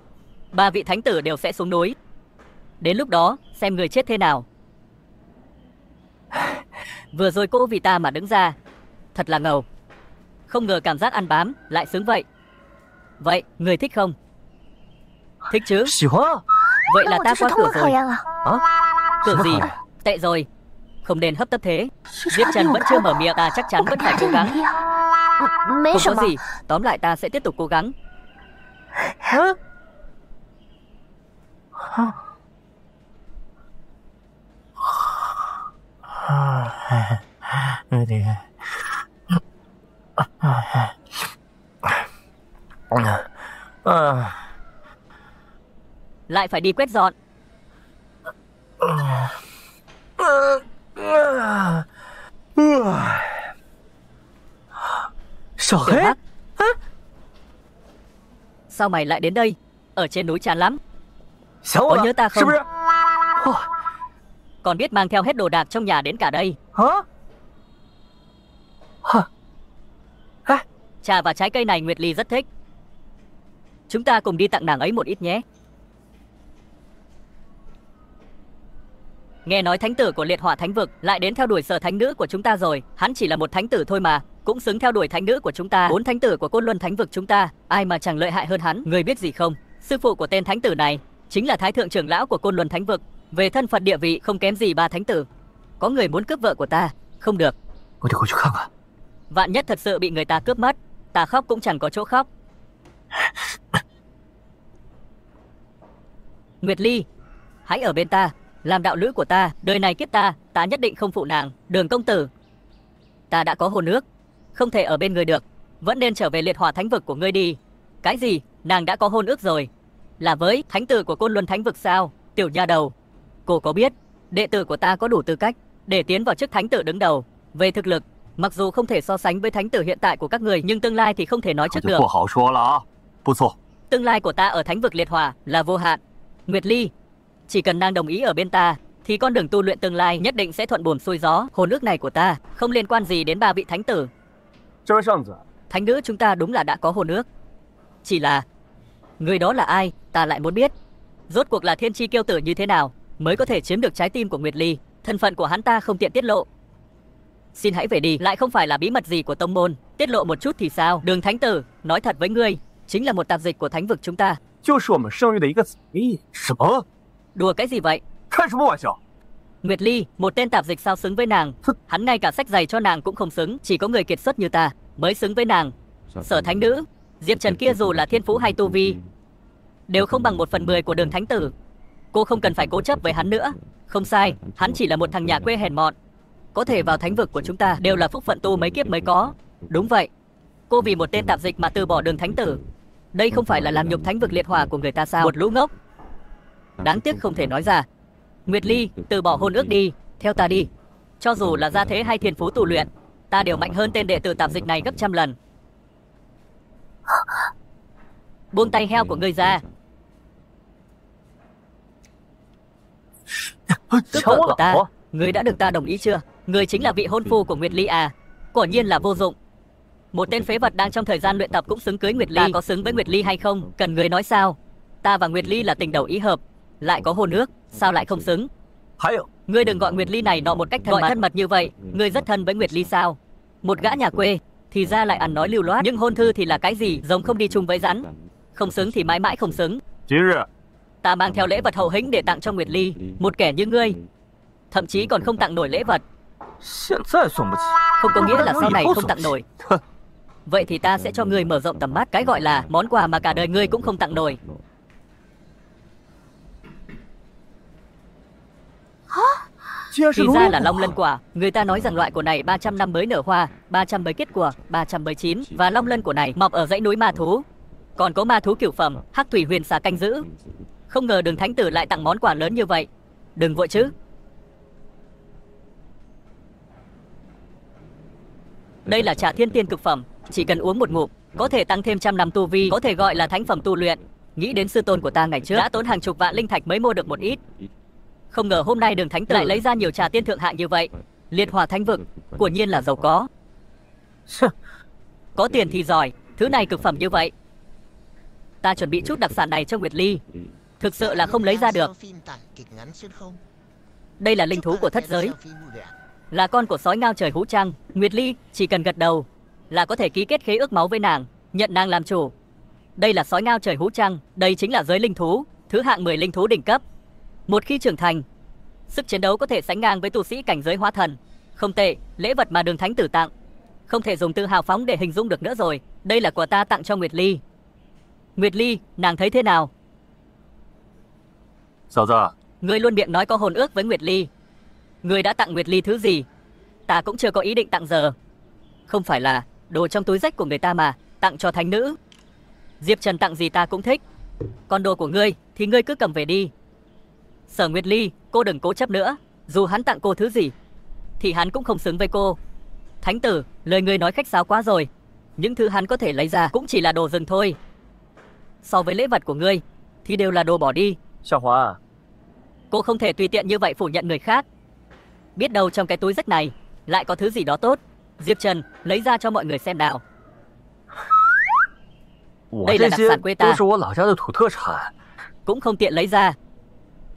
3 vị thánh tử đều sẽ xuống núi. Đến lúc đó xem người chết thế nào. Vừa rồi cô vì ta mà đứng ra, thật là ngầu. Không ngờ cảm giác ăn bám lại sướng vậy. Vậy người thích không? Thích chứ? Vậy là ta qua cửa rồi. Cửa gì? Tệ rồi, không nên hấp tấp thế. Diệp Trần vẫn chưa mở miệng, ta chắc chắn vẫn phải cố gắng. Không có gì, tóm lại ta sẽ tiếp tục cố gắng. Lại phải đi quét dọn. Tiểu Hắc, sao mày lại đến đây? Ở trên núi chán lắm. Có nhớ ta không? Còn biết mang theo hết đồ đạc trong nhà đến cả đây. Trà và trái cây này Nguyệt Ly rất thích. Chúng ta cùng đi tặng nàng ấy một ít nhé. Nghe nói thánh tử của Liệt Hỏa Thánh Vực lại đến theo đuổi sở thánh nữ của chúng ta rồi. Hắn chỉ là một thánh tử thôi mà, cũng xứng theo đuổi thánh nữ của chúng ta. 4 thánh tử của Côn Luân Thánh Vực chúng ta, ai mà chẳng lợi hại hơn hắn. Người biết gì không? Sư phụ của tên thánh tử này chính là Thái thượng trưởng lão của Côn Luân Thánh Vực. Về thân phận địa vị không kém gì 3 thánh tử. Có người muốn cướp vợ của ta, không được. Vạn nhất thật sự bị người ta cướp mất, ta khóc cũng chẳng có chỗ khóc. Nguyệt Ly, hãy ở bên ta, làm đạo lữ của ta. Đời này kiếp ta, ta nhất định không phụ nàng. Đường công tử, ta đã có hôn ước, không thể ở bên người được. Vẫn nên trở về Liệt Hỏa Thánh Vực của ngươi đi. Cái gì? Nàng đã có hôn ước rồi? Là với thánh tử của Côn Luân Thánh Vực sao? Tiểu nha đầu, cô có biết đệ tử của ta có đủ tư cách để tiến vào chức thánh tử đứng đầu? Về thực lực, mặc dù không thể so sánh với thánh tử hiện tại của các người, nhưng tương lai thì không thể nói trước được. Tương lai của ta ở Thánh Vực Liệt Hỏa là vô hạn. Nguyệt Ly, chỉ cần nàng đồng ý ở bên ta, thì con đường tu luyện tương lai nhất định sẽ thuận buồm xuôi gió. Hôn ước này của ta không liên quan gì đến 3 vị thánh tử. Thánh nữ chúng ta đúng là đã có hôn ước, chỉ là người đó là ai, ta lại muốn biết. Rốt cuộc là thiên chi kiêu tử như thế nào mới có thể chiếm được trái tim của Nguyệt Ly? Thân phận của hắn ta không tiện tiết lộ. Xin hãy về đi, lại không phải là bí mật gì của tông môn. Tiết lộ một chút thì sao? Đường thánh tử, nói thật với ngươi, chính là một tạp dịch của Thánh Vực chúng ta. Đùa cái gì vậy? 开什么玩笑？ Nguyệt Ly, một tên tạp dịch sao xứng với nàng? Hắn ngay cả sách giày cho nàng cũng không xứng, chỉ có người kiệt xuất như ta mới xứng với nàng. Sở thánh nữ, Diệp Trần kia dù là thiên phú hay tu vi đều không bằng 1/10 của Đường thánh tử. Cô không cần phải cố chấp với hắn nữa. Không sai, hắn chỉ là một thằng nhà quê hèn mọn. Có thể vào thánh vực của chúng ta đều là phúc phận tu mấy kiếp mới có. Đúng vậy, cô vì một tên tạp dịch mà từ bỏ Đường thánh tử, đây không phải là làm nhục thánh vực liệt hỏa của người ta sao? Một lũ ngốc. Đáng tiếc không thể nói ra. Nguyệt Ly, từ bỏ hôn ước đi, theo ta đi. Cho dù là gia thế hay thiên phú tu luyện, ta đều mạnh hơn tên đệ tử tạp dịch này gấp trăm lần. Buông tay heo của ngươi ra. Cướp vợ của ta, ngươi đã được ta đồng ý chưa? Ngươi chính là vị hôn phu của Nguyệt Ly à? Quả nhiên là vô dụng. Một tên phế vật đang trong thời gian luyện tập cũng xứng cưới Nguyệt Ly. Ta có xứng với Nguyệt Ly hay không, cần ngươi nói sao? Ta và Nguyệt Ly là tình đầu ý hợp, lại có hôn ước, sao lại không xứng? Ngươi đừng gọi Nguyệt Ly này nọ một cách thân mật như vậy. Ngươi rất thân với Nguyệt Ly sao? Một gã nhà quê thì ra lại ăn nói lưu loát, nhưng hôn thư thì là cái gì? Giống không đi chung với rắn. Không xứng thì mãi mãi không xứng. Ta mang theo lễ vật hậu hĩnh để tặng cho Nguyệt Ly. Một kẻ như ngươi thậm chí còn không tặng nổi lễ vật. Không có nghĩa là sau này không tặng nổi. Vậy thì ta sẽ cho ngươi mở rộng tầm mắt. Cái gọi là món quà mà cả đời ngươi cũng không tặng nổi. Thì ra là long lân quả. Người ta nói rằng loại của này 300 năm mới nở hoa, 300 mới kết quả, 300 mới chín. Và long lân của này mọc ở dãy núi ma thú. Còn có ma thú cửu phẩm, hắc thủy huyền xà canh giữ. Không ngờ Đường thánh tử lại tặng món quà lớn như vậy. Đừng vội chứ. Đây là trà thiên tiên cực phẩm, chỉ cần uống một ngụm có thể tăng thêm 100 năm tu vi, có thể gọi là thánh phẩm tu luyện. Nghĩ đến sư tôn của ta ngày trước đã tốn hàng chục vạn linh thạch mới mua được một ít. Không ngờ hôm nay Đường thánh tử lại lấy ra nhiều trà tiên thượng hạng như vậy. Liệt hỏa thánh vực quả nhiên là giàu có. Có tiền thì giỏi, thứ này cực phẩm như vậy. Ta chuẩn bị chút đặc sản này cho Nguyệt Ly, thực sự là không lấy ra được. Đây là linh thú của thất giới, là con của sói ngao trời hú trăng. Nguyệt Ly chỉ cần gật đầu là có thể ký kết khế ước máu với nàng, nhận nàng làm chủ. Đây là sói ngao trời hú trăng, đây chính là giới linh thú, thứ hạng 10 linh thú đỉnh cấp. Một khi trưởng thành, sức chiến đấu có thể sánh ngang với tu sĩ cảnh giới hóa thần. Không tệ, lễ vật mà Đường thánh tử tặng không thể dùng từ hào phóng để hình dung được nữa rồi. Đây là quà ta tặng cho Nguyệt Ly. Nguyệt Ly, nàng thấy thế nào? Ngươi luôn miệng nói có hôn ước với Nguyệt Ly. Ngươi đã tặng Nguyệt Ly thứ gì? Ta cũng chưa có ý định tặng giờ. Không phải là đồ trong túi rách của người ta mà, tặng cho thánh nữ. Diệp Trần tặng gì ta cũng thích. Còn đồ của ngươi thì ngươi cứ cầm về đi. Sở Nguyệt Ly, cô đừng cố chấp nữa. Dù hắn tặng cô thứ gì thì hắn cũng không xứng với cô. Thánh tử, lời ngươi nói khách sáo quá rồi. Những thứ hắn có thể lấy ra cũng chỉ là đồ rừng thôi. So với lễ vật của ngươi thì đều là đồ bỏ đi. Cô không thể tùy tiện như vậy phủ nhận người khác. Biết đâu trong cái túi rách này lại có thứ gì đó tốt. Diệp Trần, lấy ra cho mọi người xem nào. Đây là đặc sản quê ta, cũng không tiện lấy ra.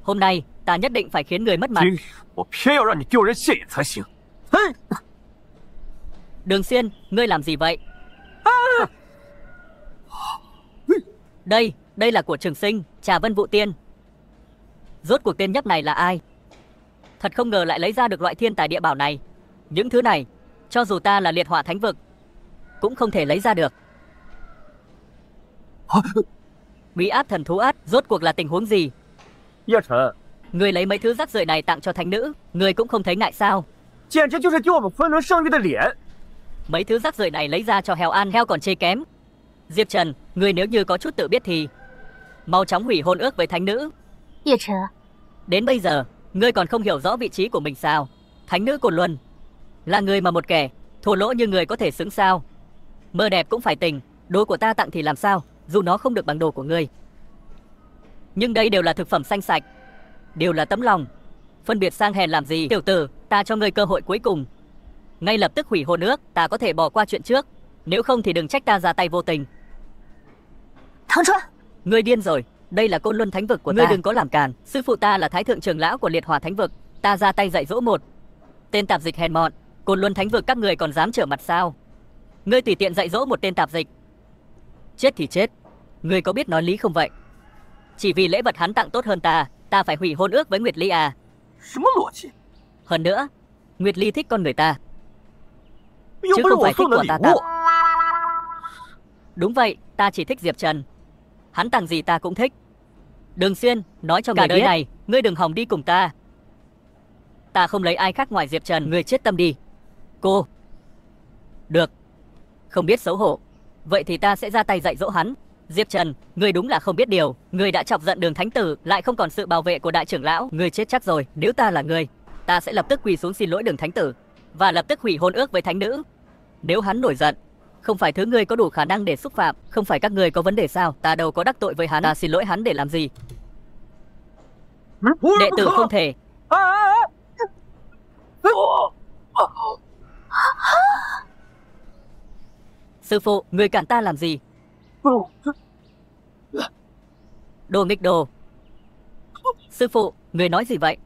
Hôm nay ta nhất định phải khiến người mất mặt. Đường Xuyên, ngươi làm gì vậy? Đây là của Trường Sinh, Trà Vân Vụ Tiên. Rốt cuộc tên nhóc này là ai? Thật không ngờ lại lấy ra được loại thiên tài địa bảo này. Những thứ này, cho dù ta là liệt hỏa thánh vực cũng không thể lấy ra được. Bí áp thần thú át, rốt cuộc là tình huống gì? Người lấy mấy thứ rác rưởi này tặng cho thánh nữ, người cũng không thấy ngại sao? Mấy thứ rác rưởi này lấy ra cho heo ăn, heo còn chê kém. Diệp Trần, người nếu như có chút tự biết thì mau chóng hủy hôn ước với thánh nữ. Đến bây giờ, ngươi còn không hiểu rõ vị trí của mình sao? Thánh nữ Cồn Luân là người mà một kẻ thua lỗ như người có thể xứng sao? Mơ đẹp cũng phải tình, đồ của ta tặng thì làm sao? Dù nó không được bằng đồ của ngươi, nhưng đây đều là thực phẩm xanh sạch, đều là tấm lòng. Phân biệt sang hèn làm gì? Tiểu tử, ta cho ngươi cơ hội cuối cùng, ngay lập tức hủy hôn ước. Ta có thể bỏ qua chuyện trước, nếu không thì đừng trách ta ra tay vô tình. Ngươi điên rồi, đây là Côn Luân thánh vực của ta. Ngươi đừng có làm càn. Sư phụ ta là thái thượng trưởng lão của liệt hỏa thánh vực, ta ra tay dạy dỗ một tên tạp dịch hèn mọn. Côn Luân thánh vực các người còn dám trở mặt sao? Ngươi tùy tiện dạy dỗ một tên tạp dịch, chết thì chết. Ngươi có biết nói lý không vậy? Chỉ vì lễ vật hắn tặng tốt hơn ta ta phải hủy hôn ước với Nguyệt Ly à? 什么逻辑？ Hơn nữa, Nguyệt Ly thích con người ta, 又 chứ 不是 không 我 phải thích 送的 của 礼 ta 物。 Đúng vậy, ta chỉ thích Diệp Trần. Hắn tặng gì ta cũng thích. Đường Xuyên, nói cho người đời này, ngươi đừng hòng đi cùng ta. Ta không lấy ai khác ngoài Diệp Trần, ngươi chết tâm đi. Cô. Được. Không biết xấu hổ. Vậy thì ta sẽ ra tay dạy dỗ hắn. Diệp Trần, ngươi đúng là không biết điều. Ngươi đã chọc giận Đường Thánh Tử, lại không còn sự bảo vệ của đại trưởng lão. Ngươi chết chắc rồi. Nếu ta là ngươi, ta sẽ lập tức quỳ xuống xin lỗi Đường Thánh Tử và lập tức hủy hôn ước với thánh nữ. Nếu hắn nổi giận, không phải thứ ngươi có đủ khả năng để xúc phạm. Không phải các ngươi có vấn đề sao? Ta đâu có đắc tội với hắn. Ta xin lỗi hắn để làm gì? Đệ tử không thể. Sư phụ, ngươi cản ta làm gì? Đồ nghịch đồ. Sư phụ, ngươi nói gì vậy?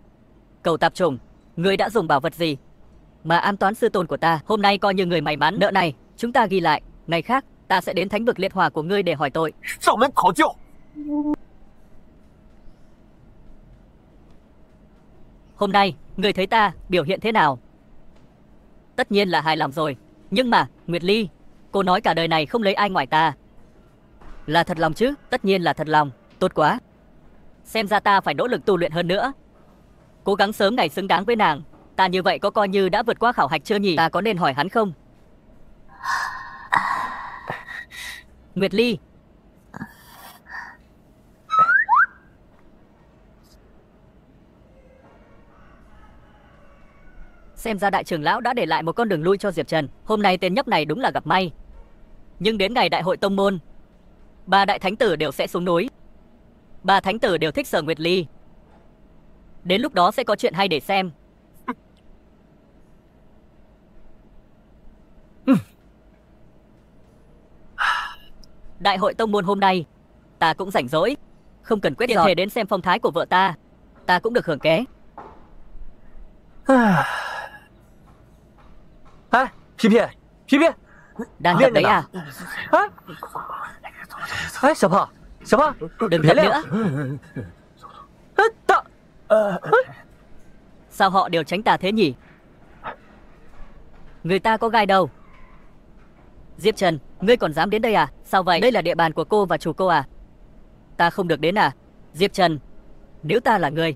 Cầu tạp chủng, ngươi đã dùng bảo vật gì mà ám toán sư tôn của ta? Hôm nay coi như người may mắn. Nợ này chúng ta ghi lại, ngày khác ta sẽ đến thánh vực liệt hỏa của ngươi để hỏi tội. 上门讨教。 Hôm nay ngươi thấy ta biểu hiện thế nào? Tất nhiên là hài lòng rồi. Nhưng mà Nguyệt Ly, cô nói cả đời này không lấy ai ngoài ta. Là thật lòng chứ? Tất nhiên là thật lòng. Tốt quá. Xem ra ta phải nỗ lực tu luyện hơn nữa, cố gắng sớm ngày xứng đáng với nàng. Ta như vậy có coi như đã vượt qua khảo hạch chưa nhỉ? Ta có nên hỏi hắn không? Nguyệt Ly. Xem ra đại trưởng lão đã để lại một con đường lui cho Diệp Trần. Hôm nay tên nhóc này đúng là gặp may. Nhưng đến ngày đại hội tông môn, 3 đại thánh tử đều sẽ xuống núi. 3 thánh tử đều thích Sở Nguyệt Ly. Đến lúc đó sẽ có chuyện hay để xem. Đại hội tông môn hôm nay, ta cũng rảnh rỗi, không cần quyết tiện thể đến xem phong thái của vợ ta. Ta cũng được hưởng ké. 哎，皮皮，皮皮， Đang tập 练着 đấy 呢 à?。哎，小胖，小胖， Đừng 别 tập 练 nữa. 了。大， Sao họ đều tránh ta thế nhỉ? Người ta có gai đâu. Diệp Trần, ngươi còn dám đến đây à? Sao vậy? Đây là địa bàn của cô và chủ cô à? Ta không được đến à? Diệp Trần, nếu ta là ngươi,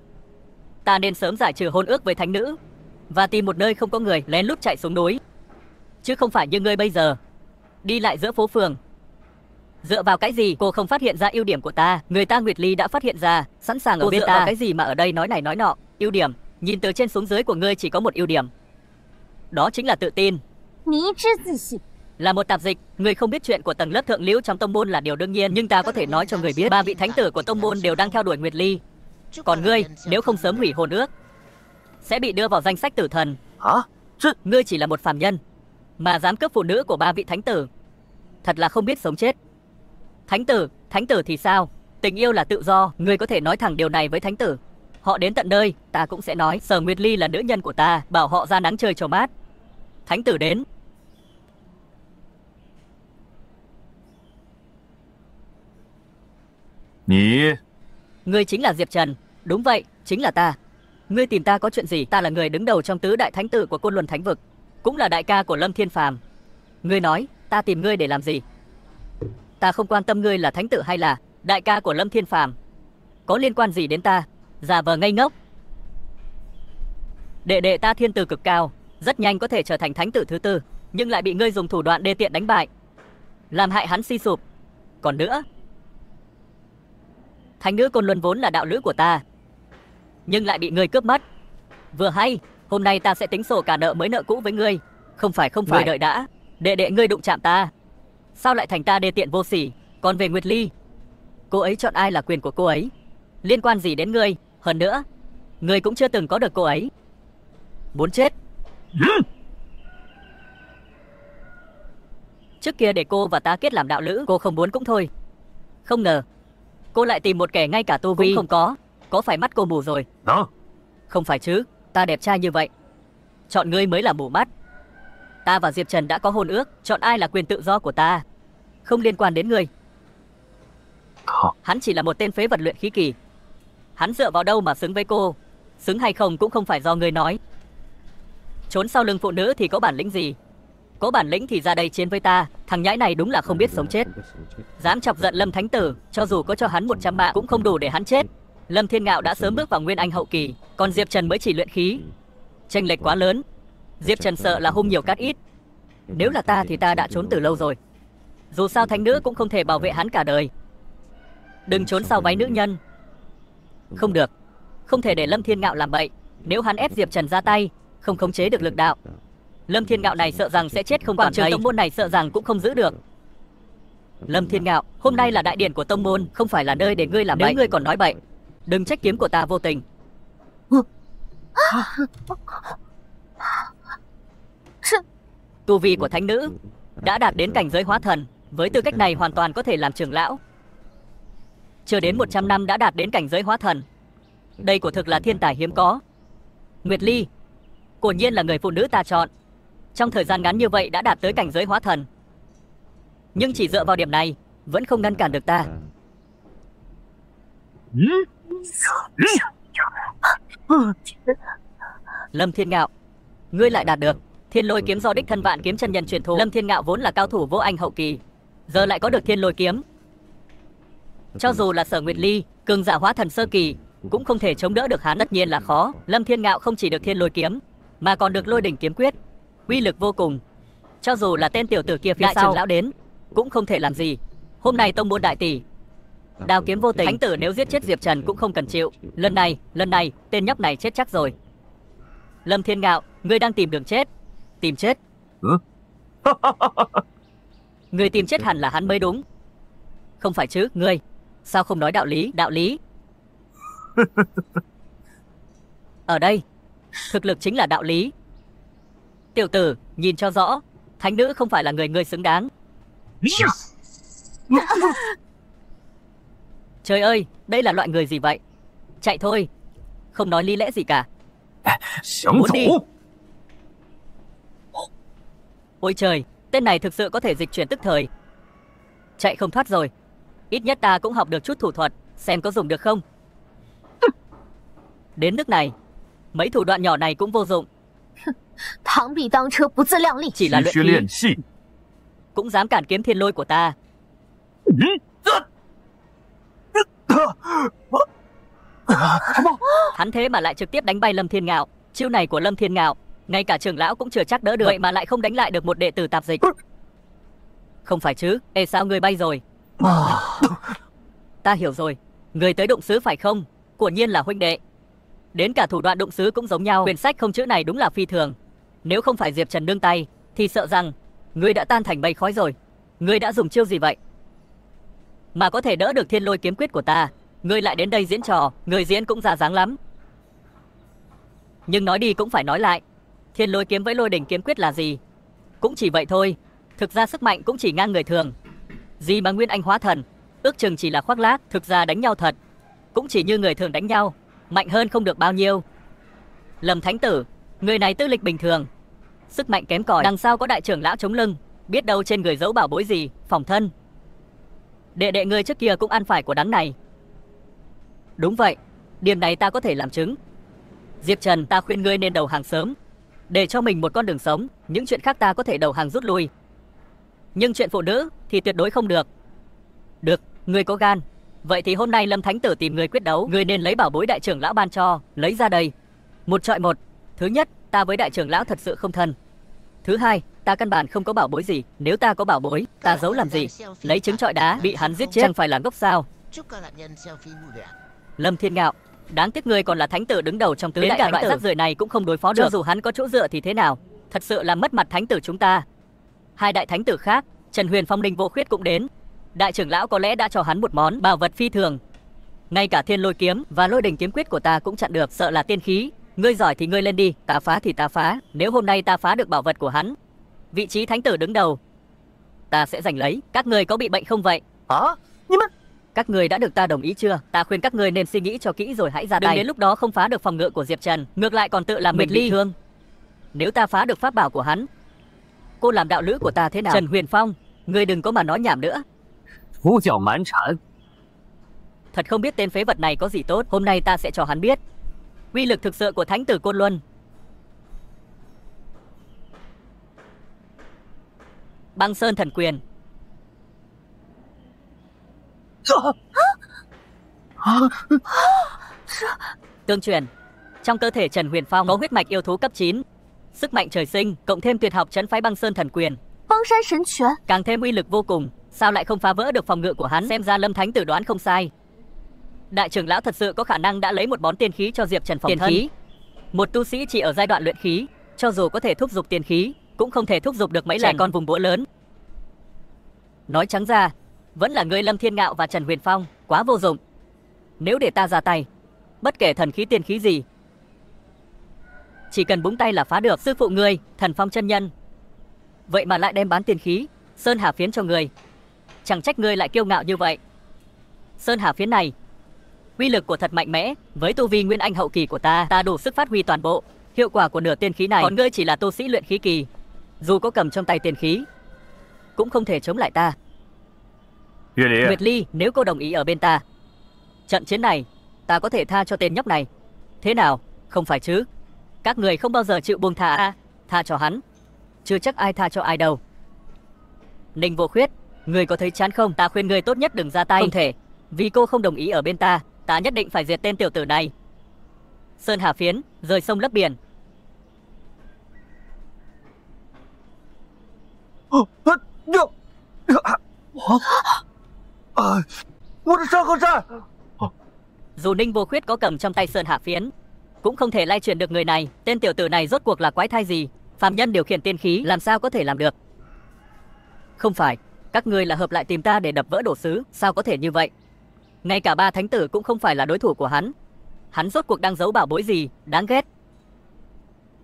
ta nên sớm giải trừ hôn ước với thánh nữ và tìm một nơi không có người lén lút chạy xuống núi, chứ không phải như ngươi bây giờ đi lại giữa phố phường. Dựa vào cái gì cô không phát hiện ra ưu điểm của ta? Người ta Nguyệt Ly đã phát hiện ra, sẵn sàng ở bên ta. Dựa vào cái gì mà ở đây nói này nói nọ? Ưu điểm, nhìn từ trên xuống dưới của ngươi chỉ có một ưu điểm, đó chính là tự tin. 迷之自信。 Là một tạp dịch, người không biết chuyện của tầng lớp thượng lưu trong tông môn là điều đương nhiên, nhưng ta có thể nói cho người biết 3 vị thánh tử của tông môn đều đang theo đuổi Nguyệt Ly. Còn ngươi, nếu không sớm hủy hôn ước, sẽ bị đưa vào danh sách tử thần. 啊，这 Ngươi chỉ là một phàm nhân mà dám cướp phụ nữ của 3 vị thánh tử, thật là không biết sống chết. Thánh tử thì sao? Tình yêu là tự do, ngươi có thể nói thẳng điều này với thánh tử. Họ đến tận nơi, ta cũng sẽ nói Sở Nguyệt Ly là nữ nhân của ta, bảo họ ra nắng chơi cho mát. Thánh tử đến. Ngươi chính là Diệp Trần. Đúng vậy, chính là ta. Ngươi tìm ta có chuyện gì? Ta là người đứng đầu trong tứ đại thánh tử của Côn Luân Thánh Vực, cũng là đại ca của Lâm Thiên Phàm. Ngươi nói, ta tìm ngươi để làm gì? Ta không quan tâm ngươi là thánh tử hay là đại ca của Lâm Thiên Phàm, có liên quan gì đến ta? Giả vờ ngây ngốc. Đệ ta thiên tư cực cao, rất nhanh có thể trở thành thánh tử thứ tư, nhưng lại bị ngươi dùng thủ đoạn đê tiện đánh bại, làm hại hắn suy sụp. Còn nữa, thánh nữ Côn Luân vốn là đạo lữ của ta, nhưng lại bị ngươi cướp mất. Vừa hay, hôm nay ta sẽ tính sổ cả nợ mới nợ cũ với ngươi. Không phải. Ngươi đợi đã. Đệ ngươi đụng chạm ta, sao lại thành ta đê tiện vô sỉ? Còn về Nguyệt Ly, cô ấy chọn ai là quyền của cô ấy, liên quan gì đến ngươi? Hơn nữa, ngươi cũng chưa từng có được cô ấy. Muốn chết. Trước kia để cô và ta kết làm đạo lữ, cô không muốn cũng thôi. Không ngờ cô lại tìm một kẻ ngay cả tu vi cũng không có phải mắt cô mù rồi? Đó. Không phải chứ, ta đẹp trai như vậy, chọn ngươi mới là mù mắt. Ta và Diệp Trần đã có hôn ước, chọn ai là quyền tự do của ta, không liên quan đến ngươi. Hắn chỉ là một tên phế vật luyện khí kỳ, Hắn dựa vào đâu mà xứng với cô? Xứng hay không cũng không phải do ngươi nói. Trốn sau lưng phụ nữ thì có bản lĩnh gì? Có bản lĩnh thì ra đây chiến với ta. Thằng nhãi này đúng là không biết sống chết. Dám chọc giận Lâm Thánh Tử, cho dù có cho hắn 100 mạng cũng không đủ để hắn chết. Lâm Thiên Ngạo đã sớm bước vào Nguyên Anh hậu kỳ, còn Diệp Trần mới chỉ luyện khí. Chênh lệch quá lớn. Diệp Trần sợ là hung nhiều cát ít. Nếu là ta thì ta đã trốn từ lâu rồi. Dù sao thánh nữ cũng không thể bảo vệ hắn cả đời. Đừng trốn sau váy nữ nhân. Không được, không thể để Lâm Thiên Ngạo làm bậy. Nếu hắn ép Diệp Trần ra tay, không khống chế được lực đạo, Lâm Thiên Ngạo này sợ rằng sẽ chết không còn. Trường tông môn này sợ rằng cũng không giữ được. Lâm Thiên Ngạo, hôm nay là đại điện của tông môn, không phải là nơi để ngươi làm bậy. Nếu ngươi còn nói bậy, đừng trách kiếm của ta vô tình. Tu vi của thánh nữ đã đạt đến cảnh giới hóa thần, với tư cách này hoàn toàn có thể làm trưởng lão. Chưa đến 100 năm đã đạt đến cảnh giới hóa thần. Đây quả thực là thiên tài hiếm có. Nguyệt Ly, quả nhiên là người phụ nữ ta chọn. Trong thời gian ngắn như vậy đã đạt tới cảnh giới hóa thần. Nhưng chỉ dựa vào điểm này vẫn không ngăn cản được ta. Lâm Thiên Ngạo, ngươi lại đạt được Thiên Lôi kiếm do đích thân Vạn Kiếm chân nhân truyền thụ. Lâm Thiên Ngạo vốn là cao thủ vô anh hậu kỳ, giờ lại có được Thiên Lôi kiếm. Cho dù là Sở Nguyệt Ly, cường giả hóa thần sơ kỳ, cũng không thể chống đỡ được hắn. Tất nhiên là khó. Lâm Thiên Ngạo không chỉ được Thiên Lôi kiếm, mà còn được Lôi đỉnh kiếm quyết, uy lực vô cùng. Cho dù là tên tiểu tử kia phía sau lão đến, cũng không thể làm gì. Hôm nay tông môn đại tỷ, đao kiếm vô tình, thánh tử nếu giết chết Diệp Trần cũng không cần chịu. Lần này, tên nhóc này chết chắc rồi. Lâm Thiên Ngạo, ngươi đang tìm đường chết. Tìm chết? Ngươi tìm chết hẳn là hắn mới đúng. Không phải chứ, ngươi sao không nói đạo lý? Đạo lý? Ở đây, thực lực chính là đạo lý. Tiểu tử, nhìn cho rõ, thánh nữ không phải là người ngươi xứng đáng. Trời ơi, đây là loại người gì vậy? Chạy thôi, không nói lý lẽ gì cả. Muốn đi. Ôi trời, tên này thực sự có thể dịch chuyển tức thời. Chạy không thoát rồi. Ít nhất ta cũng học được chút thủ thuật, xem có dùng được không. Đến nước này, mấy thủ đoạn nhỏ này cũng vô dụng. Chỉ là luyện khí, cũng dám cản kiếm thiên lôi của ta. Hắn thế mà lại trực tiếp đánh bay Lâm Thiên Ngạo. Chiêu này của Lâm Thiên Ngạo, ngay cả trưởng lão cũng chưa chắc đỡ được. Vậy mà lại không đánh lại được một đệ tử tạp dịch. Không phải chứ? Ê, sao ngươi bay rồi? Ta hiểu rồi, người tới đụng sứ phải không? Quả nhiên là huynh đệ. Đến cả thủ đoạn đụng sứ cũng giống nhau. Quyển sách không chữ này đúng là phi thường. Nếu không phải Diệp Trần nương tay, thì sợ rằng ngươi đã tan thành mây khói rồi. Ngươi đã dùng chiêu gì vậy mà có thể đỡ được Thiên Lôi kiếm quyết của ta? Ngươi lại đến đây diễn trò, ngươi diễn cũng ra dáng lắm. Nhưng nói đi cũng phải nói lại, Thiên Lôi kiếm với Lôi đỉnh kiếm quyết là gì? Cũng chỉ vậy thôi. Thực ra sức mạnh cũng chỉ ngang người thường. Gì mà Nguyên Anh hóa thần, ước chừng chỉ là khoác lác. Thực ra đánh nhau thật cũng chỉ như người thường đánh nhau, mạnh hơn không được bao nhiêu. Lâm Thánh Tử, người này tư lịch bình thường, sức mạnh kém cỏi, đằng sau có đại trưởng lão chống lưng, biết đâu trên người giấu bảo bối gì, phòng thân. Đệ đệ ngươi trước kia cũng ăn phải của đắng này. Đúng vậy, điểm này ta có thể làm chứng. Diệp Trần, ta khuyên ngươi nên đầu hàng sớm, để cho mình một con đường sống. Những chuyện khác ta có thể đầu hàng rút lui, nhưng chuyện phụ nữ thì tuyệt đối không được. Được, ngươi có gan. Vậy thì hôm nay Lâm Thánh Tử tìm người quyết đấu, ngươi nên lấy bảo bối đại trưởng lão ban cho, lấy ra đây. Một chọi một. Thứ nhất, ta với đại trưởng lão thật sự không thân. Thứ hai, ta căn bản không có bảo bối gì. Nếu ta có bảo bối, ta giấu làm gì? Lấy trứng trọi đá, bị hắn giết chết chẳng phải là ngốc sao? Lâm Thiên Ngạo, đáng tiếc ngươi còn là thánh tử đứng đầu trong tứ đại, cả loại rác rưởi này cũng không đối phó được. Cho dù hắn có chỗ dựa thì thế nào? Thật sự là mất mặt thánh tử chúng ta. Hai đại thánh tử khác, Trần Huyền, Phong Linh, Vô Khuyết cũng đến. Đại trưởng lão có lẽ đã cho hắn một món bảo vật phi thường. Ngay cả Thiên Lôi kiếm và Lôi đỉnh kiếm quyết của ta cũng chặn được, sợ là tiên khí. Ngươi giỏi thì ngươi lên đi, ta phá thì ta phá. Nếu hôm nay ta phá được bảo vật của hắn, vị trí thánh tử đứng đầu ta sẽ giành lấy. Các ngươi có bị bệnh không vậy? Các ngươi đã được ta đồng ý chưa? Ta khuyên các ngươi nên suy nghĩ cho kỹ rồi hãy ra tay. Đừng đến lúc đó không phá được phòng ngự của Diệp Trần, ngược lại còn tự làm mình bị thương. Nếu ta phá được pháp bảo của hắn, cô làm đạo lữ của ta thế nào? Trần Huyền Phong, ngươi đừng có mà nói nhảm nữa. Thật không biết tên phế vật này có gì tốt. Hôm nay ta sẽ cho hắn biết uy lực thực sự của Thánh tử Côn Luân. Băng Sơn Thần Quyền. Tương truyền, trong cơ thể Trần Huyền Phong có huyết mạch yêu thú cấp 9, sức mạnh trời sinh cộng thêm tuyệt học trấn phái Băng Sơn Thần Quyền, Băng山神拳càng thêm uy lực vô cùng. Sao lại không phá vỡ được phòng ngự của hắn? Xem ra Lâm Thánh tử đoán không sai. Đại trưởng lão thật sự có khả năng đã lấy một món tiên khí cho Diệp Trần phòng thân. Khí. Một tu sĩ chỉ ở giai đoạn luyện khí, cho dù có thể thúc giục tiên khí, cũng không thể thúc giục được mấy trẻ con vùng búa lớn. Nói trắng ra, vẫn là ngươi Lâm Thiên Ngạo và Trần Huyền Phong quá vô dụng. Nếu để ta ra tay, bất kể thần khí tiên khí gì, chỉ cần búng tay là phá được. Sư phụ ngươi, Thần Phong chân nhân, vậy mà lại đem bán tiên khí Sơn Hà Phiến cho ngươi. Chẳng trách ngươi lại kiêu ngạo như vậy. Sơn Hà Phiến này, uy lực của thật mạnh mẽ, với tu vi Nguyên Anh hậu kỳ của ta đủ sức phát huy toàn bộ hiệu quả của nửa tiên khí này. Còn ngươi chỉ là tu sĩ luyện khí kỳ, dù có cầm trong tay tiên khí, cũng không thể chống lại ta. Nguyệt Ly, nếu cô đồng ý ở bên ta, trận chiến này ta có thể tha cho tên nhóc này. Thế nào, không phải chứ? Các người không bao giờ chịu buông tha à? Tha cho hắn, chưa chắc ai tha cho ai đâu. Ninh Vô Khuyết, người có thấy chán không? Ta khuyên người tốt nhất đừng ra tay. Không thể, vì cô không đồng ý ở bên ta, ta nhất định phải diệt tên tiểu tử này. Sơn Hà Phiến, rời sông lấp biển. 我的山河扇！ Dù Ninh Vô Khuyết có cầm trong tay Sơn Hà Phiến, cũng không thể lay chuyển được người này. Tên tiểu tử này rốt cuộc là quái thai gì? Phàm nhân điều khiển tiên khí làm sao có thể làm được? Không phải, các ngươi là hợp lại tìm ta để đập vỡ đồ sứ, sao có thể như vậy? Ngay cả ba thánh tử cũng không phải là đối thủ của hắn. Hắn rốt cuộc đang giấu bảo bối gì, đáng ghét.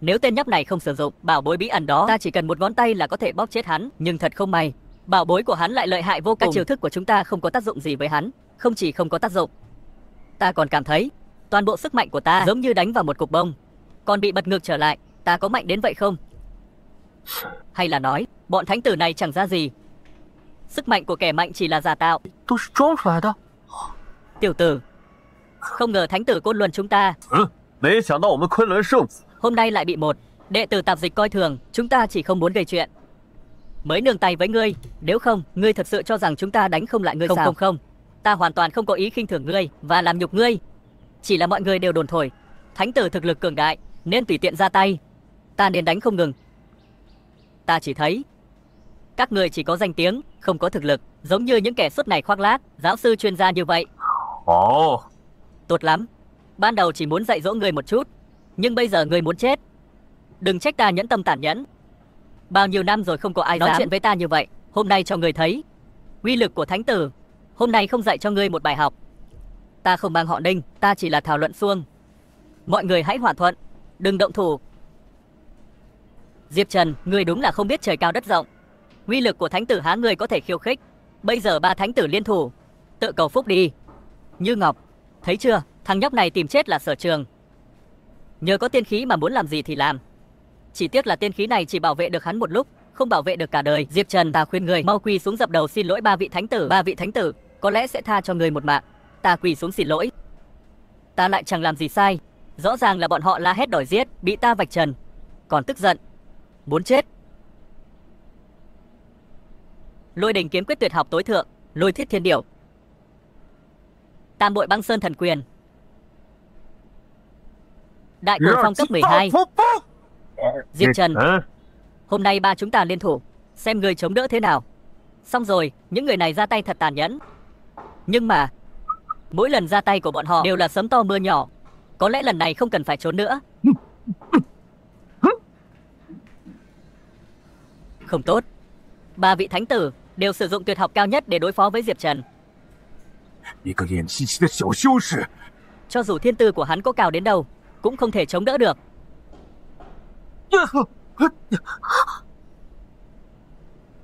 Nếu tên nhóc này không sử dụng bảo bối bí ẩn đó, ta chỉ cần một ngón tay là có thể bóp chết hắn. Nhưng thật không may, bảo bối của hắn lại lợi hại vô cùng. Các chiêu thức của chúng ta không có tác dụng gì với hắn. Không chỉ không có tác dụng, ta còn cảm thấy toàn bộ sức mạnh của ta giống như đánh vào một cục bông, còn bị bật ngược trở lại. Ta có mạnh đến vậy không? Hay là nói, bọn thánh tử này chẳng ra gì? Sức mạnh của kẻ mạnh chỉ là giả tạo. 都是装出来的。 Tiểu tử, không ngờ thánh tử Côn Luân chúng ta 没想到我们昆仑圣子 hôm nay lại bị một đệ tử tạp dịch coi thường. Chúng ta chỉ không muốn gây chuyện mới nương tay với ngươi. Nếu không, ngươi thật sự cho rằng chúng ta đánh không lại ngươi sao? Không, ta hoàn toàn không có ý khinh thường ngươi và làm nhục ngươi. Chỉ là mọi người đều đồn thổi thánh tử thực lực cường đại nên tùy tiện ra tay, ta nên đánh không ngừng. Ta chỉ thấy các người chỉ có danh tiếng, không có thực lực, giống như những kẻ suốt ngày khoác lác giáo sư chuyên gia như vậy. Ồ, tốt lắm. Ban đầu chỉ muốn dạy dỗ người một chút, nhưng bây giờ người muốn chết. Đừng trách ta nhẫn tâm tàn nhẫn. Bao nhiêu năm rồi không có ai nói chuyện với ta như vậy. Hôm nay cho người thấy uy lực của thánh tử. Hôm nay không dạy cho ngươi một bài học. Ta không mang họ Ninh, ta chỉ là thảo luận suông. Mọi người hãy hòa thuận, đừng động thủ. Diệp Trần, ngươi đúng là không biết trời cao đất rộng. Uy lực của thánh tử há người có thể khiêu khích? Bây giờ ba thánh tử liên thủ, tự cầu phúc đi. Như Ngọc, thấy chưa, thằng nhóc này tìm chết là sở trường. Nhờ có tiên khí mà muốn làm gì thì làm. Chỉ tiếc là tiên khí này chỉ bảo vệ được hắn một lúc, không bảo vệ được cả đời. Diệp Trần, ta khuyên người mau quỳ xuống dập đầu xin lỗi ba vị thánh tử. Ba vị thánh tử có lẽ sẽ tha cho người một mạng. Ta quỳ xuống xin lỗi. Ta lại chẳng làm gì sai. Rõ ràng là bọn họ la hét đòi giết, bị ta vạch trần, còn tức giận, muốn chết. Lôi đình kiếm quyết tuyệt học tối thượng, Lôi Thiết Thiên Điểu, Tam Bội Băng Sơn Thần Quyền, Đại Cuồng Phong cấp 12. Diệp Trần, hôm nay ba chúng ta liên thủ, xem người chống đỡ thế nào. Xong rồi, những người này ra tay thật tàn nhẫn. Nhưng mà mỗi lần ra tay của bọn họ đều là sấm to mưa nhỏ. Có lẽ lần này không cần phải trốn nữa. Không tốt. Ba vị thánh tử đều sử dụng tuyệt học cao nhất để đối phó với Diệp Trần. 一个练气息的小修士， Cho dù thiên tư của hắn có cao đến đâu, cũng không thể chống đỡ được.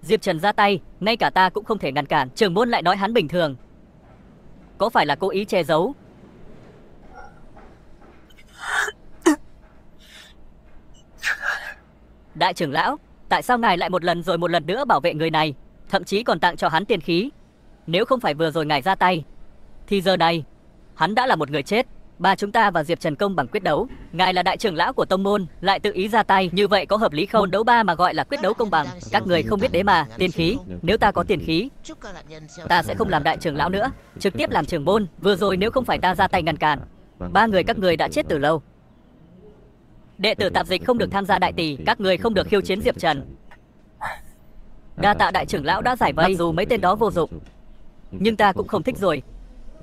Diệp Trần ra tay, ngay cả ta cũng không thể ngăn cản. Trưởng môn lại nói hắn bình thường. Có phải là cố ý che giấu? Đại trưởng lão, tại sao ngài lại một lần rồi một lần nữa bảo vệ người này, thậm chí còn tặng cho hắn tiên khí? Nếu không phải vừa rồi ngài ra tay, thì giờ này hắn đã là một người chết. Ba chúng ta và Diệp Trần công bằng quyết đấu. Ngài là đại trưởng lão của tông môn, lại tự ý ra tay, như vậy có hợp lý không? Môn đấu ba mà gọi là quyết đấu công bằng, các người không biết đấy mà. Tiên khí, nếu ta có tiền khí, ta sẽ không làm đại trưởng lão nữa, trực tiếp làm trưởng môn. Vừa rồi nếu không phải ta ra tay ngăn cản, ba người các người đã chết từ lâu. Đệ tử tạp dịch không được tham gia đại tỷ, các người không được khiêu chiến Diệp Trần. Đa tạ đại trưởng lão đã giải vây, mặc dù mấy tên đó vô dụng, nhưng ta cũng không thích rồi.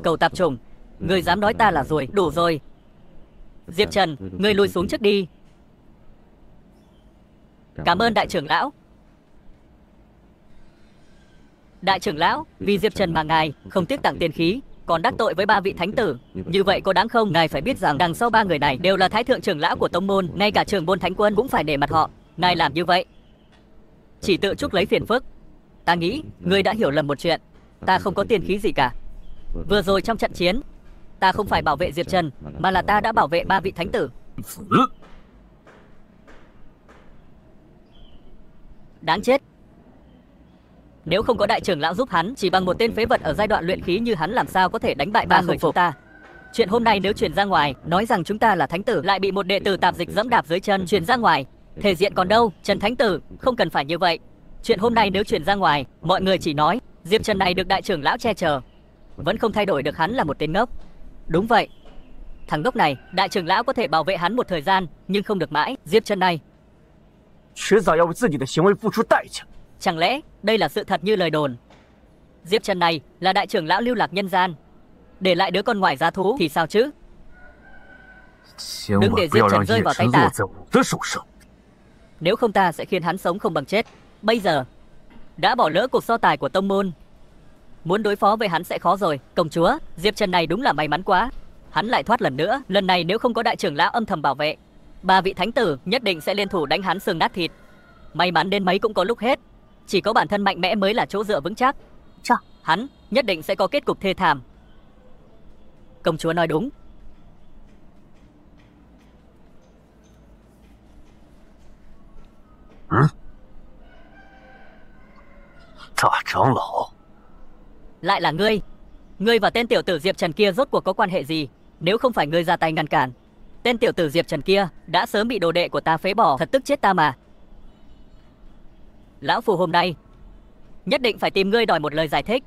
Cầu tạp trùng, người dám nói ta là ruồi, đủ rồi. Diệp Trần, người lùi xuống trước đi. Cảm ơn đại trưởng lão. Đại trưởng lão, vì Diệp Trần mà ngài không tiếc tặng tiền khí, còn đắc tội với ba vị thánh tử, như vậy có đáng không? Ngài phải biết rằng đằng sau ba người này đều là thái thượng trưởng lão của tông môn, ngay cả trưởng môn thánh quân cũng phải để mặt họ. Ngài làm như vậy chỉ tự chuốc lấy phiền phức. Ta nghĩ ngươi đã hiểu lầm một chuyện, ta không có tiền khí gì cả. Vừa rồi trong trận chiến, ta không phải bảo vệ Diệp Trần, mà là ta đã bảo vệ ba vị thánh tử. Đáng chết. Nếu không có đại trưởng lão giúp hắn, chỉ bằng một tên phế vật ở giai đoạn luyện khí như hắn làm sao có thể đánh bại ba người chúng ta. Chuyện hôm nay nếu truyền ra ngoài, nói rằng chúng ta là thánh tử, lại bị một đệ tử tạp dịch dẫm đạp dưới chân, truyền ra ngoài, thể diện còn đâu? Trần thánh tử, không cần phải như vậy. Chuyện hôm nay nếu truyền ra ngoài, mọi người chỉ nói Diệp Trần này được đại trưởng lão che chở, vẫn không thay đổi được hắn là một tên ngốc. Đúng vậy, thằng ngốc này, đại trưởng lão có thể bảo vệ hắn một thời gian, nhưng không được mãi. Diệp Trần này迟早要为自己的行为付出代价。 chẳng lẽ đây là sự thật như lời đồn? Diệp Trần này là đại trưởng lão lưu lạc nhân gian, để lại đứa con ngoài giá thú thì sao chứ? 千 Đừng 万 để 不要 Diệp 让 Trần rơi 叶 vào tay 晨 ta. 落在我的手上。 Nếu không ta sẽ khiến hắn sống không bằng chết. Bây giờ đã bỏ lỡ cuộc so tài của tông môn, muốn đối phó với hắn sẽ khó rồi. Công chúa, Diệp Trần này đúng là may mắn quá, hắn lại thoát lần nữa. Lần này nếu không có đại trưởng lão âm thầm bảo vệ, ba vị thánh tử nhất định sẽ liên thủ đánh hắn xương nát thịt. May mắn đến mấy cũng có lúc hết, chỉ có bản thân mạnh mẽ mới là chỗ dựa vững chắc. Hắn nhất định sẽ có kết cục thê thảm. Công chúa nói đúng.大长老， Lại là ngươi. Ngươi và tên tiểu tử Diệp Trần kia rốt cuộc có quan hệ gì? Nếu không phải ngươi ra tay ngăn cản, tên tiểu tử Diệp Trần kia đã sớm bị đồ đệ của ta phế bỏ, thật tức chết ta mà. Lão Phù hôm nay nhất định phải tìm ngươi đòi một lời giải thích.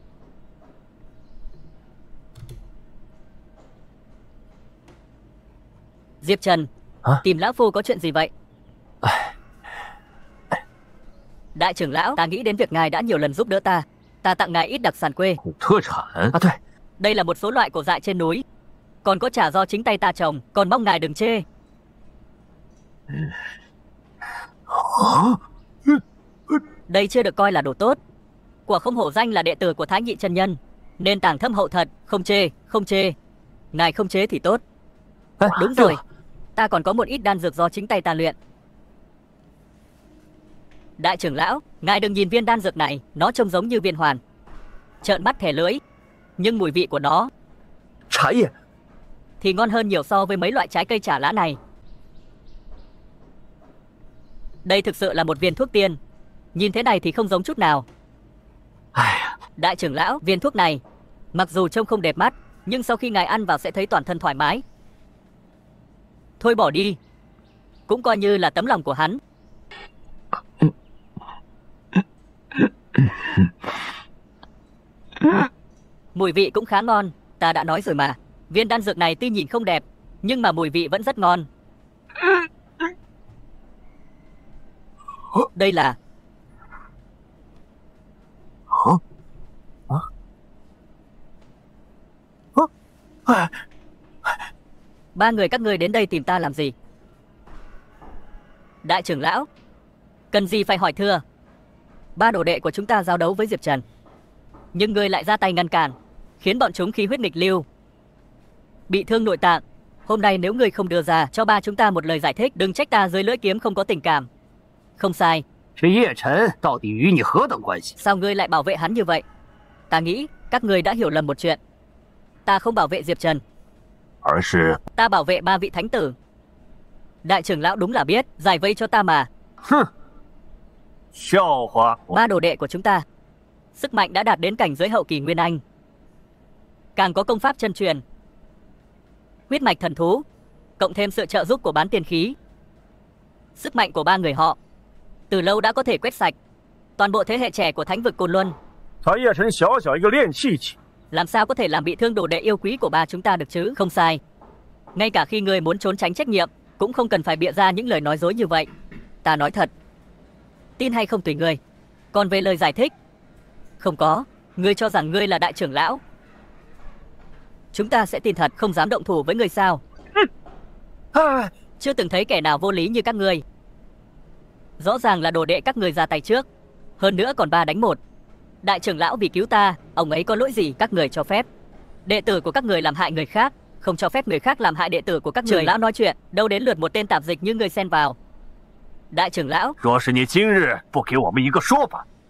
Diệp Trần, tìm Lão Phu có chuyện gì vậy? Đại trưởng lão, ta nghĩ đến việc ngài đã nhiều lần giúp đỡ ta. Ta tặng ngài ít đặc sản quê. 土特产。 啊，对， Đây là một số loại cổ dại trên núi, còn có trà do chính tay ta trồng, còn mong ngài đừng chê. Đây chưa được coi là đồ tốt. Quả không hổ danh là đệ tử của Thái Nhị chân nhân, nên tàng thâm hậu thật. Không chê, không chê. Ngài không chế thì tốt. Đúng rồi, ta còn có một ít đan dược do chính tay ta luyện. Đại trưởng lão, ngài đừng nhìn viên đan dược này, nó trông giống như viên hoàn, trợn mắt thè lưỡi, nhưng mùi vị của nó 茶叶 thì ngon hơn nhiều so với mấy loại trái cây trà lá này. Đây thực sự là một viên thuốc tiên, nhìn thế này thì không giống chút nào. Đại trưởng lão, viên thuốc này mặc dù trông không đẹp mắt, nhưng sau khi ngài ăn vào sẽ thấy toàn thân thoải mái. Thôi bỏ đi, cũng coi như là tấm lòng của hắn. Mùi vị cũng khá ngon, ta đã nói rồi mà. Viên đan dược này tuy nhìn không đẹp, nhưng mà mùi vị vẫn rất ngon. Đây là... Ba người các ngươi đến đây tìm ta làm gì? Đại trưởng lão, cần gì phải hỏi thưa. Ba đồ đệ của chúng ta giao đấu với Diệp Trần, nhưng ngươi lại ra tay ngăn cản, khiến bọn chúng khí huyết nghịch lưu, bị thương nội tạng. Hôm nay nếu ngươi không đưa ra cho ba chúng ta một lời giải thích, đừng trách ta dưới lưỡi kiếm không có tình cảm. Không sai. 这叶晨到底与你何等关系？ Sao ngươi lại bảo vệ hắn như vậy? Ta nghĩ các ngươi đã hiểu lầm một chuyện. Ta không bảo vệ Diệp Trần, 而是 ta bảo vệ ba vị thánh tử. Đại trưởng lão đúng là biết, giải vây cho ta mà. 笑话。 Ba đồ đệ của chúng ta sức mạnh đã đạt đến cảnh giới hậu kỳ Nguyên Anh, càng có công pháp chân truyền, huyết mạch thần thú, cộng thêm sự trợ giúp của bán tiên khí. Sức mạnh của ba người họ từ lâu đã có thể quét sạch toàn bộ thế hệ trẻ của thánh vực Côn Luân. Làm sao có thể làm bị thương đồ đệ yêu quý của ba chúng ta được chứ? Không sai. Ngay cả khi ngươi muốn trốn tránh trách nhiệm, cũng không cần phải bịa ra những lời nói dối như vậy. Ta nói thật, tin hay không tùy ngươi. Còn về lời giải thích, không có. Ngươi cho rằng ngươi là đại trưởng lão, chúng ta sẽ tin thật, không dám động thủ với ngươi sao? Chưa từng thấy kẻ nào vô lý như các ngươi. Rõ ràng là đồ đệ các ngươi ra tay trước, hơn nữa còn 3 đánh 1. Đại trưởng lão vì cứu ta, ông ấy có lỗi gì các người cho phép? Đệ tử của các người làm hại người khác, không cho phép người khác làm hại đệ tử của các người. Trưởng lão nói chuyện, đâu đến lượt một tên tạp dịch như ngươi xen vào. Đại trưởng lão,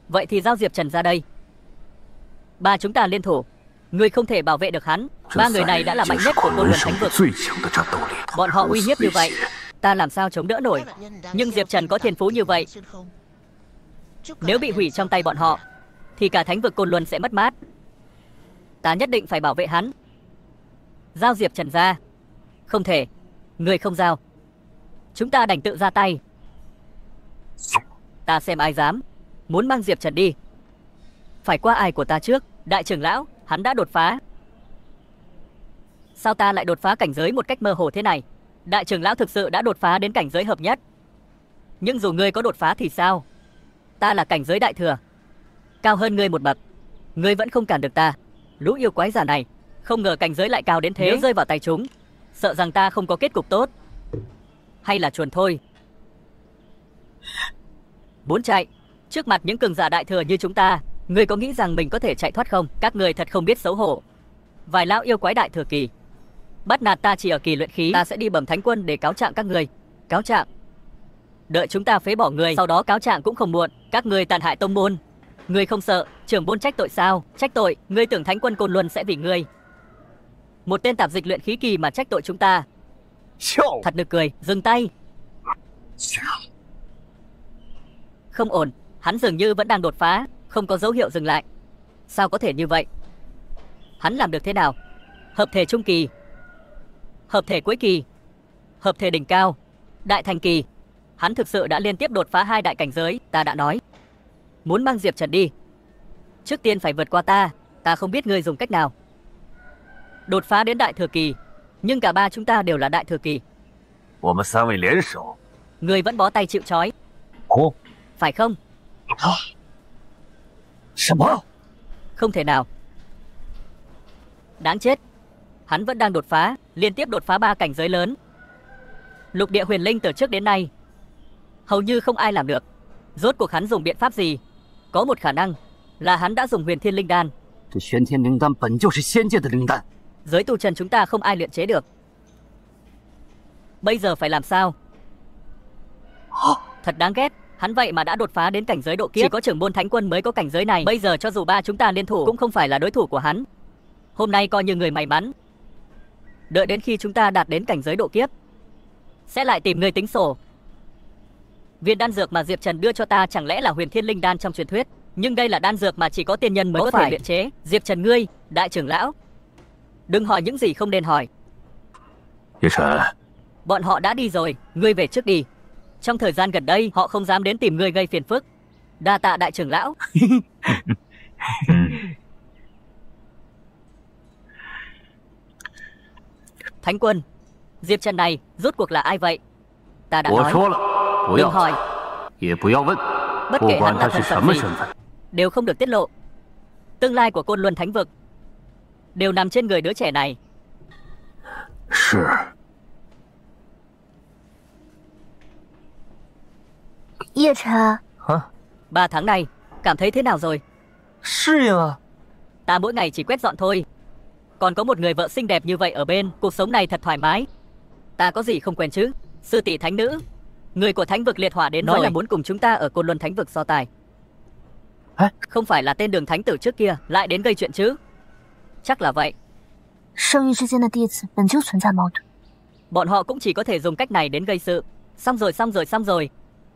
vậy thì giao Diệp Trần ra đây. Ba chúng ta liên thủ, ngươi không thể bảo vệ được hắn. 3 người này đã là mạnh nhất của Côn Luân Thánh vực. Bọn họ uy hiếp như vậy, ta làm sao chống đỡ nổi? Nhưng Diệp Trần có thiên phú như vậy, nếu bị hủy trong tay bọn họ thì cả thánh vực Côn Luân sẽ mất mát. Ta nhất định phải bảo vệ hắn. Giao Diệp Trần ra. Không thể. Người không giao, chúng ta đành tự ra tay. Ta xem ai dám. Muốn mang Diệp Trần đi, phải qua ai của ta trước? Đại trưởng lão, hắn đã đột phá. Sao ta lại đột phá cảnh giới một cách mơ hồ thế này? Đại trưởng lão thực sự đã đột phá đến cảnh giới hợp nhất. Nhưng dù ngươi có đột phá thì sao? Ta là cảnh giới đại thừa, cao hơn ngươi một bậc. Ngươi vẫn không cản được ta. Lũ yêu quái giả này, không ngờ cảnh giới lại cao đến thế. Nếu rơi vào tay chúng, sợ rằng ta không có kết cục tốt. Hay là chuồn thôi. Muốn chạy trước mặt những cường giả đại thừa như chúng ta, ngươi có nghĩ rằng mình có thể chạy thoát không? Các ngươi thật không biết xấu hổ. Vài lão yêu quái đại thừa kỳ bắt nạt ta chỉ ở kỳ luyện khí. Ta sẽ đi bẩm thánh quân để cáo trạng các ngươi. Cáo trạng? Đợi chúng ta phế bỏ người, sau đó cáo trạng cũng không muộn. Các ngươi tàn hại tông môn, ngươi không sợ trưởng môn trách tội sao? Trách tội? Ngươi tưởng thánh quân Côn Luân sẽ vì ngươi, một tên tạp dịch luyện khí kỳ, mà trách tội chúng ta? Thật nực cười. Dừng tay. Không ổn, hắn dường như vẫn đang đột phá, không có dấu hiệu dừng lại. Sao có thể như vậy? Hắn làm được thế nào? Hợp thể trung kỳ, hợp thể cuối kỳ, hợp thể đỉnh cao, đại thành kỳ. Hắn thực sự đã liên tiếp đột phá 2 đại cảnh giới. Ta đã nói, muốn mang Diệp Trần đi, trước tiên phải vượt qua ta. Ta không biết ngươi dùng cách nào đột phá đến đại thừa kỳ, nhưng cả ba chúng ta đều là đại thừa kỳ. Ngươi vẫn bó tay chịu trói, phải không? Không thể nào. Đáng chết, hắn vẫn đang đột phá, liên tiếp đột phá 3 cảnh giới lớn. Lục địa huyền linh từ trước đến nay hầu như không ai làm được. Rốt cuộc hắn dùng biện pháp gì? Có một khả năng là hắn đã dùng huyền thiên linh đan. Giới tu trần chúng ta không ai luyện chế được. Bây giờ phải làm sao? Thật đáng ghét, hắn vậy mà đã đột phá đến cảnh giới độ kiếp. Chỉ có trưởng môn thánh quân mới có cảnh giới này. Bây giờ cho dù ba chúng ta liên thủ cũng không phải là đối thủ của hắn. Hôm nay coi như người may mắn. Đợi đến khi chúng ta đạt đến cảnh giới độ kiếp, sẽ lại tìm người tính sổ. Viên đan dược mà Diệp Trần đưa cho ta chẳng lẽ là huyền thiên linh đan trong truyền thuyết? Nhưng đây là đan dược mà chỉ có tiên nhân mới có thể luyện chế. Diệp Trần ngươi, đại trưởng lão, đừng hỏi những gì không nên hỏi. Bọn họ đã đi rồi, ngươi về trước đi. Trong thời gian gần đây họ không dám đến tìm ngươi gây phiền phức. Đa tạ đại trưởng lão. Thánh quân, Diệp Trần này rốt cuộc là ai vậy? Ta đã nói, đừng hỏi, bất kể hắn là thân phận gì, đều không được tiết lộ. Tương lai của Côn Luân Thánh vực đều nằm trên người đứa trẻ này.叶晨 3 tháng này cảm thấy thế nào rồi? Ta mỗi ngày chỉ quét dọn thôi, còn có một người vợ xinh đẹp như vậy ở bên, cuộc sống này thật thoải mái. Ta có gì không quen chứ? Sư tỷ thánh nữ, người của thánh vực liệt hỏa đến nói là muốn cùng chúng ta ở Côn Luân Thánh vực so tài. Không phải là tên Đường Thánh tử trước kia lại đến gây chuyện chứ? Chắc là vậy. Bọn họ cũng chỉ có thể dùng cách này đến gây sự. Xong rồi.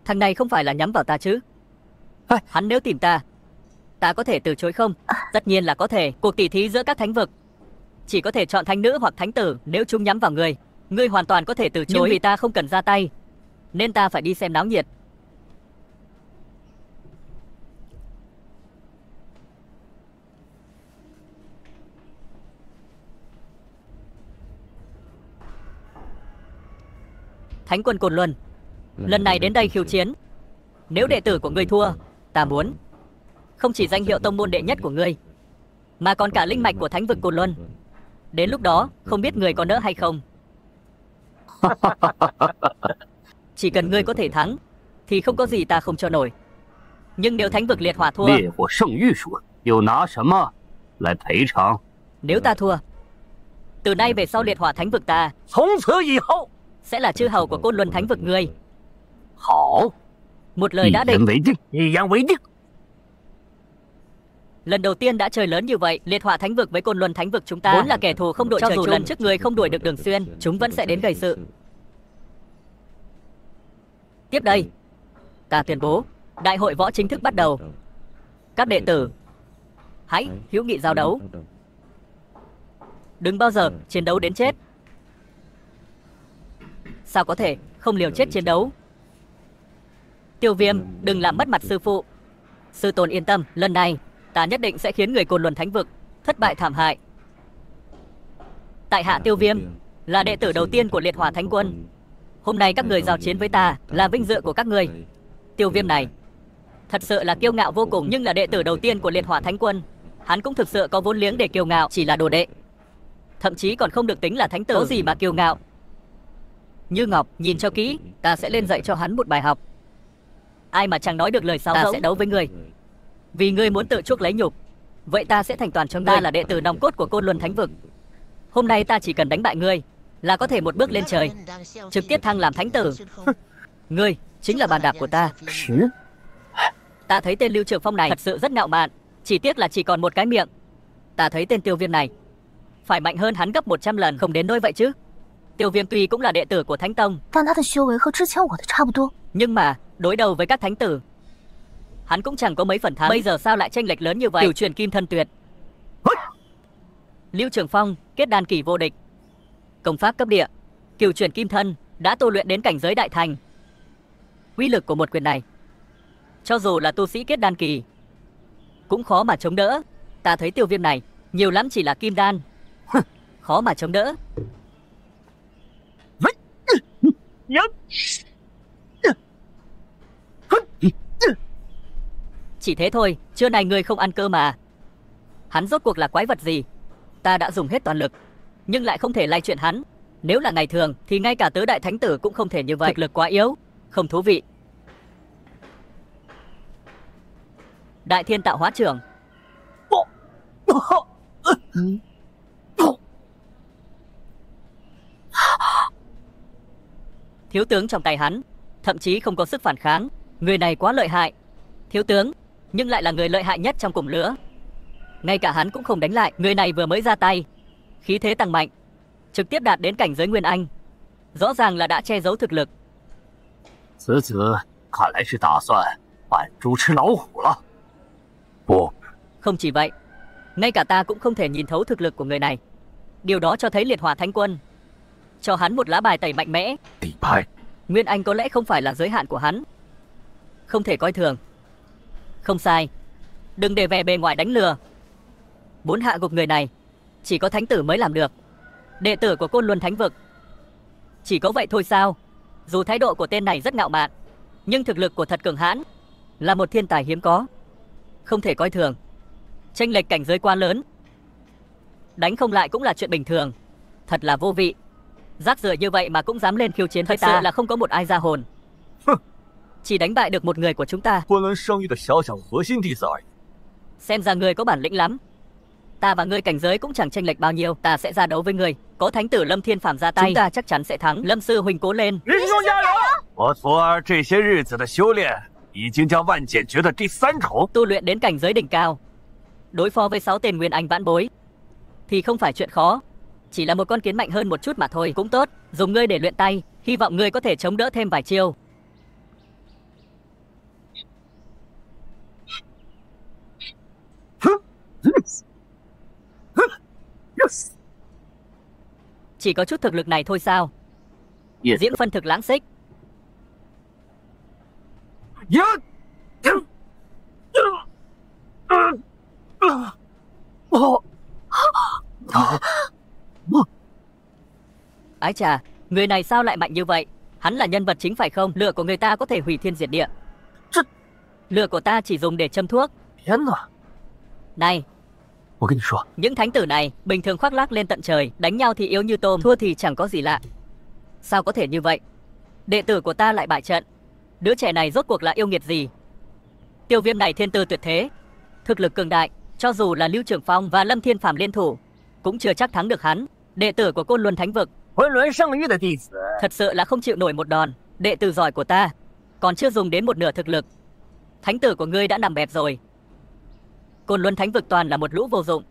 Thằng này không phải là nhắm vào ta chứ? Hắn nếu tìm ta, ta có thể từ chối không? Tất nhiên là có thể. Cuộc tỷ thí giữa các thánh vực chỉ có thể chọn thánh nữ hoặc thánh tử. Nếu chúng nhắm vào ngươi, ngươi hoàn toàn có thể từ chối. Nhưng vì ta không cần ra tay, nên ta phải đi xem náo nhiệt. Thánh quân Côn Luân, lần này đến đây khiêu chiến. Nếu đệ tử của ngươi thua, ta muốn không chỉ danh hiệu tông môn đệ nhất của ngươi, mà còn cả linh mạch của thánh vực Côn Luân. Đến lúc đó, không biết ngươi có nỡ hay không. Chỉ cần ngươi có thể thắng, thì không có gì ta không cho nổi. Nhưng nếu thánh vực liệt hỏa thua, nếu ta thua, từ nay về sau liệt hỏa thánh vực ta sẽ là chư hầu của Côn Luân thánh vực ngươi. Một lời đã định. Lần đầu tiên đã chơi lớn như vậy, liệt hỏa thánh vực với Côn Luân thánh vực chúng ta vốn là kẻ thù không đội trời chung. Cho dù lần trước người không đuổi được Đường Xuyên, chúng vẫn sẽ đến gây sự. Tiếp đây, ta tuyên bố đại hội võ chính thức bắt đầu. Các đệ tử, hãy hữu nghị giao đấu. Đừng bao giờ chiến đấu đến chết. Sao có thể không liều chết chiến đấu? Tiêu Viêm, đừng làm mất mặt sư phụ. Sư tôn yên tâm, lần này ta nhất định sẽ khiến người Côn Luân thánh vực thất bại thảm hại. Tại hạ Tiêu Viêm là đệ tử đầu tiên của liệt hỏa thánh quân. Hôm nay các người giao chiến với ta là vinh dự của các người. Tiêu Viêm này thật sự là kiêu ngạo vô cùng, nhưng là đệ tử đầu tiên của liệt hỏa thánh quân. Hắn cũng thực sự có vốn liếng để kiêu ngạo, chỉ là đồ đệ, thậm chí còn không được tính là thánh tử. Có gì mà kiêu ngạo. Như Ngọc, nhìn cho kỹ, ta sẽ lên dạy cho hắn một bài học. Ai mà chẳng nói được lời sau, ta sẽ đấu với người. Vì ngươi muốn tự chuốc lấy nhục, vậy ta sẽ thành toàn cho ngươi. Ta là đệ tử nòng cốt của Côn Luân thánh vực. Hôm nay ta chỉ cần đánh bại ngươi là có thể một bước lên trời, trực tiếp thăng làm thánh tử. Ngươi chính là bàn đạp của ta. Ta thấy tên Lưu Trường Phong này thật sự rất ngạo mạn, chỉ tiếc là chỉ còn một cái miệng. Ta thấy tên Tiêu Viêm này phải mạnh hơn hắn gấp 100 lần, không đến nỗi vậy chứ. Tiêu Viêm tuy cũng là đệ tử của Thánh Tông, nhưng mà đối đầu với các thánh tử, hắn cũng chẳng có mấy phần thắng. Bây giờ sao lại chênh lệch lớn như vậy? Cửu truyền kim thân tuyệt. Lưu Trường Phong kết đan kỳ vô địch, công pháp cấp địa, cửu truyền kim thân đã tu luyện đến cảnh giới đại thành. Uy lực của một quyền này, cho dù là tu sĩ kết đan kỳ cũng khó mà chống đỡ. Ta thấy Tiêu Viêm này nhiều lắm chỉ là kim đan, khó mà chống đỡ. Chỉ thế thôi, trưa này ngươi không ăn cơ mà. Hắn rốt cuộc là quái vật gì? Ta đã dùng hết toàn lực, nhưng lại không thể lay chuyện hắn. Nếu là ngày thường thì ngay cả tứ đại thánh tử cũng không thể như vậy. Thực lực quá yếu, không thú vị. Đại Thiên Tạo Hóa Trưởng. Thiếu tướng trong tay hắn thậm chí không có sức phản kháng. Người này quá lợi hại. Thiếu tướng nhưng lại là người lợi hại nhất trong cùng lứa. Ngay cả hắn cũng không đánh lại. Người này vừa mới ra tay, khí thế tăng mạnh, trực tiếp đạt đến cảnh giới Nguyên Anh, rõ ràng là đã che giấu thực lực. Không chỉ vậy, ngay cả ta cũng không thể nhìn thấu thực lực của người này. Điều đó cho thấy liệt hỏa thánh quân cho hắn một lá bài tẩy mạnh mẽ. Nguyên Anh có lẽ không phải là giới hạn của hắn, không thể coi thường. Không sai, đừng để vẻ bề ngoài đánh lừa. 4 hạ gục người này chỉ có thánh tử mới làm được. Đệ tử của Côn Luân thánh vực chỉ có vậy thôi sao? Dù thái độ của tên này rất ngạo mạn, nhưng thực lực của thật cường hãn, là một thiên tài hiếm có, không thể coi thường. Chênh lệch cảnh giới quá lớn, đánh không lại cũng là chuyện bình thường. Thật là vô vị. Rác rưởi như vậy mà cũng dám lên khiêu chiến với ta. Thật sự là không có một ai ra hồn. Chỉ đánh bại được một người của chúng ta. Xem ra người có bản lĩnh lắm. Ta và ngươi cảnh giới cũng chẳng chênh lệch bao nhiêu. Ta sẽ ra đấu với ngươi. Có thánh tử Lâm Thiên Phàm ra tay, chúng ta chắc chắn sẽ thắng. Lâm sư huynh cố lên. Tu luyện đến cảnh giới đỉnh cao, đối phó với 6 tên Nguyên Anh vãn bối thì không phải chuyện khó. Chỉ là một con kiến mạnh hơn một chút mà thôi. Cũng tốt, dùng ngươi để luyện tay, hy vọng ngươi có thể chống đỡ thêm vài chiêu. Chỉ có chút thực lực này thôi sao? Diễm phân thực lãng xích. Ái chà, người này sao lại mạnh như vậy? Hắn là nhân vật chính phải không? Lửa của người ta có thể hủy thiên diệt địa. Lửa của ta chỉ dùng để châm thuốc. Này, những thánh tử này bình thường khoác lác lên tận trời, đánh nhau thì yếu như tôm, thua thì chẳng có gì lạ. Sao có thể như vậy? Đệ tử của ta lại bại trận. Đứa trẻ này rốt cuộc là yêu nghiệt gì? Tiêu Viêm này thiên tư tuyệt thế, thực lực cường đại, cho dù là Lưu Trường Phong và Lâm Thiên Phàm liên thủ cũng chưa chắc thắng được hắn. Đệ tử của Côn Luân Thánh Vực, thật sự là không chịu nổi một đòn. Đệ tử giỏi của ta còn chưa dùng đến một nửa thực lực, thánh tử của ngươi đã nằm bẹp rồi. Côn Luân Thánh Vực toàn là một lũ vô dụng.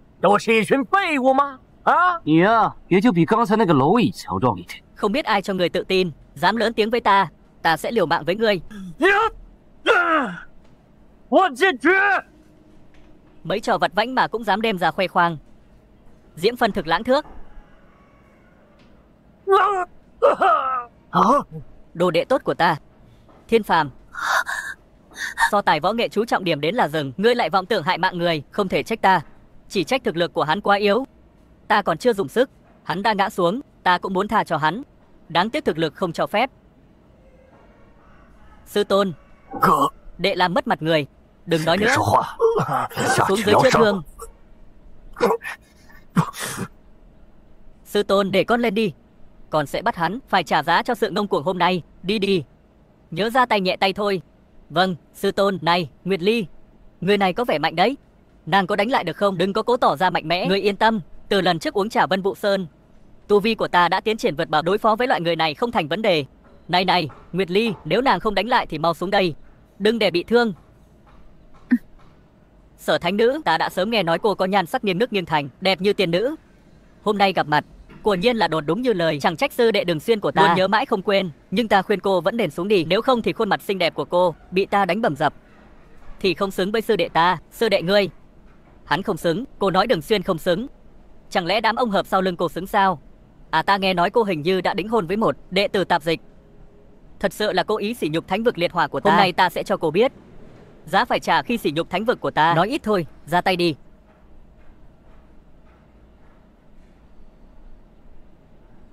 Không biết ai cho người tự tin, dám lớn tiếng với ta, ta sẽ liều mạng với ngươi. Mấy trò vật vãnh mà cũng dám đem ra khoe khoang. Diễm phân thực lãng thước. Đồ đệ tốt của ta, Thiên Phàm. So tài võ nghệ chú trọng điểm đến là rừng, ngươi lại vọng tưởng hại mạng người. Không thể trách ta, chỉ trách thực lực của hắn quá yếu. Ta còn chưa dùng sức, hắn đã ngã xuống, ta cũng muốn tha cho hắn. Đáng tiếc thực lực không cho phép. Sư tôn, đệ làm mất mặt người, đừng nói nữa. Xuống dưới chữa thương. Sư tôn, để con lên đi, còn sẽ bắt hắn phải trả giá cho sự ngông cuồng hôm nay. Đi đi, nhớ ra tay nhẹ tay thôi. Vâng, sư tôn. Này, Nguyệt Ly, người này có vẻ mạnh đấy. Nàng có đánh lại được không? Đừng có cố tỏ ra mạnh mẽ. Người yên tâm, từ lần trước uống trà Vân Vũ Sơn, tu vi của ta đã tiến triển vượt bậc, đối phó với loại người này không thành vấn đề. Này này, Nguyệt Ly, nếu nàng không đánh lại thì mau xuống đây, đừng để bị thương. Sở Thánh Nữ, ta đã sớm nghe nói cô có nhan sắc nghiêng nước nghiêng thành, đẹp như tiên nữ. Hôm nay gặp mặt, quả nhiên là đồn đúng như lời. Chẳng trách sư đệ Đường Xuyên của ta luôn nhớ mãi không quên. Nhưng ta khuyên cô vẫn nên xuống đi, nếu không thì khuôn mặt xinh đẹp của cô bị ta đánh bầm dập thì không xứng với sư đệ ta. Sư đệ ngươi, hắn không xứng. Cô nói Đường Xuyên không xứng, chẳng lẽ đám ông hợp sau lưng cô xứng sao? À, ta nghe nói cô hình như đã đính hôn với một đệ tử tạp dịch. Thật sự là cố ý sỉ nhục Thánh Vực liệt hỏa của ta. Hôm nay ta sẽ cho cô biết giá phải trả khi sỉ nhục Thánh Vực của ta. Nói ít thôi, ra tay đi.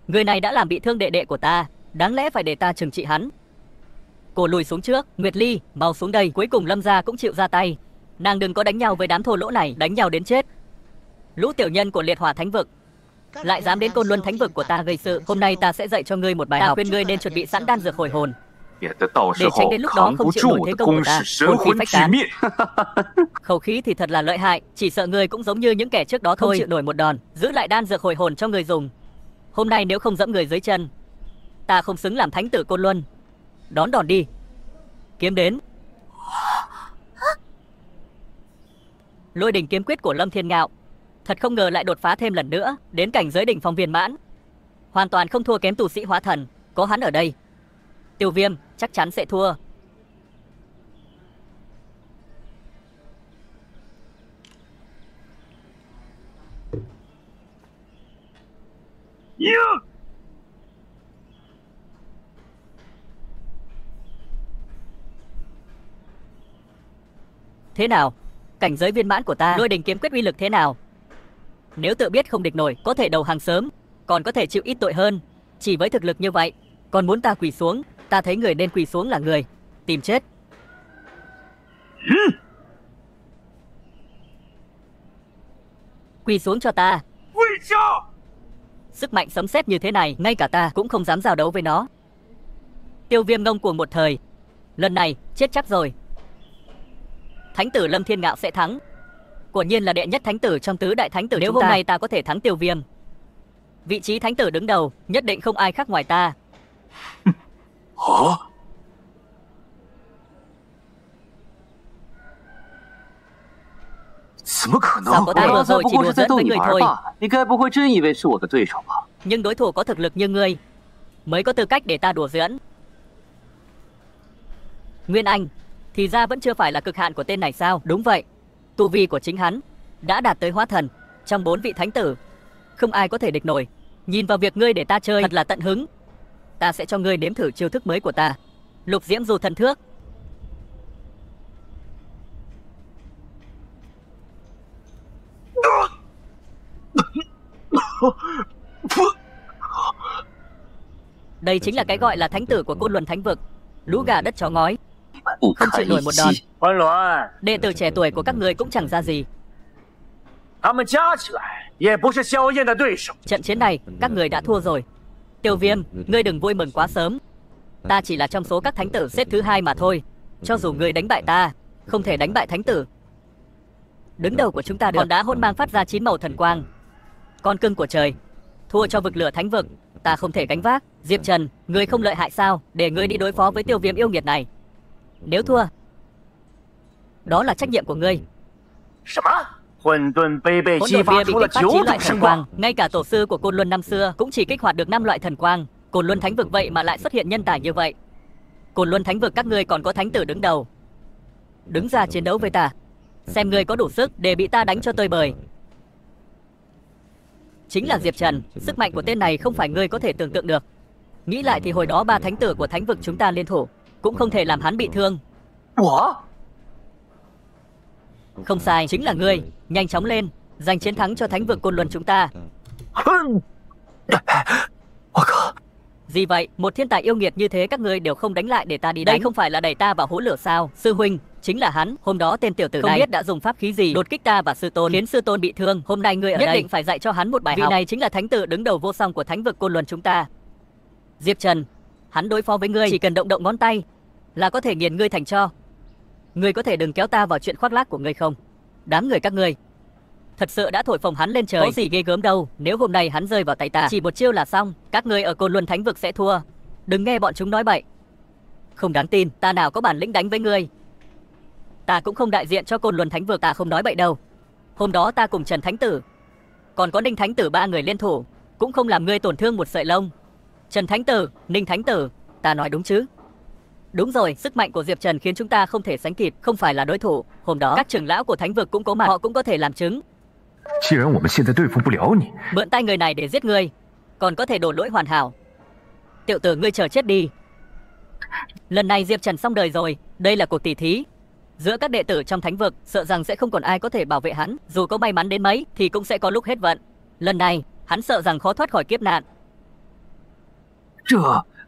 Người này đã làm bị thương đệ đệ của ta, đáng lẽ phải để ta trừng trị hắn. Cô lùi xuống trước. Nguyệt Ly, mau xuống đây. Cuối cùng Lâm gia cũng chịu ra tay. Nàng đừng có đánh nhau với đám thô lỗ này, đánh nhau đến chết. Lũ tiểu nhân của liệt hỏa Thánh Vực lại dám đến Côn Luân Thánh Vực của ta gây sự. Hôm nay ta sẽ dạy cho ngươi một bài học. Ta khuyên ngươi nên chuẩn bị sẵn đan dược hồi hồn, để tránh đến lúc đó không chịu nổi thế công của ta, hồn phi phách tán. Khẩu khí thì thật là lợi hại, chỉ sợ ngươi cũng giống như những kẻ trước đó thôi, không chịu nổi một đòn. Giữ lại đan dược hồi hồn cho người dùng. Hôm nay nếu không dẫm người dưới chân, ta không xứng làm thánh tử Côn Luân. Đón đòn đi. Kiếm đến. Lôi đình kiếm quyết của Lâm Thiên Ngạo thật không ngờ lại đột phá thêm lần nữa, đến cảnh giới đỉnh phong viên mãn, hoàn toàn không thua kém tu sĩ hóa thần. Có hắn ở đây, Tiêu Viêm chắc chắn sẽ thua. Thế nào? Cảnh giới viên mãn của ta, lôi đình kiếm quyết uy lực thế nào? Nếu tự biết không địch nổi, có thể đầu hàng sớm, còn có thể chịu ít tội hơn. Chỉ với thực lực như vậy, còn muốn ta quỳ xuống? Ta thấy người nên quỳ xuống là người tìm chết. Quỳ xuống cho ta. Sức mạnh sấm sét như thế này, ngay cả ta cũng không dám giao đấu với nó. Tiêu Viêm ngông cuồng một thời, lần này chết chắc rồi. Thánh tử Lâm Thiên Ngạo sẽ thắng. Quả nhiên là đệ nhất thánh tử trong tứ đại thánh tử. Nếu hôm nay ta có thể thắng Tiêu Viêm, vị trí thánh tử đứng đầu nhất định không ai khác ngoài ta. Sao có thể? Vừa rồi chỉ đùa giỡn với người thôi. Nhưng đối thủ có thực lực như ngươi mới có tư cách để ta đùa giỡn. Nguyên Anh thì ra vẫn chưa phải là cực hạn của tên này sao? Đúng vậy, tu vi của chính hắn đã đạt tới hóa thần. Trong 4 vị thánh tử, không ai có thể địch nổi. Nhìn vào việc ngươi để ta chơi thật là tận hứng. Ta sẽ cho ngươi nếm thử chiêu thức mới của ta. Lục Diễm Du Thần Thước. Đây chính là cái gọi là thánh tử của Côn Luân Thánh Vực. Lũ gà đất chó ngói, không chịu nổi một đòn. Huấn Luận, Đệ tử trẻ tuổi của các ngươi cũng chẳng ra gì. Trận chiến này các người đã thua rồi. Tiêu Viêm, ngươi đừng vui mừng quá sớm. Ta chỉ là trong số các thánh tử xếp thứ 2 mà thôi. Cho dù ngươi đánh bại ta, không thể đánh bại thánh tử. Đứng đầu của chúng ta được. Hòn đá hôn mang phát ra 9 màu thần quang. Con cưng của trời, thua cho vực lửa thánh vực, ta không thể gánh vác. Diệp Trần, ngươi không lợi hại sao để ngươi đi đối phó với Tiêu Viêm yêu nghiệt này? Nếu thua, đó là trách nhiệm của ngươi. Hỗn độn bia bị kích phát 9 loại thần quang. Ngay cả tổ sư của Côn Luân năm xưa cũng chỉ kích hoạt được 5 loại thần quang. Côn Luân Thánh Vực vậy mà lại xuất hiện nhân tài như vậy. Côn Luân Thánh Vực các ngươi còn có thánh tử đứng đầu. Đứng ra chiến đấu với ta, xem ngươi có đủ sức để bị ta đánh cho tơi bời. Chính là Diệp Trần, sức mạnh của tên này không phải ngươi có thể tưởng tượng được. Nghĩ lại thì hồi đó 3 thánh tử của thánh vực chúng ta liên thủ cũng không thể làm hắn bị thương. Không sai, chính là ngươi. Nhanh chóng lên, giành chiến thắng cho thánh vực Côn Luân chúng ta. Gì vậy? Một thiên tài yêu nghiệt như thế các ngươi đều không đánh lại để ta đi đánh. Đây không phải là đẩy ta vào hố lửa sao? Sư huynh, chính là hắn. Hôm đó tên tiểu tử không biết đã dùng pháp khí gì đột kích ta và sư tôn, khiến sư tôn bị thương. Hôm nay ngươi ở đây nhất định phải dạy cho hắn một bài học. Vị này chính là thánh tử đứng đầu vô song của thánh vực Côn Luân chúng ta. Diệp Trần, hắn đối phó với ngươi chỉ cần động động ngón tay là có thể nghiền ngươi thành tro. Ngươi có thể đừng kéo ta vào chuyện khoác lác của ngươi không? Đám người các ngươi thật sự đã thổi phồng hắn lên trời. Có gì ghê gớm đâu. Nếu hôm nay hắn rơi vào tay ta, chỉ một chiêu là xong. Các ngươi ở Côn Luân Thánh Vực sẽ thua. Đừng nghe bọn chúng nói bậy. Không đáng tin. Ta nào có bản lĩnh đánh với ngươi. Ta cũng không đại diện cho Côn Luân Thánh Vực. Ta không nói bậy đâu. Hôm đó ta cùng Trần Thánh Tử còn có Ninh Thánh Tử 3 người liên thủ, cũng không làm ngươi tổn thương một sợi lông. Trần Thánh Tử, Ninh Thánh Tử, ta nói đúng chứ? Đúng rồi, sức mạnh của Diệp Trần khiến chúng ta không thể sánh kịp, không phải là đối thủ. Hôm đó các trưởng lão của Thánh Vực cũng có mặt, họ cũng có thể làm chứng. Mượn tay người này để giết ngươi, còn có thể đổ lỗi hoàn hảo. Tiểu tử ngươi chờ chết đi. Lần này Diệp Trần xong đời rồi. Đây là cuộc tỷ thí giữa các đệ tử trong Thánh Vực, sợ rằng sẽ không còn ai có thể bảo vệ hắn. Dù có may mắn đến mấy thì cũng sẽ có lúc hết vận. Lần này hắn sợ rằng khó thoát khỏi kiếp nạn.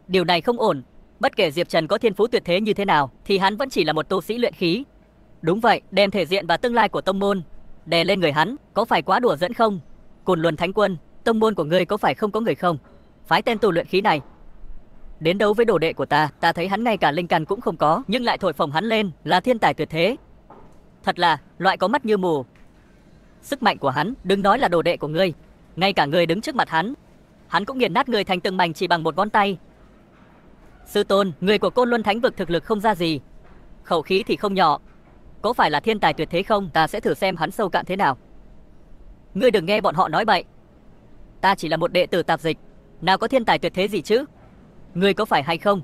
Điều này không ổn. Bất kể Diệp Trần có thiên phú tuyệt thế như thế nào thì hắn vẫn chỉ là một tu sĩ luyện khí. Đúng vậy, đem thể diện và tương lai của tông môn đè lên người hắn, có phải quá đùa dẫn không? Côn Luân Thánh Quân, tông môn của ngươi có phải không có người không? Phái tên tu luyện khí này đến đấu với đồ đệ của ta. Ta thấy hắn ngay cả linh căn cũng không có, nhưng lại thổi phồng hắn lên là thiên tài tuyệt thế. Thật là loại có mắt như mù. Sức mạnh của hắn, đừng nói là đồ đệ của ngươi, ngay cả ngươi đứng trước mặt hắn, hắn cũng nghiền nát ngươi thành từng mảnh chỉ bằng một ngón tay. Sư tôn, người của Côn Luân Thánh Vực thực lực không ra gì, khẩu khí thì không nhỏ. Có phải là thiên tài tuyệt thế không? Ta sẽ thử xem hắn sâu cạn thế nào. Ngươi đừng nghe bọn họ nói bậy. Ta chỉ là một đệ tử tạp dịch, nào có thiên tài tuyệt thế gì chứ? Ngươi có phải hay không?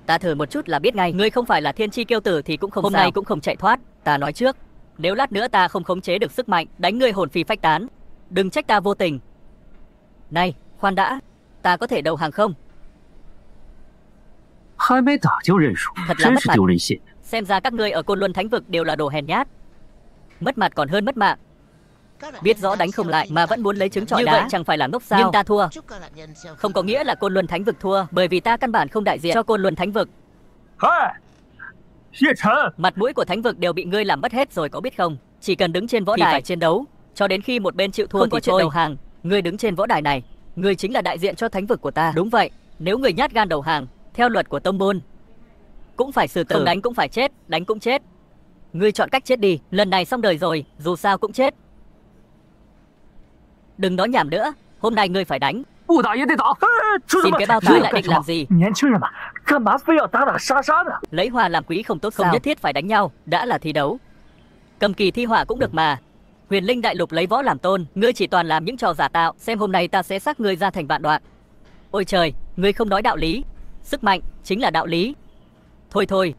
Ta thử một chút là biết ngay. Ngươi không phải là thiên chi kiêu tử thì cũng không hôm sao. Nay cũng không chạy thoát. Ta nói trước, nếu lát nữa ta không khống chế được sức mạnh đánh ngươi hồn phi phách tán, đừng trách ta vô tình. Này, khoan đã, ta có thể đầu hàng không? Thật là mất mặt. Xem ra các ngươi ở Côn Luân Thánh Vực đều là đồ hèn nhát. Mất mặt còn hơn mất mạng. Biết rõ đánh không lại mà vẫn muốn lấy trứng trọi đá, như vậy chẳng phải là ngốc sao? Nhưng ta thua không có nghĩa là Côn Luân Thánh Vực thua, bởi vì ta căn bản không đại diện cho Côn Luân Thánh Vực. Mặt mũi của Thánh Vực đều bị ngươi làm mất hết rồi có biết không? Chỉ cần đứng trên võ đài phải chiến đấu cho đến khi một bên chịu thua, không thì có chuyện đầu hàng. Ngươi đứng trên võ đài này, ngươi chính là đại diện cho Thánh Vực của ta. Đúng vậy, nếu người nhát gan đầu hàng, theo luật của tông môn cũng phải xử tử, không đánh cũng phải chết, đánh cũng chết. Ngươi chọn cách chết đi, lần này xong đời rồi, dù sao cũng chết. Đừng nói nhảm nữa, hôm nay ngươi phải đánh. Xin cái bao tay lại định làm gì? Lấy hòa làm quý không tốt sao? Không nhất thiết phải đánh nhau, đã là thi đấu. Cầm kỳ thi họa cũng được mà. Huyền Linh Đại Lục lấy võ làm tôn, ngươi chỉ toàn làm những trò giả tạo, xem hôm nay ta sẽ xác ngươi ra thành vạn đoạn. Ôi trời, ngươi không nói đạo lý. Sức mạnh chính là đạo lý. Thôi thôi,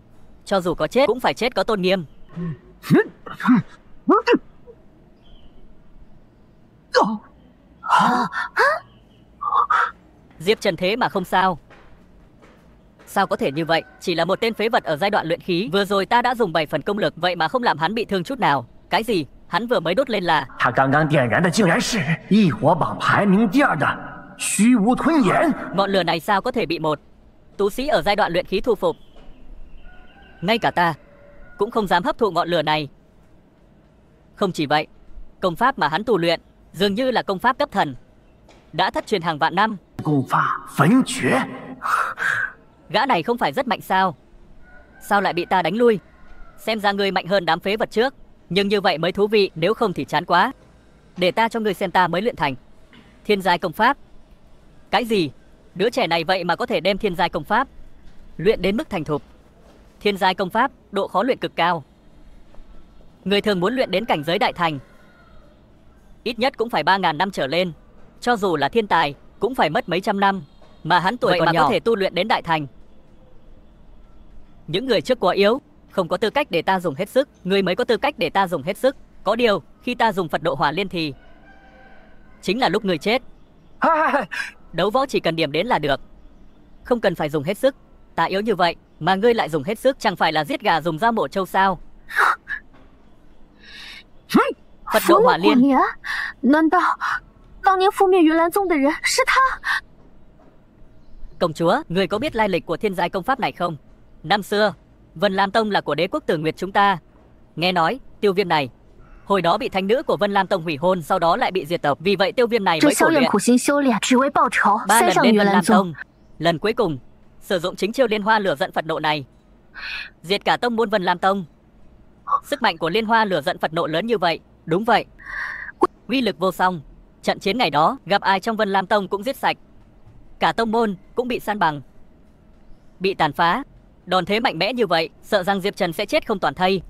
cho dù có chết cũng phải chết có tôn nghiêm. Diệp Trần thế mà không sao. Sao có thể như vậy? Chỉ là một tên phế vật ở giai đoạn luyện khí. Vừa rồi ta đã dùng 7 phần công lực, vậy mà không làm hắn bị thương chút nào. Cái gì? Hắn vừa mới đốt lên là... 他刚刚点燃的竟然是异火榜排名第2的虚无吞炎。 Ngọn lửa này sao có thể bị một tú sĩ ở giai đoạn luyện khí thu phục? Ngay cả ta cũng không dám hấp thụ ngọn lửa này. Không chỉ vậy, công pháp mà hắn tu luyện dường như là công pháp cấp thần, đã thất truyền hàng vạn năm. 功法焚诀。 Gã này không phải rất mạnh sao? Sao lại bị ta đánh lui? Xem ra ngươi mạnh hơn đám phế vật trước. Nhưng như vậy mới thú vị, nếu không thì chán quá. Để ta cho ngươi xem ta mới luyện thành thiên giai công pháp. Cái gì? Đứa trẻ này vậy mà có thể đem thiên giai công pháp luyện đến mức thành thục. Thiên giai công pháp, độ khó luyện cực cao. Người thường muốn luyện đến cảnh giới đại thành ít nhất cũng phải 3.000 năm trở lên. Cho dù là thiên tài cũng phải mất mấy trăm năm. Mà hắn tuổi vậy còn mà nhỏ có thể tu luyện đến đại thành. Những người trước quá yếu, không có tư cách để ta dùng hết sức. Ngươi mới có tư cách để ta dùng hết sức. Có điều, khi ta dùng Phật độ hỏa liên thì chính là lúc ngươi chết. Đấu võ chỉ cần điểm đến là được, không cần phải dùng hết sức. Ta yếu như vậy mà ngươi lại dùng hết sức, chẳng phải là giết gà dùng dao mổ trâu sao? Phật độ hỏa liên. 难道当年覆灭云岚宗的人是他？ Công chúa, ngươi có biết lai lịch của thiên giai công pháp này không? Năm xưa, Vân Lam Tông là của đế quốc Tử Nguyệt chúng ta. Nghe nói, Tiêu Viêm này hồi đó bị thánh nữ của Vân Lam Tông hủy hôn, sau đó lại bị diệt tộc. Vì vậy Tiêu Viêm này mới khổ luyện 3 lần lên Vân Lam Tông. Lần cuối cùng, sử dụng chính chiêu Liên Hoa lửa giận Phật nộ này, diệt cả tông môn Vân Lam Tông. Sức mạnh của Liên Hoa lửa giận Phật nộ lớn như vậy. Đúng vậy, uy lực vô song. Trận chiến ngày đó, gặp ai trong Vân Lam Tông cũng giết sạch. Cả tông môn cũng bị san bằng, bị tàn phá. Đòn thế mạnh mẽ như vậy, sợ rằng Diệp Trần sẽ chết không toàn thây.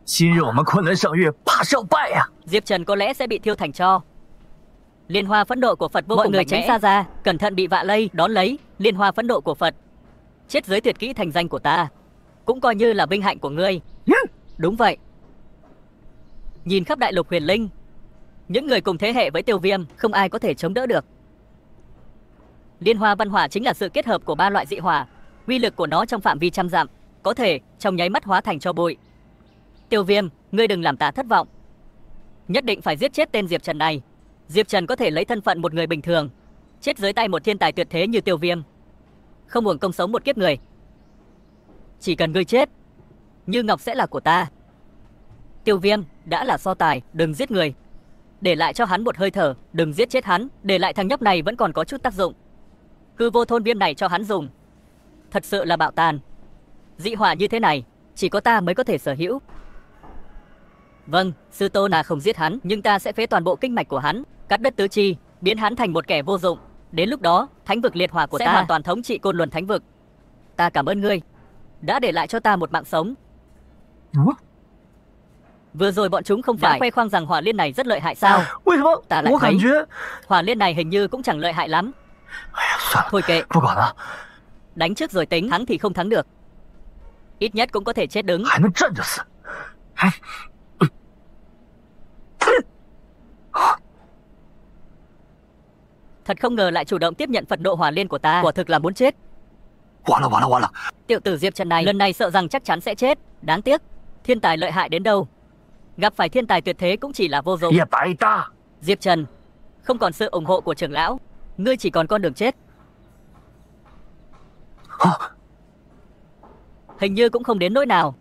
今日我们昆仑圣域怕是要败呀！ Diệp Trần có lẽ sẽ bị thiêu thành tro. Liên hoa phẫn nộ của Phật vô cùng mạnh mẽ. Mọi người tránh xa ra, cẩn thận bị vạ lây. Đón lấy liên hoa phẫn nộ của Phật, chết dưới tuyệt kỹ thành danh của ta, cũng coi như là vinh hạnh của ngươi. Đúng vậy. Nhìn khắp đại lục huyền linh, những người cùng thế hệ với Tiêu Viêm không ai có thể chống đỡ được. Liên hoa văn hỏa chính là sự kết hợp của 3 loại dị hỏa. Uy lực của nó trong phạm vi trăm dặm có thể trong nháy mắt hóa thành tro bụi. Tiêu Viêm, ngươi đừng làm ta thất vọng. Nhất định phải giết chết tên Diệp Trần này. Diệp Trần có thể lấy thân phận một người bình thường, chết dưới tay một thiên tài tuyệt thế như Tiêu Viêm, không uổng công sống một kiếp người. Chỉ cần ngươi chết, Như Ngọc sẽ là của ta. Tiêu Viêm đã là so tài, đừng giết người. Để lại cho hắn một hơi thở, đừng giết chết hắn. Để lại thằng nhóc này vẫn còn có chút tác dụng. Hư vô thôn viêm này cho hắn dùng, thật sự là bạo tàn. Dị hỏa như thế này chỉ có ta mới có thể sở hữu. Vâng, sư tôn là không giết hắn, nhưng ta sẽ phế toàn bộ kinh mạch của hắn, cắt đứt tứ chi, biến hắn thành một kẻ vô dụng. Đến lúc đó, thánh vực liệt hỏa của ta hoàn toàn thống trị Côn Luân thánh vực. Ta cảm ơn ngươi đã để lại cho ta một mạng sống. Vừa rồi bọn chúng không phải khoe khoang rằng hỏa liên này rất lợi hại sao? Ta lại thấy hỏa liên này hình như cũng chẳng lợi hại lắm. Thôi kệ, đánh trước rồi tính, thắng thì không thắng được, ít nhất cũng có thể chết đứng. Thật không ngờ lại chủ động tiếp nhận Phật độ hỏa liên của ta, quả thực là muốn chết. Tiểu tử Diệp Trần này lần này sợ rằng chắc chắn sẽ chết. Đáng tiếc, thiên tài lợi hại đến đâu, gặp phải thiên tài tuyệt thế cũng chỉ là vô dụng. Diệp Trần, không còn sự ủng hộ của trưởng lão, ngươi chỉ còn con đường chết. Hình như cũng không đến nỗi nào.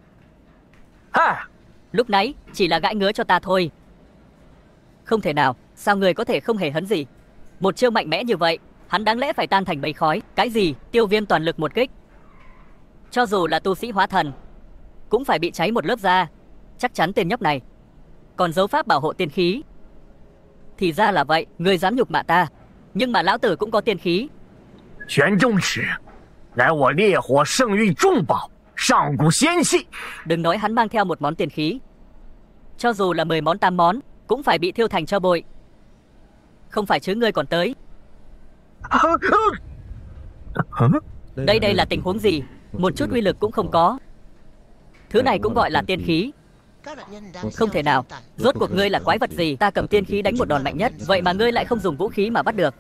Lúc nãy chỉ là gãi ngứa cho ta thôi. Không thể nào, sao người có thể không hề hấn gì? Một chiêu mạnh mẽ như vậy, hắn đáng lẽ phải tan thành mây khói. Cái gì? Tiêu Viêm toàn lực một kích, cho dù là tu sĩ hóa thần cũng phải bị cháy một lớp da. Chắc chắn tên nhóc này còn giấu pháp bảo hộ tiên khí. Thì ra là vậy, ngươi dám nhục mạ ta, nhưng mà lão tử cũng có tiên khí. Đừng nói hắn mang theo một món tiên khí, cho dù là 10 món 8 món cũng phải bị thiêu thành tro bụi. Không phải chứ ngươi còn tới. Đây là tình huống gì? Một chút uy lực cũng không có. Thứ này cũng gọi là tiên khí? Không thể nào. Rốt cuộc ngươi là quái vật gì? Ta cầm tiên khí đánh một đòn mạnh nhất, vậy mà ngươi lại không dùng vũ khí mà bắt được.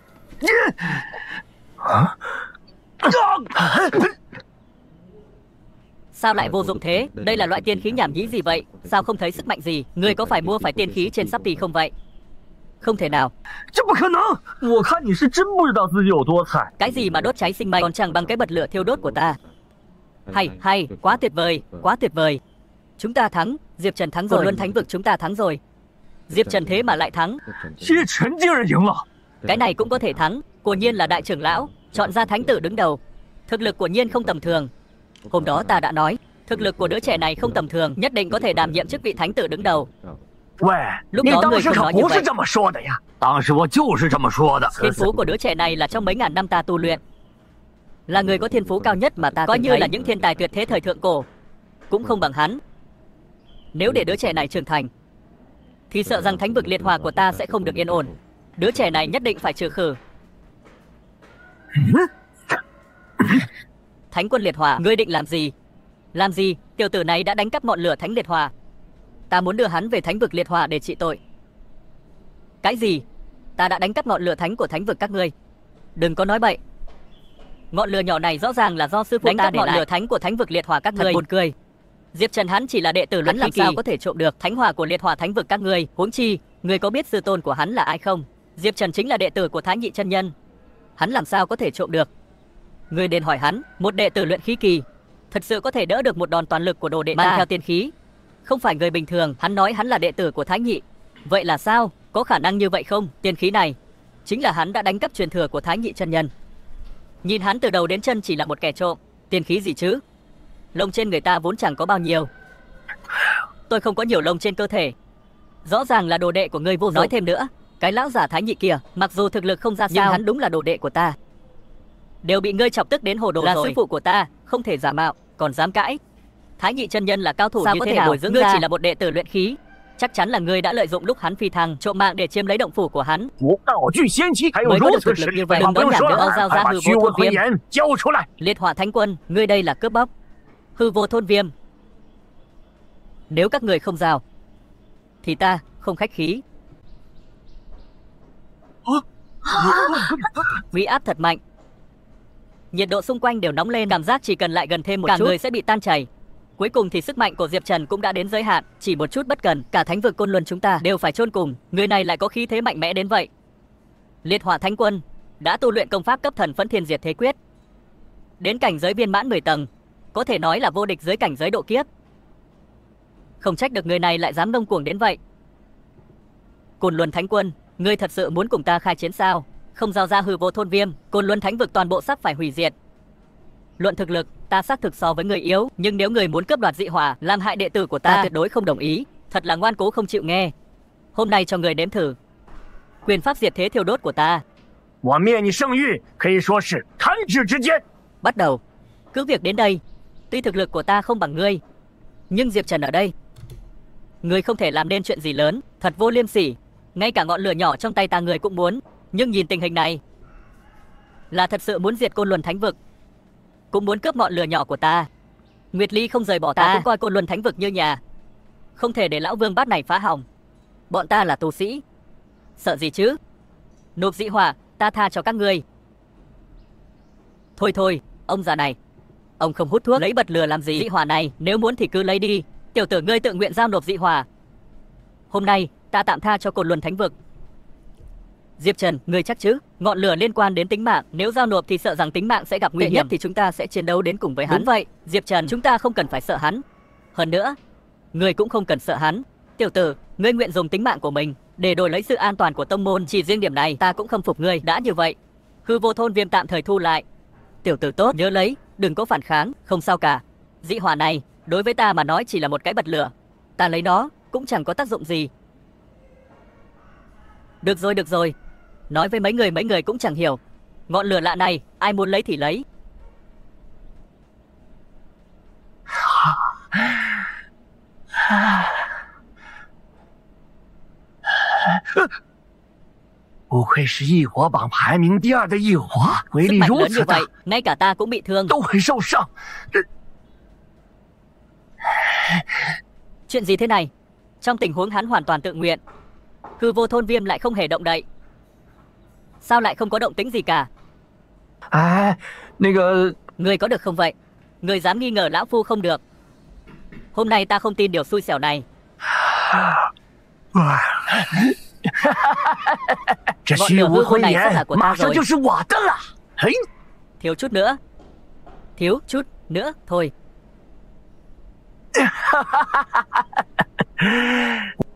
Sao lại vô dụng thế? Đây là loại tiên khí nhảm nhí gì vậy? Sao không thấy sức mạnh gì? Ngươi có phải mua phải tiên khí trên Shopee không vậy? Không thể nào. Cái gì mà đốt cháy sinh mệnh còn chẳng bằng cái bật lửa thiêu đốt của ta. Hay, quá tuyệt vời, quá tuyệt vời. Chúng ta thắng, Diệp Trần thắng rồi, Luân Thánh vực chúng ta thắng rồi. Diệp Trần thế mà lại thắng. Cái này cũng có thể thắng. Của Nhiên là đại trưởng lão, chọn ra thánh tử đứng đầu. Thực lực của Nhiên không tầm thường. Hôm đó ta đã nói, thực lực của đứa trẻ này không tầm thường, nhất định có thể đảm nhiệm chức vị thánh tử đứng đầu. Lúc đó người không nói như vậy. Thiên phú của đứa trẻ này là trong mấy ngàn năm ta tu luyện, là người có thiên phú cao nhất mà ta coi như là những thiên tài tuyệt thế thời thượng cổ, cũng không bằng hắn. Nếu để đứa trẻ này trưởng thành, thì sợ rằng thánh vực liệt hỏa của ta sẽ không được yên ổn. Đứa trẻ này nhất định phải trừ khử. Thánh quân liệt hỏa, ngươi định làm gì? Làm gì? Tiểu tử này đã đánh cắp ngọn lửa thánh liệt hỏa. Ta muốn đưa hắn về thánh vực liệt hỏa để trị tội. Cái gì? Ta đã đánh cắp ngọn lửa thánh của thánh vực các ngươi. Đừng có nói bậy. Ngọn lửa nhỏ này rõ ràng là do sư phụ ta để lại. Ngọn lửa thánh của thánh vực liệt hỏa các ngươi. Thật buồn cười. Diệp Trần hắn chỉ là đệ tử Luyện Khí Kỳ, sao có thể trộm được thánh hỏa của liệt hỏa thánh vực các ngươi? Huống chi, ngươi có biết sư tôn của hắn là ai không? Diệp Trần chính là đệ tử của Thái Nhị chân nhân. Hắn làm sao có thể trộm được? Ngươi nên hỏi hắn, một đệ tử Luyện Khí Kỳ thật sự có thể đỡ được một đòn toàn lực của đồ đệ mang theo tiên khí? Không phải người bình thường. Hắn nói hắn là đệ tử của Thái Nhị. Vậy là sao? Có khả năng như vậy không? Tiên khí này chính là hắn đã đánh cắp truyền thừa của Thái Nhị chân nhân. Nhìn hắn từ đầu đến chân chỉ là một kẻ trộm. Tiên khí gì chứ? Lông trên người ta vốn chẳng có bao nhiêu. Tôi không có nhiều lông trên cơ thể. Rõ ràng là đồ đệ của ngươi vô dụng. Nói thêm nữa, cái lão giả Thái Nhị kia, mặc dù thực lực không ra sao, nhưng hắn đúng là đồ đệ của ta. Đều bị ngươi chọc tức đến hồ đồ rồi. Là sư phụ của ta, không thể giả mạo, còn dám cãi. Thái Nhị chân nhân là cao thủ, sao như có thế thể nào? Bồi dưỡng ngươi chỉ là một đệ tử luyện khí. Chắc chắn là ngươi đã lợi dụng lúc hắn phi thăng, trộm mạng để chiếm lấy động phủ của hắn. Mới có được thực lực như vậy. Đừng nói nhảm nữa, mau giao ra hư vô thôn viêm. Liệt hỏa thánh quân, ngươi đây là cướp bóc. Hư vô thôn viêm. Nếu các người không giao, thì ta không khách khí. Uy áp thật mạnh. Nhiệt độ xung quanh đều nóng lên, cảm giác chỉ cần lại gần thêm một chút, cả người sẽ bị tan chảy. Cuối cùng thì sức mạnh của Diệp Trần cũng đã đến giới hạn, chỉ một chút bất cần, cả thánh vực Côn Luân chúng ta đều phải chôn cùng. Người này lại có khí thế mạnh mẽ đến vậy. Liệt hỏa thánh quân đã tu luyện công pháp cấp thần Phẫn Thiên Diệt Thế Quyết, đến cảnh giới viên mãn 10 tầng, có thể nói là vô địch dưới cảnh giới độ kiếp. Không trách được người này lại dám ngông cuồng đến vậy. Côn Luân thánh quân, ngươi thật sự muốn cùng ta khai chiến sao? Không giao ra hư vô thôn viêm, Côn Luân thánh vực toàn bộ sắp phải hủy diệt. Luận thực lực, ta xác thực so với người yếu, nhưng nếu người muốn cướp đoạt dị hỏa, làm hại đệ tử của ta tuyệt đối không đồng ý. Thật là ngoan cố không chịu nghe. Hôm nay cho người đếm thử quyền pháp diệt thế thiêu đốt của ta. Bắt đầu. Cứ việc đến đây, tuy thực lực của ta không bằng ngươi, nhưng Diệp Trần ở đây, ngươi không thể làm nên chuyện gì lớn. Thật vô liêm sỉ. Ngay cả ngọn lửa nhỏ trong tay ta người cũng muốn. Nhưng nhìn tình hình này, là thật sự muốn diệt Côn Luân thánh vực, cũng muốn cướp ngọn lửa nhỏ của ta. Nguyệt Ly không rời bỏ ta, cũng coi Côn Luân thánh vực như nhà, không thể để lão vương bát này phá hỏng. Bọn ta là tu sĩ, sợ gì chứ? Nộp dị hỏa, ta tha cho các ngươi. Thôi, ông già này, ông không hút thuốc, lấy bật lửa làm gì? Dị hỏa này nếu muốn thì cứ lấy đi. Tiểu tử ngươi tự nguyện giao nộp dị hỏa. Hôm nay ta tạm tha cho Côn Luân thánh vực. Diệp Trần, ngươi chắc chứ? Ngọn lửa liên quan đến tính mạng, nếu giao nộp thì sợ rằng tính mạng sẽ gặp nguy hiểm. Nhất thì chúng ta sẽ chiến đấu đến cùng với hắn. Đúng vậy, Diệp Trần, chúng ta không cần phải sợ hắn. Hơn nữa, ngươi cũng không cần sợ hắn. Tiểu tử, ngươi nguyện dùng tính mạng của mình để đổi lấy sự an toàn của tông môn, chỉ riêng điểm này ta cũng khâm phục ngươi. Đã như vậy, hư vô thôn viêm tạm thời thu lại. Tiểu tử tốt, nhớ lấy, đừng có phản kháng, không sao cả. Dị hỏa này đối với ta mà nói chỉ là một cái bật lửa, ta lấy nó cũng chẳng có tác dụng gì. Được rồi, nói với mấy người cũng chẳng hiểu. Ngọn lửa lạ này ai muốn lấy thì lấy. Sức mạnh lớn như vậy, ngay cả ta cũng bị thương. Chuyện gì thế này? Trong tình huống hắn hoàn toàn tự nguyện, hư vô thôn viêm lại không hề động đậy. Sao lại không có động tĩnh gì cả? Người có được không vậy? Người dám nghi ngờ lão phu không được. Hôm nay ta không tin điều xui xẻo này. Ngọn lửa hư vô này sẽ là của ta rồi. Thiếu chút nữa. Thiếu chút nữa thôi.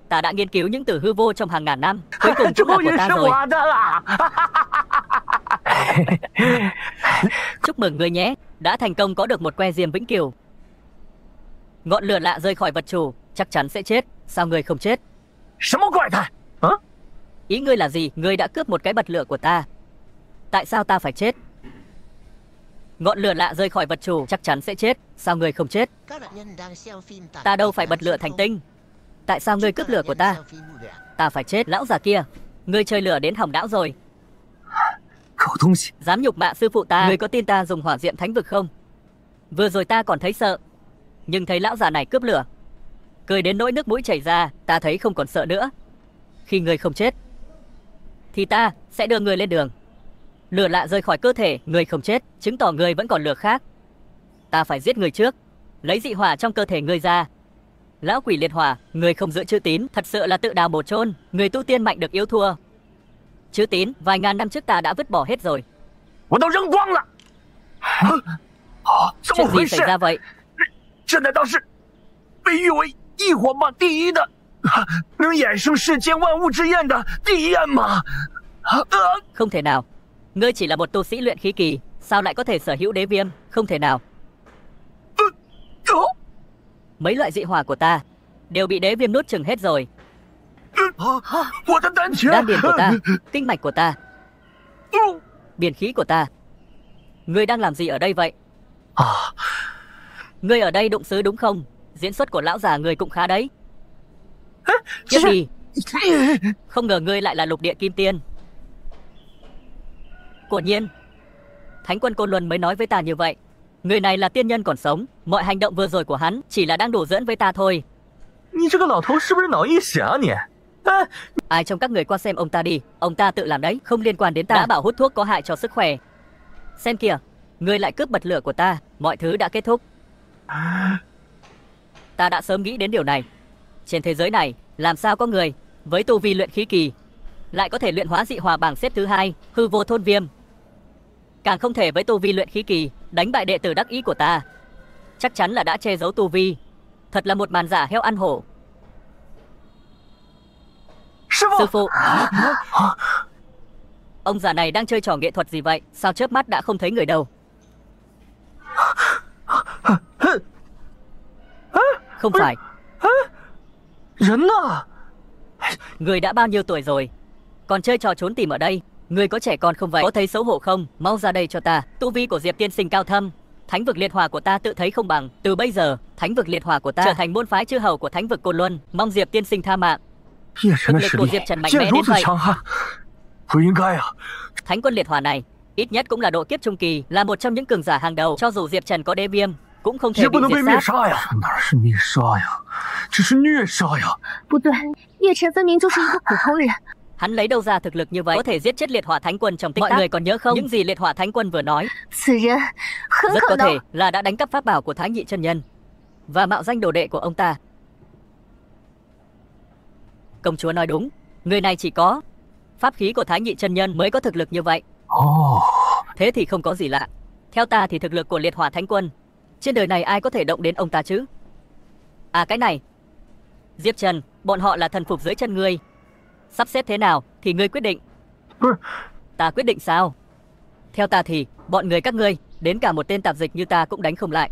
Ta đã nghiên cứu những từ hư vô trong hàng ngàn năm. Cuối cùng cũng là của ta rồi. Chúc mừng ngươi nhé. Đã thành công có được một que diêm vĩnh cửu. Ngọn lửa lạ rơi khỏi vật chủ, chắc chắn sẽ chết. Sao ngươi không chết? Ý ngươi là gì? Ngươi đã cướp một cái bật lửa của ta. Tại sao ta phải chết? Ngọn lửa lạ rơi khỏi vật chủ, chắc chắn sẽ chết. Sao ngươi không chết? Ta đâu phải bật lửa thành tinh. Tại sao ngươi cướp lửa của ta? Ta phải chết. Lão già kia, ngươi chơi lửa đến hỏng não rồi. Dám nhục mạ sư phụ ta. Ngươi có tin ta dùng hỏa diệm thánh vực không? Vừa rồi ta còn thấy sợ, nhưng thấy lão già này cướp lửa, cười đến nỗi nước mũi chảy ra, ta thấy không còn sợ nữa. Khi ngươi không chết thì ta sẽ đưa ngươi lên đường. Lửa lạ rơi khỏi cơ thể, ngươi không chết, chứng tỏ ngươi vẫn còn lửa khác. Ta phải giết ngươi trước, lấy dị hỏa trong cơ thể ngươi ra. Lão quỷ liệt hỏa, ngươi không giữ chữ tín, thật sự là tự đào bổ chôn. Người tu tiên mạnh được yếu thua. Chữ tín vài ngàn năm trước ta đã vứt bỏ hết rồi. Chuyện gì xảy ra vậy? Không thể nào. Ngươi chỉ là một tu sĩ luyện khí kỳ, sao lại có thể sở hữu đế viêm? Không thể nào. Mấy loại dị hỏa của ta đều bị đế viêm nuốt chửng hết rồi. Đan điền của ta, kinh mạch của ta, biển khí của ta. Ngươi đang làm gì ở đây vậy? Ngươi ở đây đụng xứ đúng không? Diễn xuất của lão già ngươi cũng khá đấy. Tiếp đi. Không ngờ ngươi lại là lục địa kim tiên. Quả nhiên Thánh quân Côn Luân mới nói với ta như vậy. Người này là tiên nhân còn sống. Mọi hành động vừa rồi của hắn chỉ là đang đùa giỡn với ta thôi. Ai trong các người qua xem ông ta đi. Ông ta tự làm đấy, không liên quan đến ta. Đã bảo hút thuốc có hại cho sức khỏe. Xem kìa, ngươi lại cướp bật lửa của ta. Mọi thứ đã kết thúc. Ta đã sớm nghĩ đến điều này. Trên thế giới này làm sao có người với tu vi luyện khí kỳ lại có thể luyện hóa dị hỏa bảng xếp thứ 2 hư vô thôn viêm. Càng không thể với tu vi luyện khí kỳ đánh bại đệ tử đắc ý của ta. Chắc chắn là đã che giấu tu vi. Thật là một màn giả heo ăn hổ. Sư phụ, ông già này đang chơi trò nghệ thuật gì vậy? Sao chớp mắt đã không thấy người đâu? Không phải. Người đã bao nhiêu tuổi rồi còn chơi trò trốn tìm ở đây? Người có trẻ con không vậy? Có thấy xấu hổ không? Mau ra đây cho ta. Tu vi của Diệp tiên sinh cao thâm, thánh vực liệt hỏa của ta tự thấy không bằng. Từ bây giờ thánh vực liệt hỏa của ta trở thành môn phái chư hầu của thánh vực Côn Luân. Mong Diệp tiên sinh tha mạng. Thực lực của Diệp Trần mạnh mẽ đến vậy. Thánh quân liệt hỏa này ít nhất cũng là độ kiếp trung kỳ, là một trong những cường giả hàng đầu. Cho dù Diệp Trần có đế viêm cũng không thể bị diệt sát. Hắn lấy đâu ra thực lực như vậy, có thể giết chết liệt hỏa thánh quân trong tích tắc? Mọi người còn nhớ không những gì liệt hỏa thánh quân vừa nói? Rất có thể là đã đánh cắp pháp bảo của Thái Nhị chân nhân và mạo danh đồ đệ của ông ta. Công chúa nói đúng, người này chỉ có pháp khí của Thái Nhị chân nhân mới có thực lực như vậy. Thế thì không có gì lạ. Theo ta thì thực lực của liệt hỏa thánh quân trên đời này ai có thể động đến ông ta chứ? À cái này, Diệp Trần, bọn họ là thần phục dưới chân ngươi. Sắp xếp thế nào thì ngươi quyết định. Ta quyết định sao? Theo ta thì bọn người các ngươi đến cả một tên tạp dịch như ta cũng đánh không lại.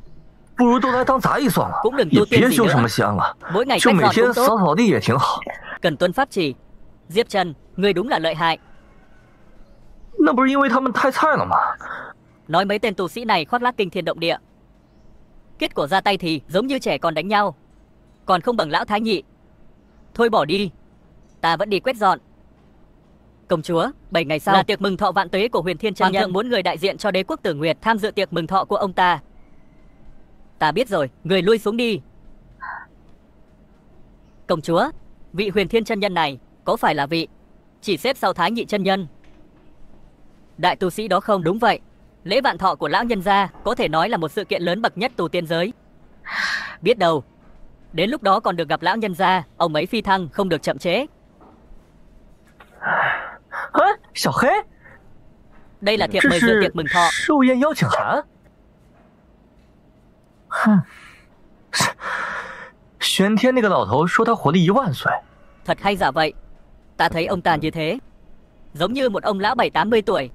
Cũng đừng tu tiên gì nữa. Mỗi ngày quét dọn cũng tốt. Cần tuân pháp chỉ. Diệp Trần, ngươi đúng là lợi hại. Nói mấy tên tu sĩ này khoác lác kinh thiên động địa, kết quả ra tay thì giống như trẻ con đánh nhau, còn không bằng lão Thái Nhị. Thôi bỏ đi, ta vẫn đi quét dọn. Công chúa, 7 ngày sau là tiệc mừng thọ vạn tuế của Huyền Thiên chân nhân. Hoàng thượng muốn người đại diện cho đế quốc Tử Nguyệt tham dự tiệc mừng thọ của ông ta. Ta biết rồi, người lui xuống đi. Công chúa, vị Huyền Thiên chân nhân này có phải là vị chỉ xếp sau Thái Nhị chân nhân, đại tu sĩ đó không? Đúng vậy, Lễ vạn thọ của lão nhân gia có thể nói là một sự kiện lớn bậc nhất tu tiên giới. Biết đâu, đến lúc đó còn được gặp lão nhân gia, ông ấy phi thăng không được chậm trễ.小黑， Đây là thiệp mời dự tiệc mừng thọ. 寿宴邀请函。哼，玄天那个老头说他活了10000岁。 Thật hay giả vậy. Ta thấy ông ta như thế, giống như một ông lão 70-80 tuổi.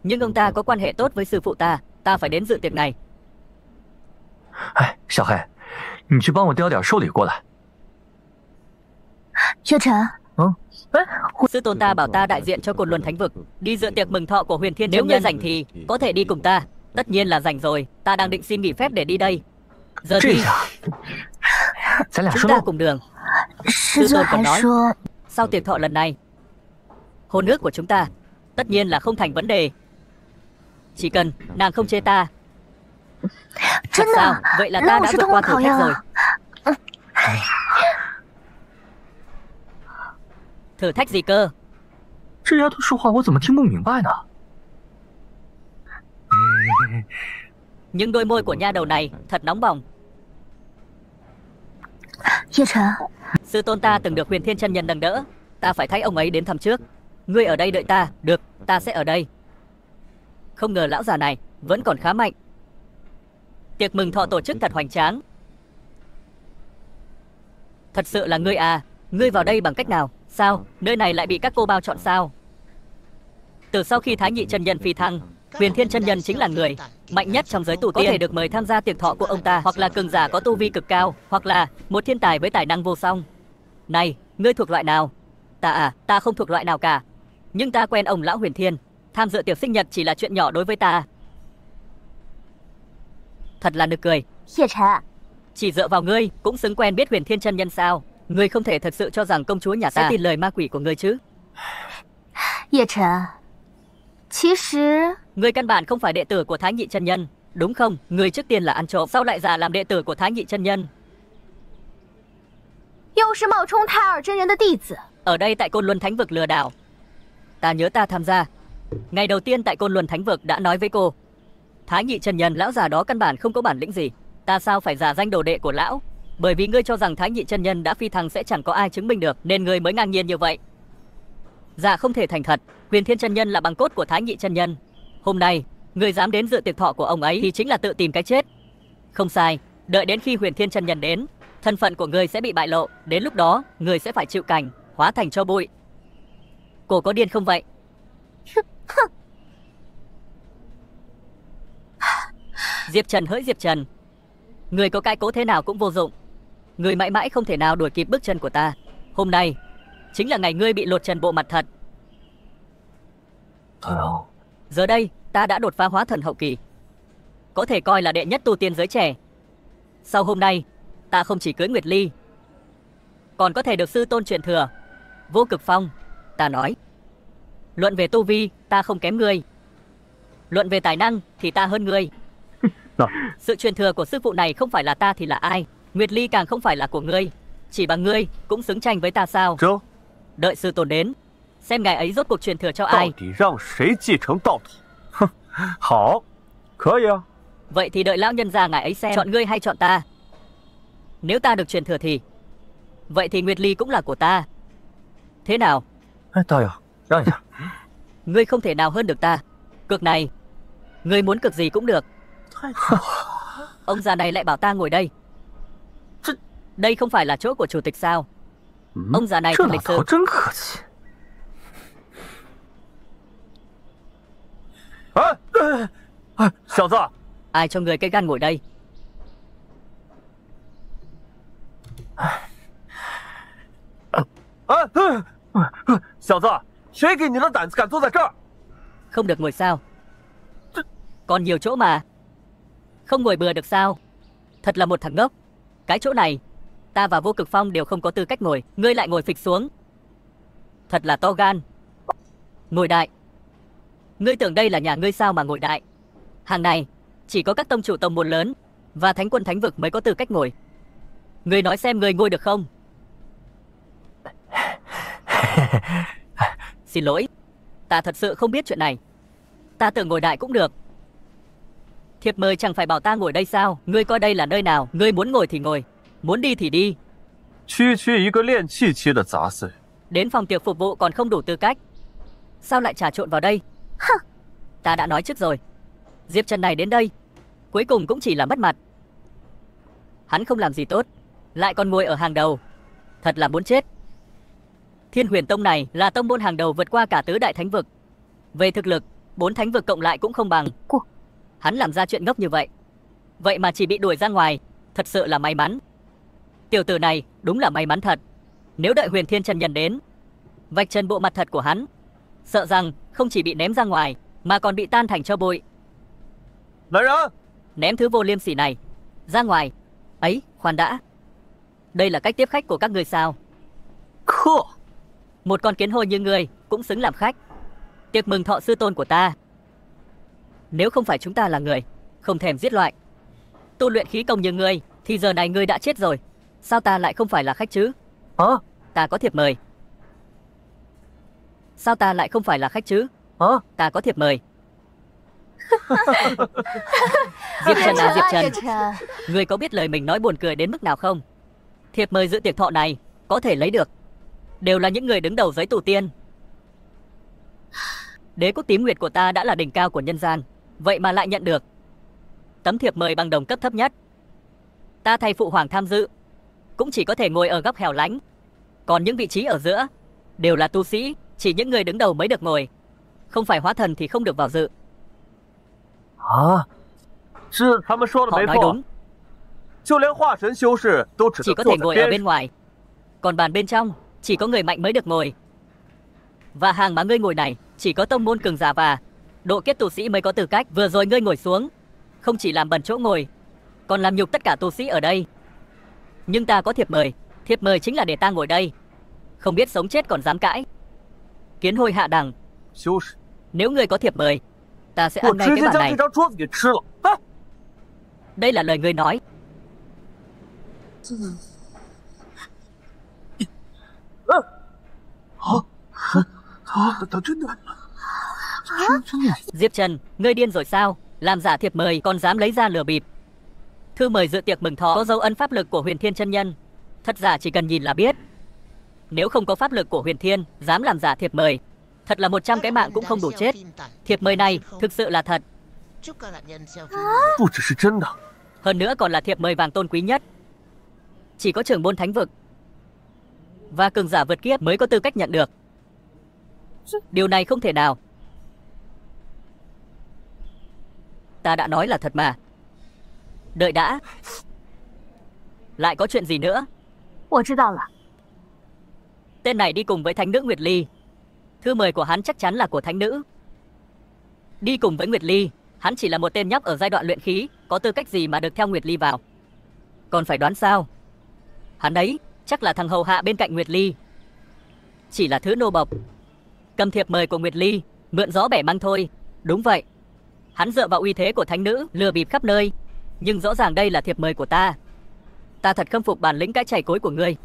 Nhưng ông ta có quan hệ tốt với sư phụ ta, ta phải đến dự tiệc này. 哎，小黑，你去帮我叼点寿礼过来。月晨， Sư tôn ta bảo ta đại diện cho Côn Luân Thánh Vực đi dự tiệc mừng thọ của Huyền Thiên. Nếu ngươi rảnh thì có thể đi cùng ta. Tất nhiên là rảnh rồi, ta đang định xin nghỉ phép để đi đây. Giờ 这 đi, 下，咱俩 chúng 顺 ta 路。 cùng đường. 师尊还说 Sau tiệc thọ lần này, hôn ước của chúng ta tất nhiên là không thành vấn đề. Chỉ cần nàng không chê ta. Thật 真的 sao? Vậy là 那 ta 我 đã 是 vượt 通 qua 过 thử 考 thách 验 rồi. 了。 Thử thách gì cơ? 这丫头说话我怎么听不明白呢？ Nhưng đôi môi của nha đầu này thật nóng bỏng. 叶晨， Sư tôn ta từng được Huyền Thiên chân nhân nâng đỡ, ta phải thay ông ấy đến thăm trước. Ngươi ở đây đợi ta, được, ta sẽ ở đây. Không ngờ lão già này vẫn còn khá mạnh. Tiệc mừng thọ tổ chức thật hoành tráng. Thật sự là ngươi à? Ngươi vào đây bằng cách nào? Sao? Nơi này lại bị các cô bao chọn sao? Từ sau khi Thái Nhị chân nhân phi thăng, Huyền Thiên chân nhân chính là người mạnh nhất trong giới tu tiên, có thể được mời tham gia tiệc thọ của ông ta, hoặc là cường giả có tu vi cực cao, hoặc là một thiên tài với tài năng vô song. Này, ngươi thuộc loại nào? Ta à, ta không thuộc loại nào cả. Nhưng ta quen ông lão Huyền Thiên, tham dự tiệc sinh nhật chỉ là chuyện nhỏ đối với ta. Thật là nực cười. 叶晨， Chỉ dựa vào ngươi cũng xứng quen biết Huyền Thiên chân nhân sao? Ngươi không thể thật sự cho rằng công chúa nhà ta sẽ tin lời ma quỷ của ngươi chứ? 叶晨，其实 Ngươi căn bản không phải đệ tử của Thái Nhị chân nhân, đúng không? Ngươi trước tiên là ăn trộm, sau lại giả làm đệ tử của Thái Nhị chân nhân. 又是冒充太二真人的弟子。 Ở đây tại Côn Luân Thánh Vực lừa đảo. Ta nhớ ta tham gia ngày đầu tiên tại Côn Luân Thánh Vực đã nói với cô, Thái Nhị chân nhân lão già đó căn bản không có bản lĩnh gì. Ta sao phải giả danh đồ đệ của lão? Bởi vì ngươi cho rằng Thái Nhị chân nhân đã phi thăng sẽ chẳng có ai chứng minh được, nên ngươi mới ngang nhiên như vậy. Dạ không thể thành thật. Huyền Thiên chân nhân là bằng cốt của Thái Nhị chân nhân. Hôm nay ngươi dám đến dự tiệc thọ của ông ấy thì chính là tự tìm cái chết. Không sai. Đợi đến khi Huyền Thiên chân nhân đến, thân phận của ngươi sẽ bị bại lộ. Đến lúc đó ngươi sẽ phải chịu cảnh hóa thành tro bụi. Cô có điên không vậy? Diệp Trần hỡi Diệp Trần, người có cãi cố thế nào cũng vô dụng. Người mãi mãi không thể nào đuổi kịp bước chân của ta. Hôm nay chính là ngày ngươi bị lột trần bộ mặt thật. Giờ đây ta đã đột phá hóa thần hậu kỳ, có thể coi là đệ nhất tu tiên giới trẻ. Sau hôm nay ta không chỉ cưới Nguyệt Ly, còn có thể được sư tôn truyền thừa Vô Cực Phong. Ta nói, luận về tu vi ta không kém ngươi, luận về tài năng thì ta hơn ngươi. Sự truyền thừa của sư phụ này không phải là ta thì là ai? Nguyệt Ly càng không phải là của ngươi. Chỉ bằng ngươi cũng xứng tranh với ta sao? Đợi sư tôn đến, xem ngài ấy rốt cuộc truyền thừa cho ai. 到底让谁继承道统？哼，好，可以啊。 Vậy thì đợi lão nhân gia ngài ấy xem chọn ngươi hay chọn ta. Nếu ta được truyền thừa thì vậy thì Nguyệt Ly cũng là của ta. Thế nào? 哎，大爷，让一下。 Ngươi không thể nào hơn được ta. Cược này, ngươi muốn cược gì cũng được. Ông già này lại bảo ta ngồi đây. Đây không phải là chỗ của chủ tịch sao? Ông già này 这 thật 老 lịch 头 sự. 真客气。 小子， Ai cho người cái gan ngồi đây? 小子，谁给你的胆子敢坐在这儿？ Không được ngồi sao? Còn nhiều chỗ mà. Không ngồi bừa được sao? Thật là một thằng ngốc. Cái chỗ này ta và Vô Cực Phong đều không có tư cách ngồi, ngươi lại ngồi phịch xuống. Thật là to gan. Ngồi đại. Ngươi tưởng đây là nhà ngươi sao mà ngồi đại? Hàng này chỉ có các tông chủ tông môn lớn và thánh quân thánh vực mới có tư cách ngồi. Ngươi nói xem ngươi ngồi được không? Xin lỗi, ta thật sự không biết chuyện này. Ta tưởng ngồi đại cũng được. Thiệp mời chẳng phải bảo ta ngồi đây sao? Ngươi coi đây là nơi nào? Ngươi muốn ngồi thì ngồi, muốn đi thì đi.区区一个练气期的杂碎， Đến phòng tiệc phục vụ còn không đủ tư cách, sao lại trà trộn vào đây? Ta đã nói trước rồi, Diệp Trần này đến đây cuối cùng cũng chỉ là mất mặt. Hắn không làm gì tốt, lại còn ngồi ở hàng đầu, thật là muốn chết. Thiên Huyền Tông này là tông môn hàng đầu vượt qua cả tứ đại thánh vực. Về thực lực, 4 thánh vực cộng lại cũng không bằng. Hắn làm ra chuyện ngốc như vậy, vậy mà chỉ bị đuổi ra ngoài, thật sự là may mắn. Tiểu tử này đúng là may mắn thật. Nếu đợi Huyền Thiên Chân Nhân đến, vạch trần bộ mặt thật của hắn, sợ rằng không chỉ bị ném ra ngoài, mà còn bị tan thành tro bụi. 来人， Ném thứ vô liêm sỉ này ra ngoài. Ấy, khoan đã, đây là cách tiếp khách của các ngươi sao? 客 Một con kiến hôi như ngươi cũng xứng làm khách. Tiệc mừng thọ sư tôn của ta, nếu không phải chúng ta là người không thèm giết loại, tu luyện khí công như ngươi, thì giờ này ngươi đã chết rồi. Sao ta lại không phải là khách chứ? Ta có thiệp mời. Sao ta lại không phải là khách chứ? Ta có thiệp mời. Diệp Trần à, Diệp Trần, ngươi có biết lời mình nói buồn cười đến mức nào không? Thiệp mời dự tiệc thọ này có thể lấy được đều là những người đứng đầu giới tu tiên. Đế quốc tím nguyệt của ta đã là đỉnh cao của nhân gian, vậy mà lại nhận được tấm thiệp mời bằng đồng cấp thấp nhất. Ta thay phụ hoàng tham dự, cũng chỉ có thể ngồi ở góc hẻo lánh. Còn những vị trí ở giữa đều là tu sĩ, chỉ những người đứng đầu mới được ngồi, không phải hóa thần thì không được vào dự. 这 他们说的 Họ 没 nói 错， đúng, 就连化神修士都只 chỉ 能 có 坐 thể 在 ngồi ở 边 bên 上。 ngoài, còn bàn bên trong chỉ có người mạnh mới được ngồi. Và hàng mà ngươi ngồi này chỉ có tông môn cường giả và độ kiếp tu sĩ mới có tư cách. Vừa rồi ngươi ngồi xuống, không chỉ làm bẩn chỗ ngồi, còn làm nhục tất cả tu sĩ ở đây. Nhưng ta có thiệp mời, thiệp mời chính là để ta ngồi đây, không biết sống chết còn dám cãi. Kiến hôi hạ đẳng, 修士， nếu ngươi có thiệp mời, ta sẽ 我 ăn ngay 直 cái 接 bàn 将 này. 这张桌子给吃了。啊！ Đây là lời ngươi nói. 他真的， Diệp Trần, ngươi điên rồi sao? Làm giả thiệp mời còn dám lấy ra lừa bịp. Thư mời dự tiệc mừng thọ có dấu ấn pháp lực của Huyền Thiên chân nhân, thật giả chỉ cần nhìn là biết. Nếu không có pháp lực của Huyền Thiên, dám làm giả thiệp mời, thật là 100 cái mạng cũng không đủ chết. Thiệp mời này thực sự là thật, 不只是真的， hơn nữa còn là thiệp mời vàng tôn quý nhất. Chỉ có trưởng môn thánh vực và cường giả vượt kiếp mới có tư cách nhận được. Điều này không thể nào. Ta đã nói là thật mà. Đợi đã, lại có chuyện gì nữa? 我知道了， Tên này đi cùng với thánh nữ Nguyệt Ly. Thư mời của hắn chắc chắn là của thánh nữ. Đi cùng với Nguyệt Ly, hắn chỉ là một tên nhóc ở giai đoạn luyện khí, có tư cách gì mà được theo Nguyệt Ly vào? Còn phải đoán sao? Hắn ấy chắc là thằng hầu hạ bên cạnh Nguyệt Ly, chỉ là thứ nô bộc, cầm thiệp mời của Nguyệt Ly, mượn gió bẻ măng thôi. Đúng vậy, hắn dựa vào uy thế của thánh nữ lừa bịp khắp nơi, nhưng rõ ràng đây là thiệp mời của ta. Ta thật khâm phục bản lĩnh cãi chày cối của ngươi.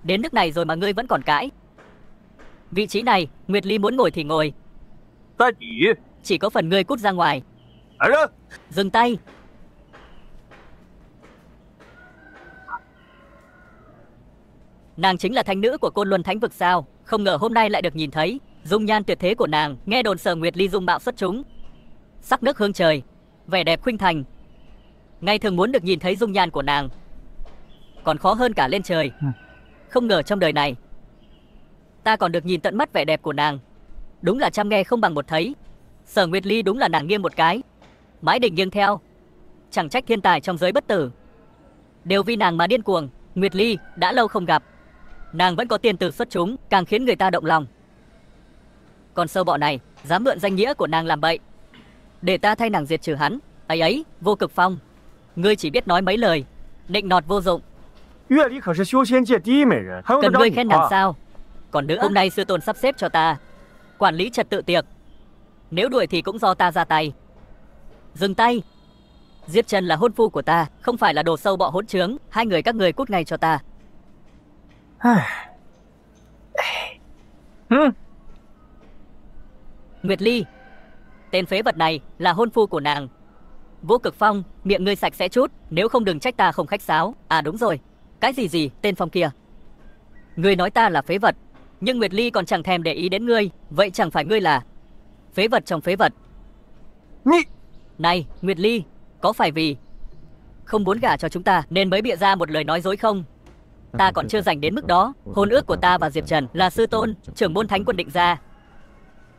Đến nước này rồi mà ngươi vẫn còn cãi. Vị trí này Nguyệt Ly muốn ngồi thì ngồi, 在底。 chỉ có phần ngươi cút ra ngoài. 来人， Dừng tay. Nàng chính là thánh nữ của Côn Luân Thánh vực sao? Không ngờ hôm nay lại được nhìn thấy dung nhan tuyệt thế của nàng. Nghe đồn Sở Nguyệt Ly dung mạo xuất chúng, sắc nước hương trời, vẻ đẹp khuynh thành. Ngày thường muốn được nhìn thấy dung nhan của nàng còn khó hơn cả lên trời. Không ngờ trong đời này ta còn được nhìn tận mắt vẻ đẹp của nàng. Đúng là trăm nghe không bằng một thấy. Sở Nguyệt Ly đúng là nàng nghiêng một cái, mãi định nghiêng theo. Chẳng trách thiên tài trong giới bất tử đều vì nàng mà điên cuồng. Nguyệt Ly đã lâu không gặp, nàng vẫn có tiền tử xuất chúng, càng khiến người ta động lòng. Còn sâu bọ này dám mượn danh nghĩa của nàng làm bậy, để ta thay nàng diệt trừ hắn. Ấy ấy, Vô Cực Phong, ngươi chỉ biết nói mấy lời nịnh nọt vô dụng. 月里可是修仙界第一美人，还用得 Cần 着 ngươi 你 khen nàng 吗？ sao? Còn nữa, hôm nay sư tôn sắp xếp cho ta quản lý trật tự tiệc, nếu đuổi thì cũng do ta ra tay. Dừng tay. Diệp Trần là hôn phu của ta, không phải là đồ sâu bọ hỗn trướng. Hai người các ngươi cút ngay cho ta. Nguyệt Ly, Tên phế vật này là hôn phu của nàng. Vô Cực Phong, miệng ngươi sạch sẽ chút, nếu không đừng trách ta không khách sáo. À đúng rồi, cái gì tên Phong kia. Ngươi nói ta là phế vật, nhưng Nguyệt Ly còn chẳng thèm để ý đến ngươi, vậy chẳng phải ngươi là phế vật trong phế vật. Này, Nguyệt Ly, có phải vì không muốn gả cho chúng ta nên mới bịa ra một lời nói dối không? Ta còn chưa dành đến mức đó. Hôn ước của ta và Diệp Trần là sư tôn, trưởng môn thánh quân định ra.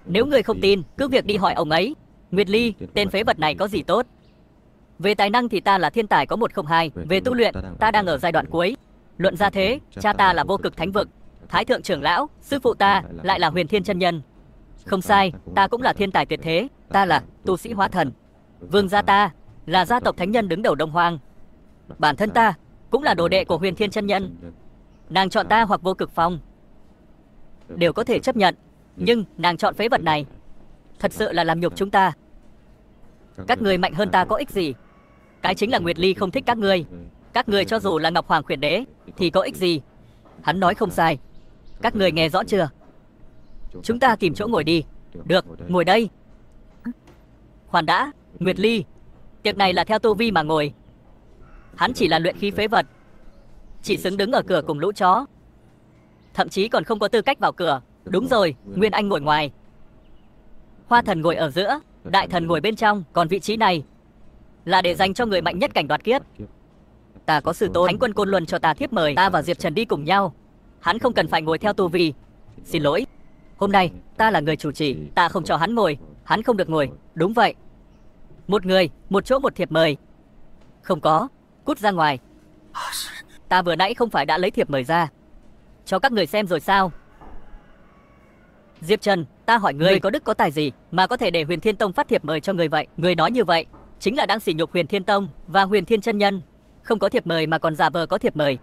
Nếu ngươi không tin, cứ việc đi hỏi ông ấy. Nguyệt Ly, tên phế vật này có gì tốt? Về tài năng thì ta là thiên tài có 102. Về tu luyện, ta đang ở giai đoạn cuối. Luận ra thế, cha ta là vô cực thánh vực, thái thượng trưởng lão, sư phụ ta lại là Huyền Thiên chân nhân. Không sai, ta cũng là thiên tài tuyệt thế. Ta là tu sĩ hóa thần. Vương gia ta là gia tộc thánh nhân đứng đầu Đông Hoang. Bản thân ta cũng là đồ đệ của Huyền Thiên chân nhân. Nàng chọn ta hoặc Vô Cực Phong đều có thể chấp nhận, nhưng nàng chọn phế vật này thật sự là làm nhục chúng ta. Các người mạnh hơn ta có ích gì? Cái chính là Nguyệt Ly không thích các ngươi. Các người cho dù là Ngọc Hoàng Khuyển Đế thì có ích gì? Hắn nói không sai. Các người nghe rõ chưa? Chúng ta tìm chỗ ngồi đi. Được, ngồi đây. Khoan đã, Nguyệt Ly, tiệc này là theo tu vi mà ngồi. Hắn chỉ là luyện khí phế vật, chỉ xứng đứng ở cửa cùng lũ chó, thậm chí còn không có tư cách vào cửa. Đúng rồi, Nguyên Anh ngồi ngoài, Hoa Thần ngồi ở giữa, Đại Thần ngồi bên trong. Còn vị trí này là để dành cho người mạnh nhất cảnh đoạt kiếp. Ta có sư tôn Thánh quân Côn Luân cho ta thiếp mời, ta và Diệp Trần đi cùng nhau. Hắn không cần phải ngồi theo tu vi. Xin lỗi, hôm nay ta là người chủ trì, ta không cho hắn ngồi. Hắn không được ngồi. Đúng vậy, một người, một chỗ, một thiệp mời. Không có, cút ra ngoài. Ta vừa nãy không phải đã lấy thiệp mời ra cho các người xem rồi sao? Diệp Trần, ta hỏi ngươi có đức có tài gì mà có thể để Huyền Thiên Tông phát thiệp mời cho người vậy? Người nói như vậy chính là đang sỉ nhục Huyền Thiên Tông và Huyền Thiên chân nhân. Không có thiệp mời mà còn giả vờ có thiệp mời.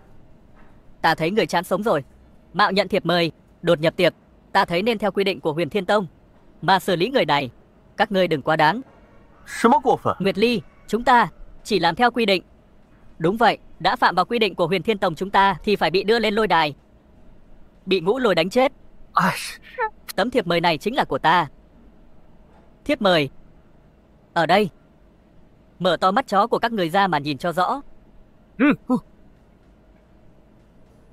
Ta thấy người chán sống rồi. Mạo nhận thiệp mời, đột nhập tiệc. Ta thấy nên theo quy định của Huyền Thiên Tông mà xử lý người này. Các ngươi đừng quá đáng. Nguyệt Ly, chúng ta chỉ làm theo quy định. Đúng vậy, đã phạm vào quy định của Huyền Thiên Tông chúng ta thì phải bị đưa lên lôi đài, bị ngũ lôi đánh chết. Tấm thiệp mời này chính là của ta. Thiệp mời ở đây. Mở to mắt chó của các người ra mà nhìn cho rõ.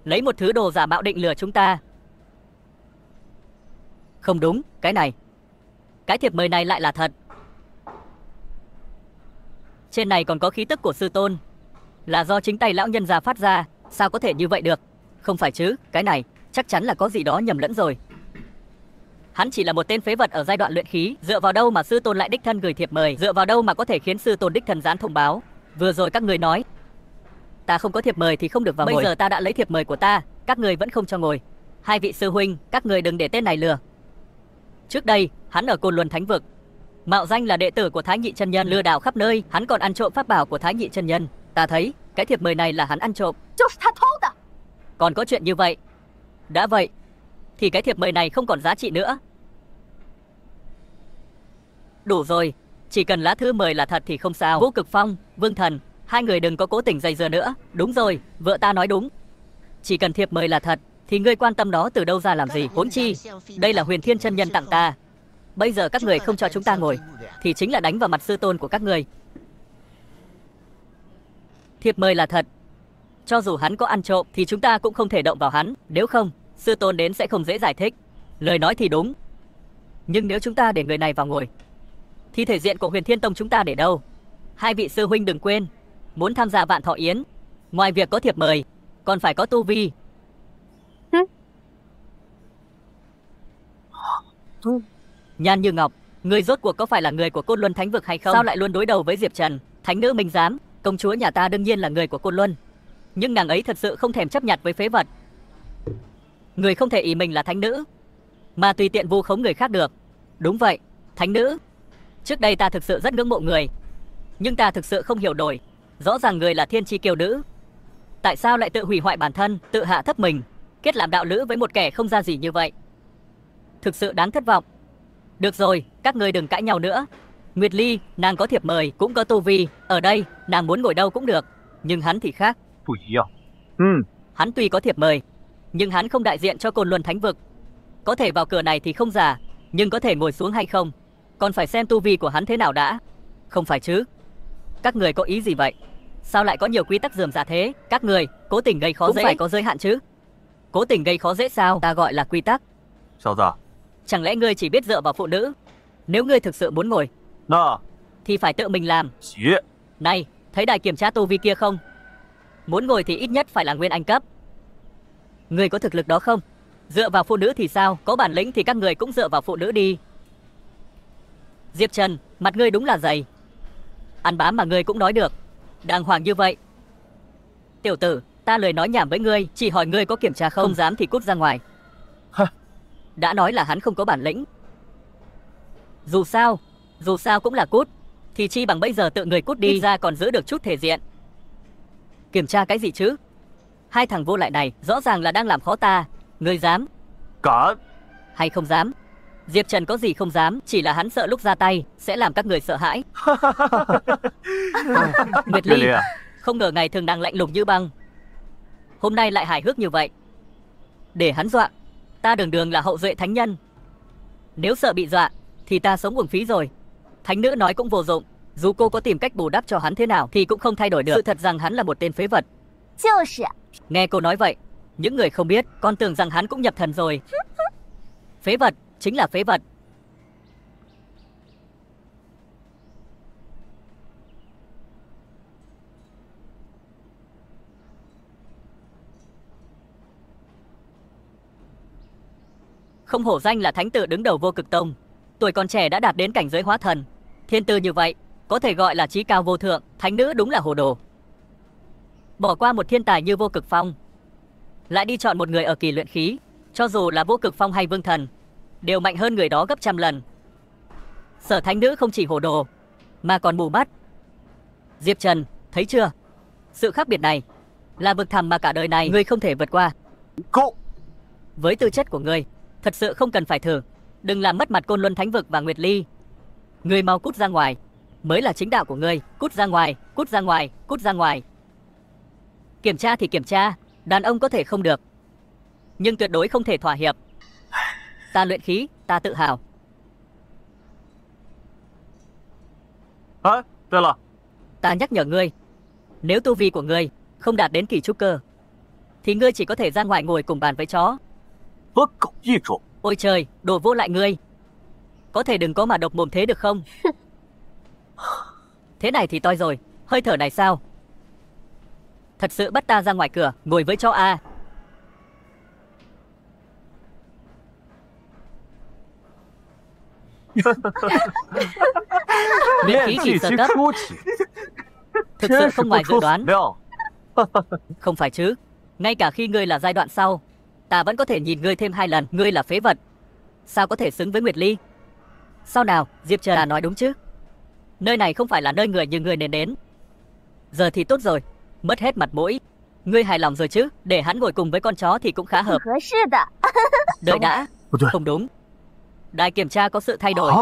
Lấy một thứ đồ giả mạo định lừa chúng ta. Không đúng, cái này, cái thiệp mời này lại là thật. Trên này còn có khí tức của sư tôn, là do chính tay lão nhân già phát ra. Sao có thể như vậy được? Không phải chứ, cái này chắc chắn là có gì đó nhầm lẫn rồi. Hắn chỉ là một tên phế vật ở giai đoạn luyện khí. Dựa vào đâu mà sư tôn lại đích thân gửi thiệp mời? Dựa vào đâu mà có thể khiến sư tôn đích thân dán thông báo? Vừa rồi các người nói ta không có thiệp mời thì không được vào ngồi. Bây giờ ta đã lấy thiệp mời của ta, các người vẫn không cho ngồi. Hai vị sư huynh, các người đừng để tên này lừa. Trước đây hắn ở Côn Luân Thánh vực, mạo danh là đệ tử của Thái Nhị chân nhân, lừa đảo khắp nơi. Hắn còn ăn trộm pháp bảo của Thái Nhị chân nhân. Ta thấy cái thiệp mời này là hắn ăn trộm. Còn có chuyện như vậy. Đã vậy thì cái thiệp mời này không còn giá trị nữa. Đủ rồi, chỉ cần lá thư mời là thật thì không sao. Vô Cực Phong, Vương Thần, hai người đừng có cố tình dây dưa nữa. Đúng rồi, vợ ta nói đúng. Chỉ cần thiệp mời là thật thì ngươi quan tâm đó từ đâu ra làm gì? Huống chi đây là Huyền Thiên chân nhân tặng ta. Bây giờ các người không cho chúng ta ngồi thì chính là đánh vào mặt sư tôn của các người. Thiệp mời là thật, cho dù hắn có ăn trộm thì chúng ta cũng không thể động vào hắn. Nếu không, sư tôn đến sẽ không dễ giải thích. Lời nói thì đúng, nhưng nếu chúng ta để người này vào ngồi thì thể diện của Huyền Thiên Tông chúng ta để đâu? Hai vị sư huynh đừng quên, muốn tham gia Vạn Thọ Yến, ngoài việc có thiệp mời còn phải có tu vi. Nhan Như Ngọc, người rốt cuộc có phải là người của Côn Luân Thánh vực hay không? Sao lại luôn đối đầu với Diệp Trần? Thánh nữ Minh Giám, công chúa nhà ta đương nhiên là người của Côn Luân, nhưng nàng ấy thật sự không thèm chấp nhặt với phế vật. Người không thể ý mình là thánh nữ mà tùy tiện vu khống người khác được. Đúng vậy, thánh nữ. Trước đây ta thực sự rất ngưỡng mộ người, nhưng ta thực sự không hiểu nổi. Rõ ràng người là thiên chi kiêu nữ, tại sao lại tự hủy hoại bản thân, tự hạ thấp mình, kết làm đạo lữ với một kẻ không ra gì như vậy? Thực sự đáng thất vọng. Được rồi, các người đừng cãi nhau nữa. Nguyệt Ly, nàng có thiệp mời, cũng có tu vi. Ở đây, nàng muốn ngồi đâu cũng được. Nhưng hắn thì khác. Hắn tuy có thiệp mời, nhưng hắn không đại diện cho Côn Luân Thánh vực. Có thể vào cửa này thì không giả, nhưng có thể ngồi xuống hay không Còn phải xem tu vi của hắn thế nào đã. Không phải chứ? Các người có ý gì vậy? Sao lại có nhiều quy tắc rườm rà thế? Các người cố tình gây khó dễ. Cũng phải có giới hạn chứ. Cố tình gây khó dễ sao? Ta gọi là quy tắc. 小子， Chẳng lẽ ngươi chỉ biết dựa vào phụ nữ? Nếu ngươi thực sự muốn ngồi 那 thì phải tự mình làm. 起， Này, thấy đài kiểm tra tu vi kia không? Muốn ngồi thì ít nhất phải là nguyên anh cấp. Ngươi có thực lực đó không? Dựa vào phụ nữ thì sao? Có bản lĩnh thì các người cũng dựa vào phụ nữ đi. Diệp Trần, mặt ngươi đúng là dày. Ăn bám mà ngươi cũng nói được. Đàng hoàng như vậy. Tiểu tử, ta lười nói nhảm với ngươi, chỉ hỏi ngươi có kiểm tra không? Không dám thì cút ra ngoài. Đã nói là hắn không có bản lĩnh. Dù sao cũng là cút. Thì chi bằng bây giờ tự người cút đi, ít ra còn giữ được chút thể diện. Kiểm tra cái gì chứ? Hai thằng vô lại này rõ ràng là đang làm khó ta. Ngươi dám 敢！ hay không dám? Diệp Trần có gì không dám, chỉ là hắn sợ lúc ra tay sẽ làm các người sợ hãi. Nguyệt Ly, không ngờ ngày thường đang lạnh lùng như băng, hôm nay lại hài hước như vậy. Để hắn dọa, ta đường đường là hậu duệ thánh nhân. Nếu sợ bị dọa thì ta sống uổng phí rồi. Thánh nữ nói cũng vô dụng, dù cô có tìm cách bù đắp cho hắn thế nào thì cũng không thay đổi được sự thật rằng hắn là một tên phế vật. Nghe cô nói vậy, những người không biết còn tưởng rằng hắn cũng nhập thần rồi. Phế vật chính là phế vật. Không hổ danh là thánh tử đứng đầu Vô Cực Tông, tuổi còn trẻ đã đạt đến cảnh giới hóa thần. Thiên tư như vậy có thể gọi là chí cao vô thượng. Thánh nữ đúng là hồ đồ. Bỏ qua một thiên tài như Vô Cực Phong, lại đi chọn một người ở kỳ luyện khí, cho dù là Vô Cực Phong hay Vương Thần đều mạnh hơn người đó gấp trăm lần. Sở thánh nữ không chỉ hồ đồ mà còn mù mắt. Diệp Trần, thấy chưa? Sự khác biệt này là vực thẳm mà cả đời này ngươi không thể vượt qua. Cô! Với tư chất của ngươi, thật sự không cần phải thử. Đừng làm mất mặt Côn Luân Thánh Vực và Nguyệt Ly. Ngươi mau cút ra ngoài, mới là chính đạo của ngươi. Cút ra ngoài, cút ra ngoài, cút ra ngoài. Kiểm tra thì kiểm tra, đàn ông có thể không được, nhưng tuyệt đối không thể thỏa hiệp. Ta luyện khí, ta tự hào. 哎，对了， Ta nhắc nhở ngươi, nếu tu vi của ngươi không đạt đến kỳ trúc cơ thì ngươi chỉ có thể ra ngoài ngồi cùng bàn với chó. 和狗一种。 Ôi trời, đồ vô lại ngươi. Có thể đừng có mà độc mồm thế được không? Thế này thì toi rồi, hơi thở này sao? Thật sự bắt ta ra ngoài cửa ngồi với chó à? Luyện khí kỳ sơ cấp, thực sự không ngoài dự đoán. Không phải chứ? Ngay cả khi ngươi là giai đoạn sau, ta vẫn có thể nhìn ngươi thêm 2 lần. Ngươi là phế vật, sao có thể xứng với Nguyệt Ly? Sao nào, Diệp Trần, ta nói đúng chứ? Nơi này không phải là nơi người như ngươi nên đến. Giờ thì tốt rồi, mất hết mặt mũi. Ngươi hài lòng rồi chứ? Để hắn ngồi cùng với con chó thì cũng khá hợp. Đợi đã, không đúng. Đài kiểm tra có sự thay đổi.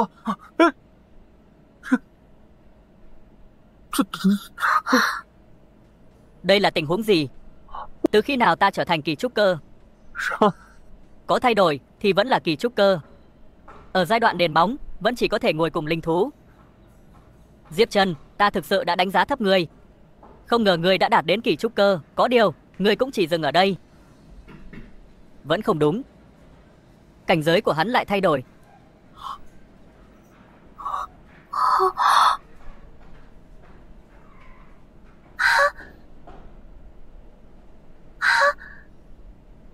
Đây là tình huống gì? Từ khi nào ta trở thành kỳ trúc cơ? Có thay đổi thì vẫn là kỳ trúc cơ. Ở giai đoạn đền bóng vẫn chỉ có thể ngồi cùng linh thú. Diệp Trần, ta thực sự đã đánh giá thấp ngươi. Không ngờ ngươi đã đạt đến kỳ trúc cơ. Có điều, ngươi cũng chỉ dừng ở đây. Vẫn không đúng. Cảnh giới của hắn lại thay đổi.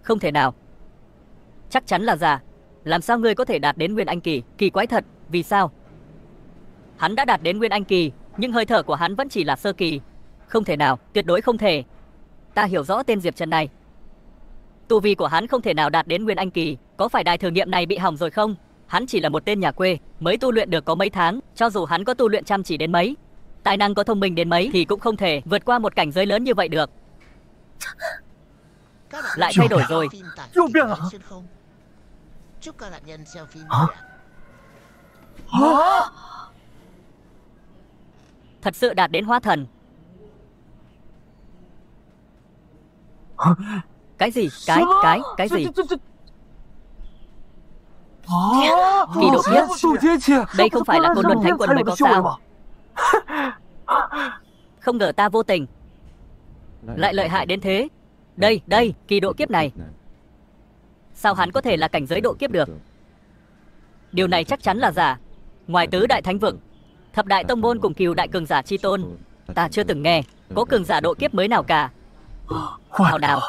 Không thể nào. Chắc chắn là giả. Làm sao ngươi có thể đạt đến Nguyên Anh kỳ? Kỳ quái thật, vì sao? Hắn đã đạt đến Nguyên Anh kỳ, nhưng hơi thở của hắn vẫn chỉ là sơ kỳ. Không thể nào, tuyệt đối không thể. Ta hiểu rõ tên Diệp Trần này. Tu vi của hắn không thể nào đạt đến Nguyên Anh kỳ. Có phải đài thử nghiệm này bị hỏng rồi không? Hắn chỉ là một tên nhà quê, mới tu luyện được có mấy tháng. Cho dù hắn có tu luyện chăm chỉ đến mấy, tài năng có thông minh đến mấy thì cũng không thể vượt qua một cảnh giới lớn như vậy được. Lại thay đổi rồi. Thật sự đạt đến hóa thần. Cái gì? Cái gì? Kỳ độ kiếp. 渡劫期， Đây không phải là Côn Luân Thánh Quân mới có sao? Không ngờ ta vô tình lại lợi hại đến thế. Đây, kỳ độ kiếp này. Sao hắn có thể là cảnh giới độ kiếp được? Điều này chắc chắn là giả. Ngoài tứ đại thánh vực, thập đại tông môn cùng Cửu đại cường giả chi tôn, ta chưa từng nghe có cường giả độ kiếp mới nào cả. Nào,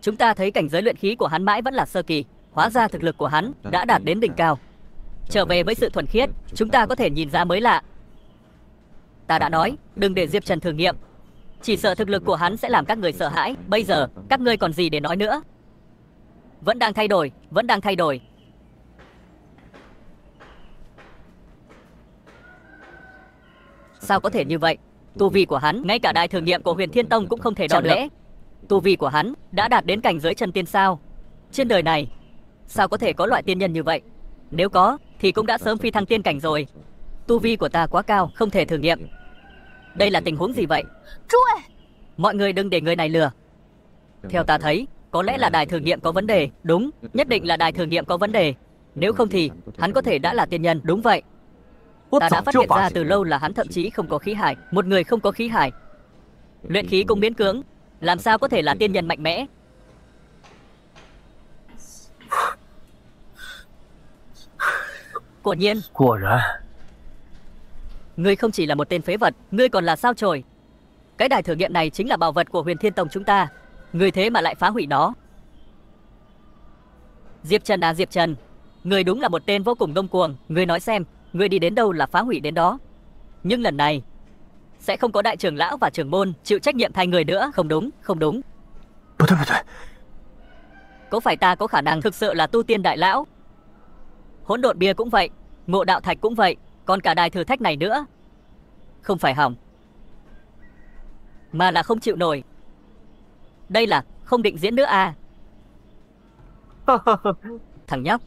chúng ta thấy cảnh giới luyện khí của hắn mãi vẫn là sơ kỳ, hóa ra thực lực của hắn đã đạt đến đỉnh cao. Trở về với sự thuần khiết, chúng ta có thể nhìn ra mới lạ. Ta đã nói, đừng để Diệp Trần thử nghiệm. Chỉ sợ thực lực của hắn sẽ làm các người sợ hãi. Bây giờ, các ngươi còn gì để nói nữa? Vẫn đang thay đổi. Sao có thể như vậy? Tu vi của hắn, ngay cả đại thử nghiệm của Huyền Thiên Tông cũng không thể đo được. Tu vi của hắn đã đạt đến cảnh giới chân tiên sao? Trên đời này, sao có thể có loại tiên nhân như vậy? Nếu có, thì cũng đã sớm phi thăng tiên cảnh rồi. Tu vi của ta quá cao, không thể thử nghiệm. Đây là tình huống gì vậy? Mọi người đừng để người này lừa. Theo ta thấy, có lẽ là đài thử nghiệm có vấn đề. Đúng, nhất định là đài thử nghiệm có vấn đề. Nếu không thì, hắn có thể đã là tiên nhân. Đúng vậy. Ta đã phát hiện ra từ lâu là hắn thậm chí không có khí hải. Một người không có khí hải, luyện khí cũng miễn cưỡng, làm sao có thể là tiên nhân mạnh mẽ? Quả nhiên. Ngươi không chỉ là một tên phế vật, ngươi còn là sao chổi. Cái đài thử nghiệm này chính là bảo vật của Huyền Thiên Tông chúng ta. Ngươi thế mà lại phá hủy nó. Diệp Trần à Diệp Trần, ngươi đúng là một tên vô cùng ngông cuồng. Ngươi nói xem, ngươi đi đến đâu là phá hủy đến đó. Nhưng lần này sẽ không có đại trưởng lão và trưởng môn chịu trách nhiệm thay người nữa. Không đúng. Có phải ta có khả năng thực sự là tu tiên đại lão? Hỗn độn bia cũng vậy, ngộ đạo thạch cũng vậy, còn cả đài thử thách này nữa. Không phải hỏng, mà là không chịu nổi. Đây là không định diễn nữa à? Thằng nhóc,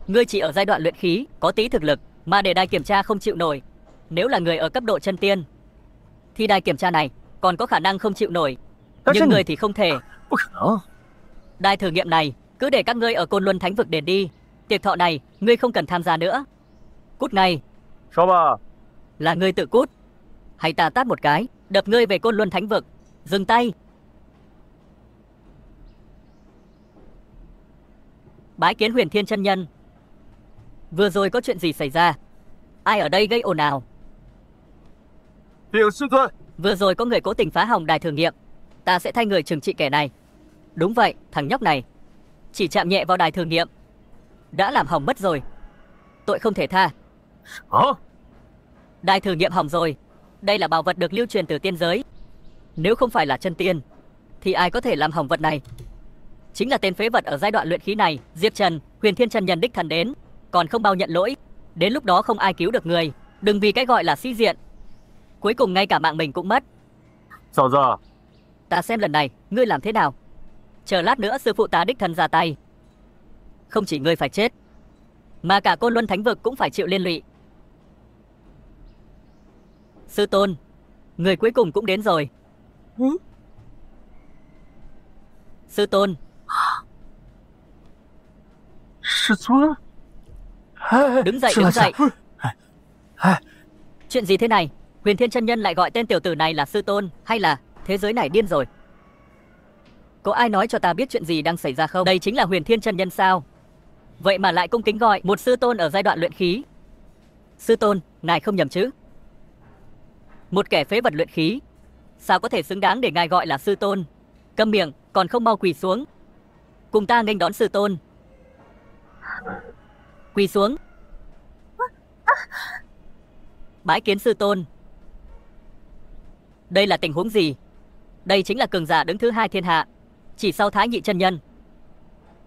ngươi chỉ ở giai đoạn luyện khí, có tí thực lực mà để đài kiểm tra không chịu nổi. Nếu là người ở cấp độ chân tiên thì đài kiểm tra này còn có khả năng không chịu nổi. Nhưng người thì không thể. Đài thử nghiệm này cứ để các ngươi ở Côn Luân Thánh vực đền đi. Tiệc thọ này ngươi không cần tham gia nữa. Cút ngay. Là ngươi tự cút, hay ta tát một cái đập ngươi về Côn Luân Thánh vực. Dừng tay. Bái kiến Huyền Thiên chân nhân. Vừa rồi có chuyện gì xảy ra? Ai ở đây gây ồn ào? Vừa rồi có người cố tình phá hỏng đài thử nghiệm. Ta sẽ thay người trừng trị kẻ này. Đúng vậy, thằng nhóc này chỉ chạm nhẹ vào đài thử nghiệm đã làm hỏng mất rồi. Tội không thể tha. Đài thử nghiệm hỏng rồi. Đây là bảo vật được lưu truyền từ tiên giới. Nếu không phải là chân tiên thì ai có thể làm hỏng vật này? Chính là tên phế vật ở giai đoạn luyện khí này. Diệp Trần, Huyền Thiên chân nhân đích thần đến, còn không bao nhận lỗi. Đến lúc đó không ai cứu được người. Đừng vì cái gọi là sĩ diện, cuối cùng ngay cả mạng mình cũng mất. Ta xem lần này ngươi làm thế nào. Chờ lát nữa sư phụ ta đích thân ra tay. Không chỉ ngươi phải chết, mà cả Côn Luân Thánh vực cũng phải chịu liên lụy. Sư tôn, người cuối cùng cũng đến rồi. Sư tôn. Đứng dậy. Chuyện gì thế này? Huyền Thiên chân nhân lại gọi tên tiểu tử này là sư tôn, hay là thế giới này điên rồi? Có ai nói cho ta biết chuyện gì đang xảy ra không? Đây chính là Huyền Thiên chân nhân sao? Vậy mà lại cung kính gọi một sư tôn ở giai đoạn luyện khí. Sư tôn, ngài không nhầm chứ? Một kẻ phế vật luyện khí sao có thể xứng đáng để ngài gọi là sư tôn? Câm miệng, còn không mau quỳ xuống, cùng ta nghênh đón sư tôn. Quỳ xuống. Bái kiến sư tôn. Đây là tình huống gì? Đây chính là cường giả đứng thứ hai thiên hạ, chỉ sau Thái Nhị chân nhân.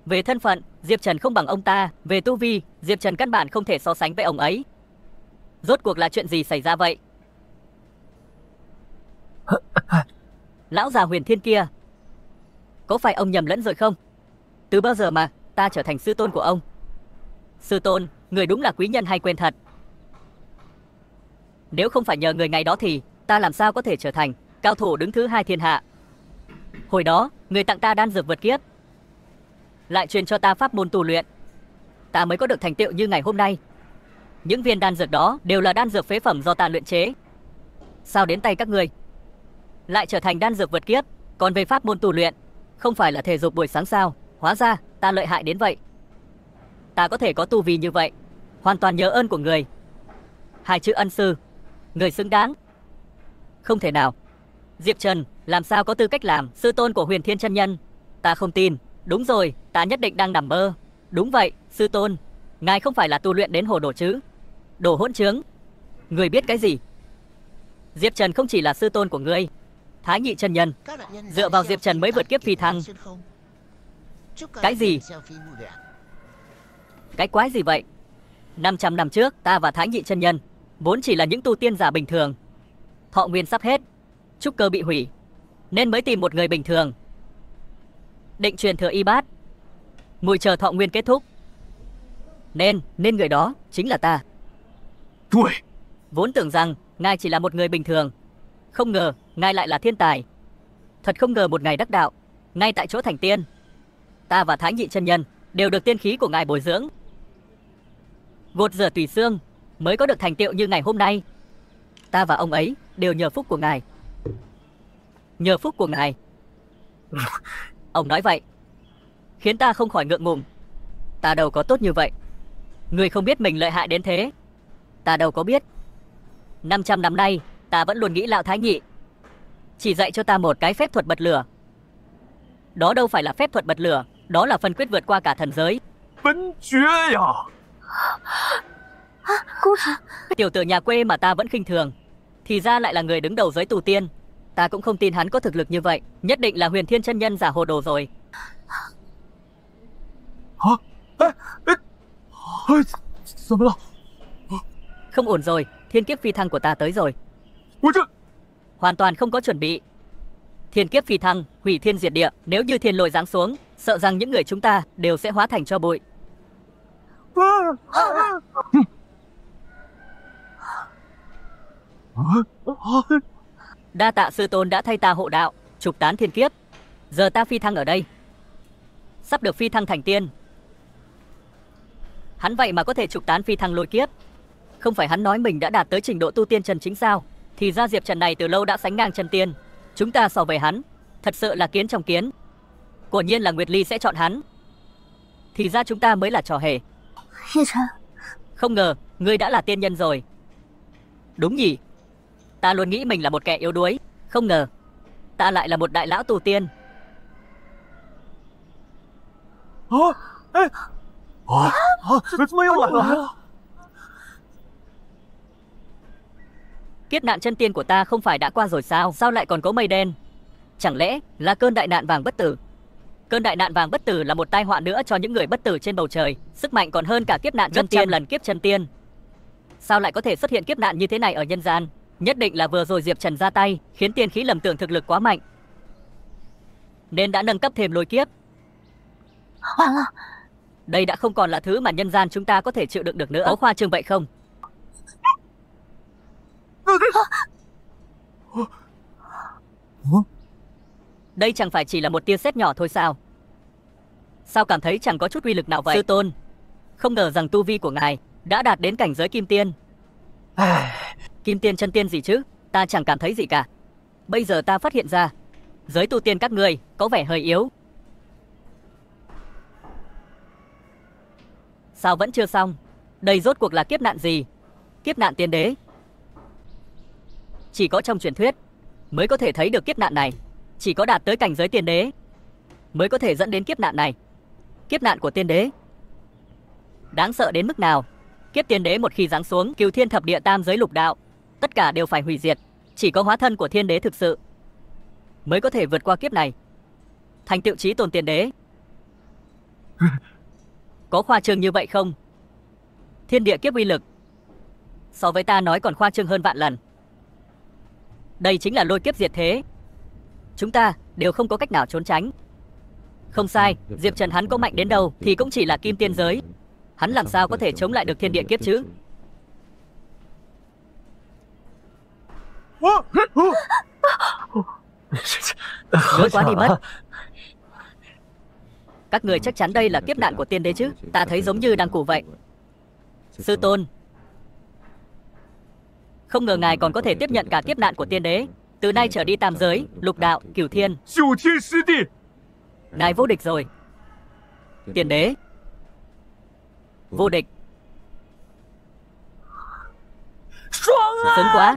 Về thân phận, Diệp Trần không bằng ông ta. Về tu vi, Diệp Trần căn bản không thể so sánh với ông ấy. Rốt cuộc là chuyện gì xảy ra vậy? Lão già Huyền Thiên kia, có phải ông nhầm lẫn rồi không? Từ bao giờ mà ta trở thành sư tôn của ông? Sư tôn, người đúng là quý nhân hay quên thật. Nếu không phải nhờ người ngày đó thì ta làm sao có thể trở thành cao thủ đứng thứ hai thiên hạ? Hồi đó, người tặng ta đan dược vượt kiếp, lại truyền cho ta pháp môn tu luyện. ta mới có được thành tựu như ngày hôm nay. Những viên đan dược đó đều là đan dược phế phẩm do ta luyện chế. Sao đến tay các ngươi lại trở thành đan dược vượt kiếp? Còn về pháp môn tu luyện, không phải là thể dục buổi sáng sao? Hóa ra ta lợi hại đến vậy. Ta có thể có tu vi như vậy, hoàn toàn nhờ ơn của người. Hai chữ ân sư, người xứng đáng. Không thể nào. Diệp Trần làm sao có tư cách làm sư tôn của Huyền Thiên chân nhân? Ta không tin. Đúng rồi, ta nhất định đang nằm mơ. Đúng vậy, sư tôn, ngài không phải là tu luyện đến hồ đồ chứ? Đồ hỗn trướng. Người biết cái gì? Diệp Trần không chỉ là sư tôn của ngươi. Thái Nhị chân nhân dựa vào Diệp Trần mới vượt kiếp phi thăng. Cái gì? Cái quái gì vậy? 500 năm trước, ta và Thái Nhị chân nhân vốn chỉ là những tu tiên giả bình thường. Thọ nguyên sắp hết, trúc cơ bị hủy, nên mới tìm một người bình thường định truyền thừa y bát, ngồi chờ thọ nguyên kết thúc. Nên người đó chính là ta. Đuổi. Vốn tưởng rằng ngài chỉ là một người bình thường, không ngờ ngài lại là thiên tài. Thật không ngờ một ngày đắc đạo, ngay tại chỗ thành tiên. Ta và Thái Nhị chân nhân đều được tiên khí của ngài bồi dưỡng, gột rửa tùy xương, mới có được thành tựu như ngày hôm nay. Ta và ông ấy đều nhờ phúc của ngài. Nhờ phúc của ngài. Ông nói vậy khiến ta không khỏi ngượng ngùng. Ta đâu có tốt như vậy. Người không biết mình lợi hại đến thế. Ta đâu có biết. 500 năm nay ta vẫn luôn nghĩ lão Thái Nhị chỉ dạy cho ta một cái phép thuật bật lửa. Đó đâu phải là phép thuật bật lửa, đó là phân quyết vượt qua cả thần giới. Phân quyết à? Tiểu tử nhà quê mà ta vẫn khinh thường, thì ra lại là người đứng đầu giới tu tiên. Ta cũng không tin hắn có thực lực như vậy. Nhất định là Huyền Thiên chân nhân giả hồ đồ rồi. Không ổn rồi, thiên kiếp phi thăng của ta tới rồi. Hoàn toàn không có chuẩn bị. Thiên kiếp phi thăng, hủy thiên diệt địa. Nếu như thiên lôi giáng xuống, sợ rằng những người chúng ta đều sẽ hóa thành tro bụi. Đa tạ sư tôn đã thay ta hộ đạo, trục tán thiên kiếp. Giờ ta phi thăng ở đây, sắp được phi thăng thành tiên. Hắn vậy mà có thể trục tán phi thăng lôi kiếp. Không phải hắn nói mình đã đạt tới trình độ tu tiên chân chính sao? Thì ra Diệp Trần này từ lâu đã sánh ngang chân tiên. Chúng ta so với hắn, thật sự là kiến trong kiến. Quả nhiên là Nguyệt Ly sẽ chọn hắn. Thì ra chúng ta mới là trò hề. Không ngờ, ngươi đã là tiên nhân rồi. Đúng nhỉ? Ta luôn nghĩ mình là một kẻ yếu đuối. Không ngờ, ta lại là một đại lão tu tiên. Kiếp nạn chân tiên của ta không phải đã qua rồi sao? Sao lại còn có mây đen? Chẳng lẽ là cơn đại nạn vàng bất tử? Cơn đại nạn vàng bất tử là một tai họa nữa cho những người bất tử trên bầu trời. Sức mạnh còn hơn cả kiếp nạn chân tiên lần kiếp chân tiên. Sao lại có thể xuất hiện kiếp nạn như thế này ở nhân gian? Nhất định là vừa rồi Diệp Trần ra tay, khiến tiên khí lầm tưởng thực lực quá mạnh, nên đã nâng cấp thêm lôi kiếp. Đây đã không còn là thứ mà nhân gian chúng ta có thể chịu đựng được nữa. Có khoa trương vậy không? Đây chẳng phải chỉ là một tia sét nhỏ thôi sao? Sao cảm thấy chẳng có chút uy lực nào vậy? Sư tôn, không ngờ rằng tu vi của ngài đã đạt đến cảnh giới kim tiên. Kim tiên chân tiên gì chứ? Ta chẳng cảm thấy gì cả. Bây giờ ta phát hiện ra giới tu tiên các ngươi có vẻ hơi yếu. Sao vẫn chưa xong? Đây rốt cuộc là kiếp nạn gì? Kiếp nạn tiên đế. Chỉ có trong truyền thuyết mới có thể thấy được kiếp nạn này. Chỉ có đạt tới cảnh giới tiên đế mới có thể dẫn đến kiếp nạn này. Kiếp nạn của tiên đế đáng sợ đến mức nào? Kiếp tiên đế một khi giáng xuống, cửu thiên thập địa tam giới lục đạo tất cả đều phải hủy diệt. Chỉ có hóa thân của thiên đế thực sự mới có thể vượt qua kiếp này, thành tựu chí tôn tiên đế. Có khoa trương như vậy không? Thiên địa kiếp uy lực so với ta nói còn khoa trương hơn vạn lần. Đây chính là lôi kiếp diệt thế. Chúng ta đều không có cách nào trốn tránh. Không sai, Diệp Trần hắn có mạnh đến đâu thì cũng chỉ là kim tiên giới. Hắn làm sao có thể chống lại được thiên địa kiếp chứ? Nhớ quá đi mất. Các người chắc chắn đây là kiếp nạn của tiên đế chứ? Ta thấy giống như đang củ vậy. Sư tôn, không ngờ ngài còn có thể tiếp nhận cả kiếp nạn của tiên đế. Từ nay trở đi tam giới, lục đạo, cửu thiên, ngài vô địch rồi. Tiên đế vô địch. Sướng quá.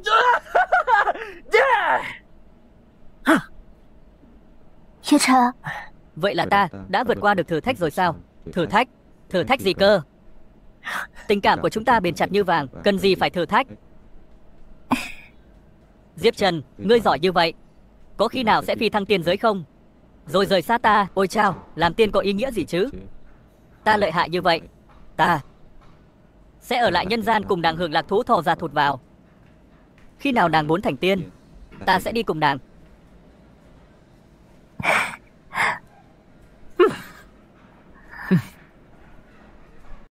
叶晨， Vậy là ta đã vượt qua được thử thách rồi sao? Thử thách? Thử thách gì cơ? Tình cảm của chúng ta bền chặt như vàng, cần gì phải thử thách? Diệp Trần, ngươi giỏi như vậy, có khi nào sẽ phi thăng tiên giới không? Rồi rời xa ta, ôi chao, làm tiên có ý nghĩa gì chứ? Ta lợi hại như vậy, ta sẽ ở lại nhân gian cùng nàng hưởng lạc thú thò ra thụt vào. Khi nào nàng muốn thành tiên, ta sẽ đi cùng nàng.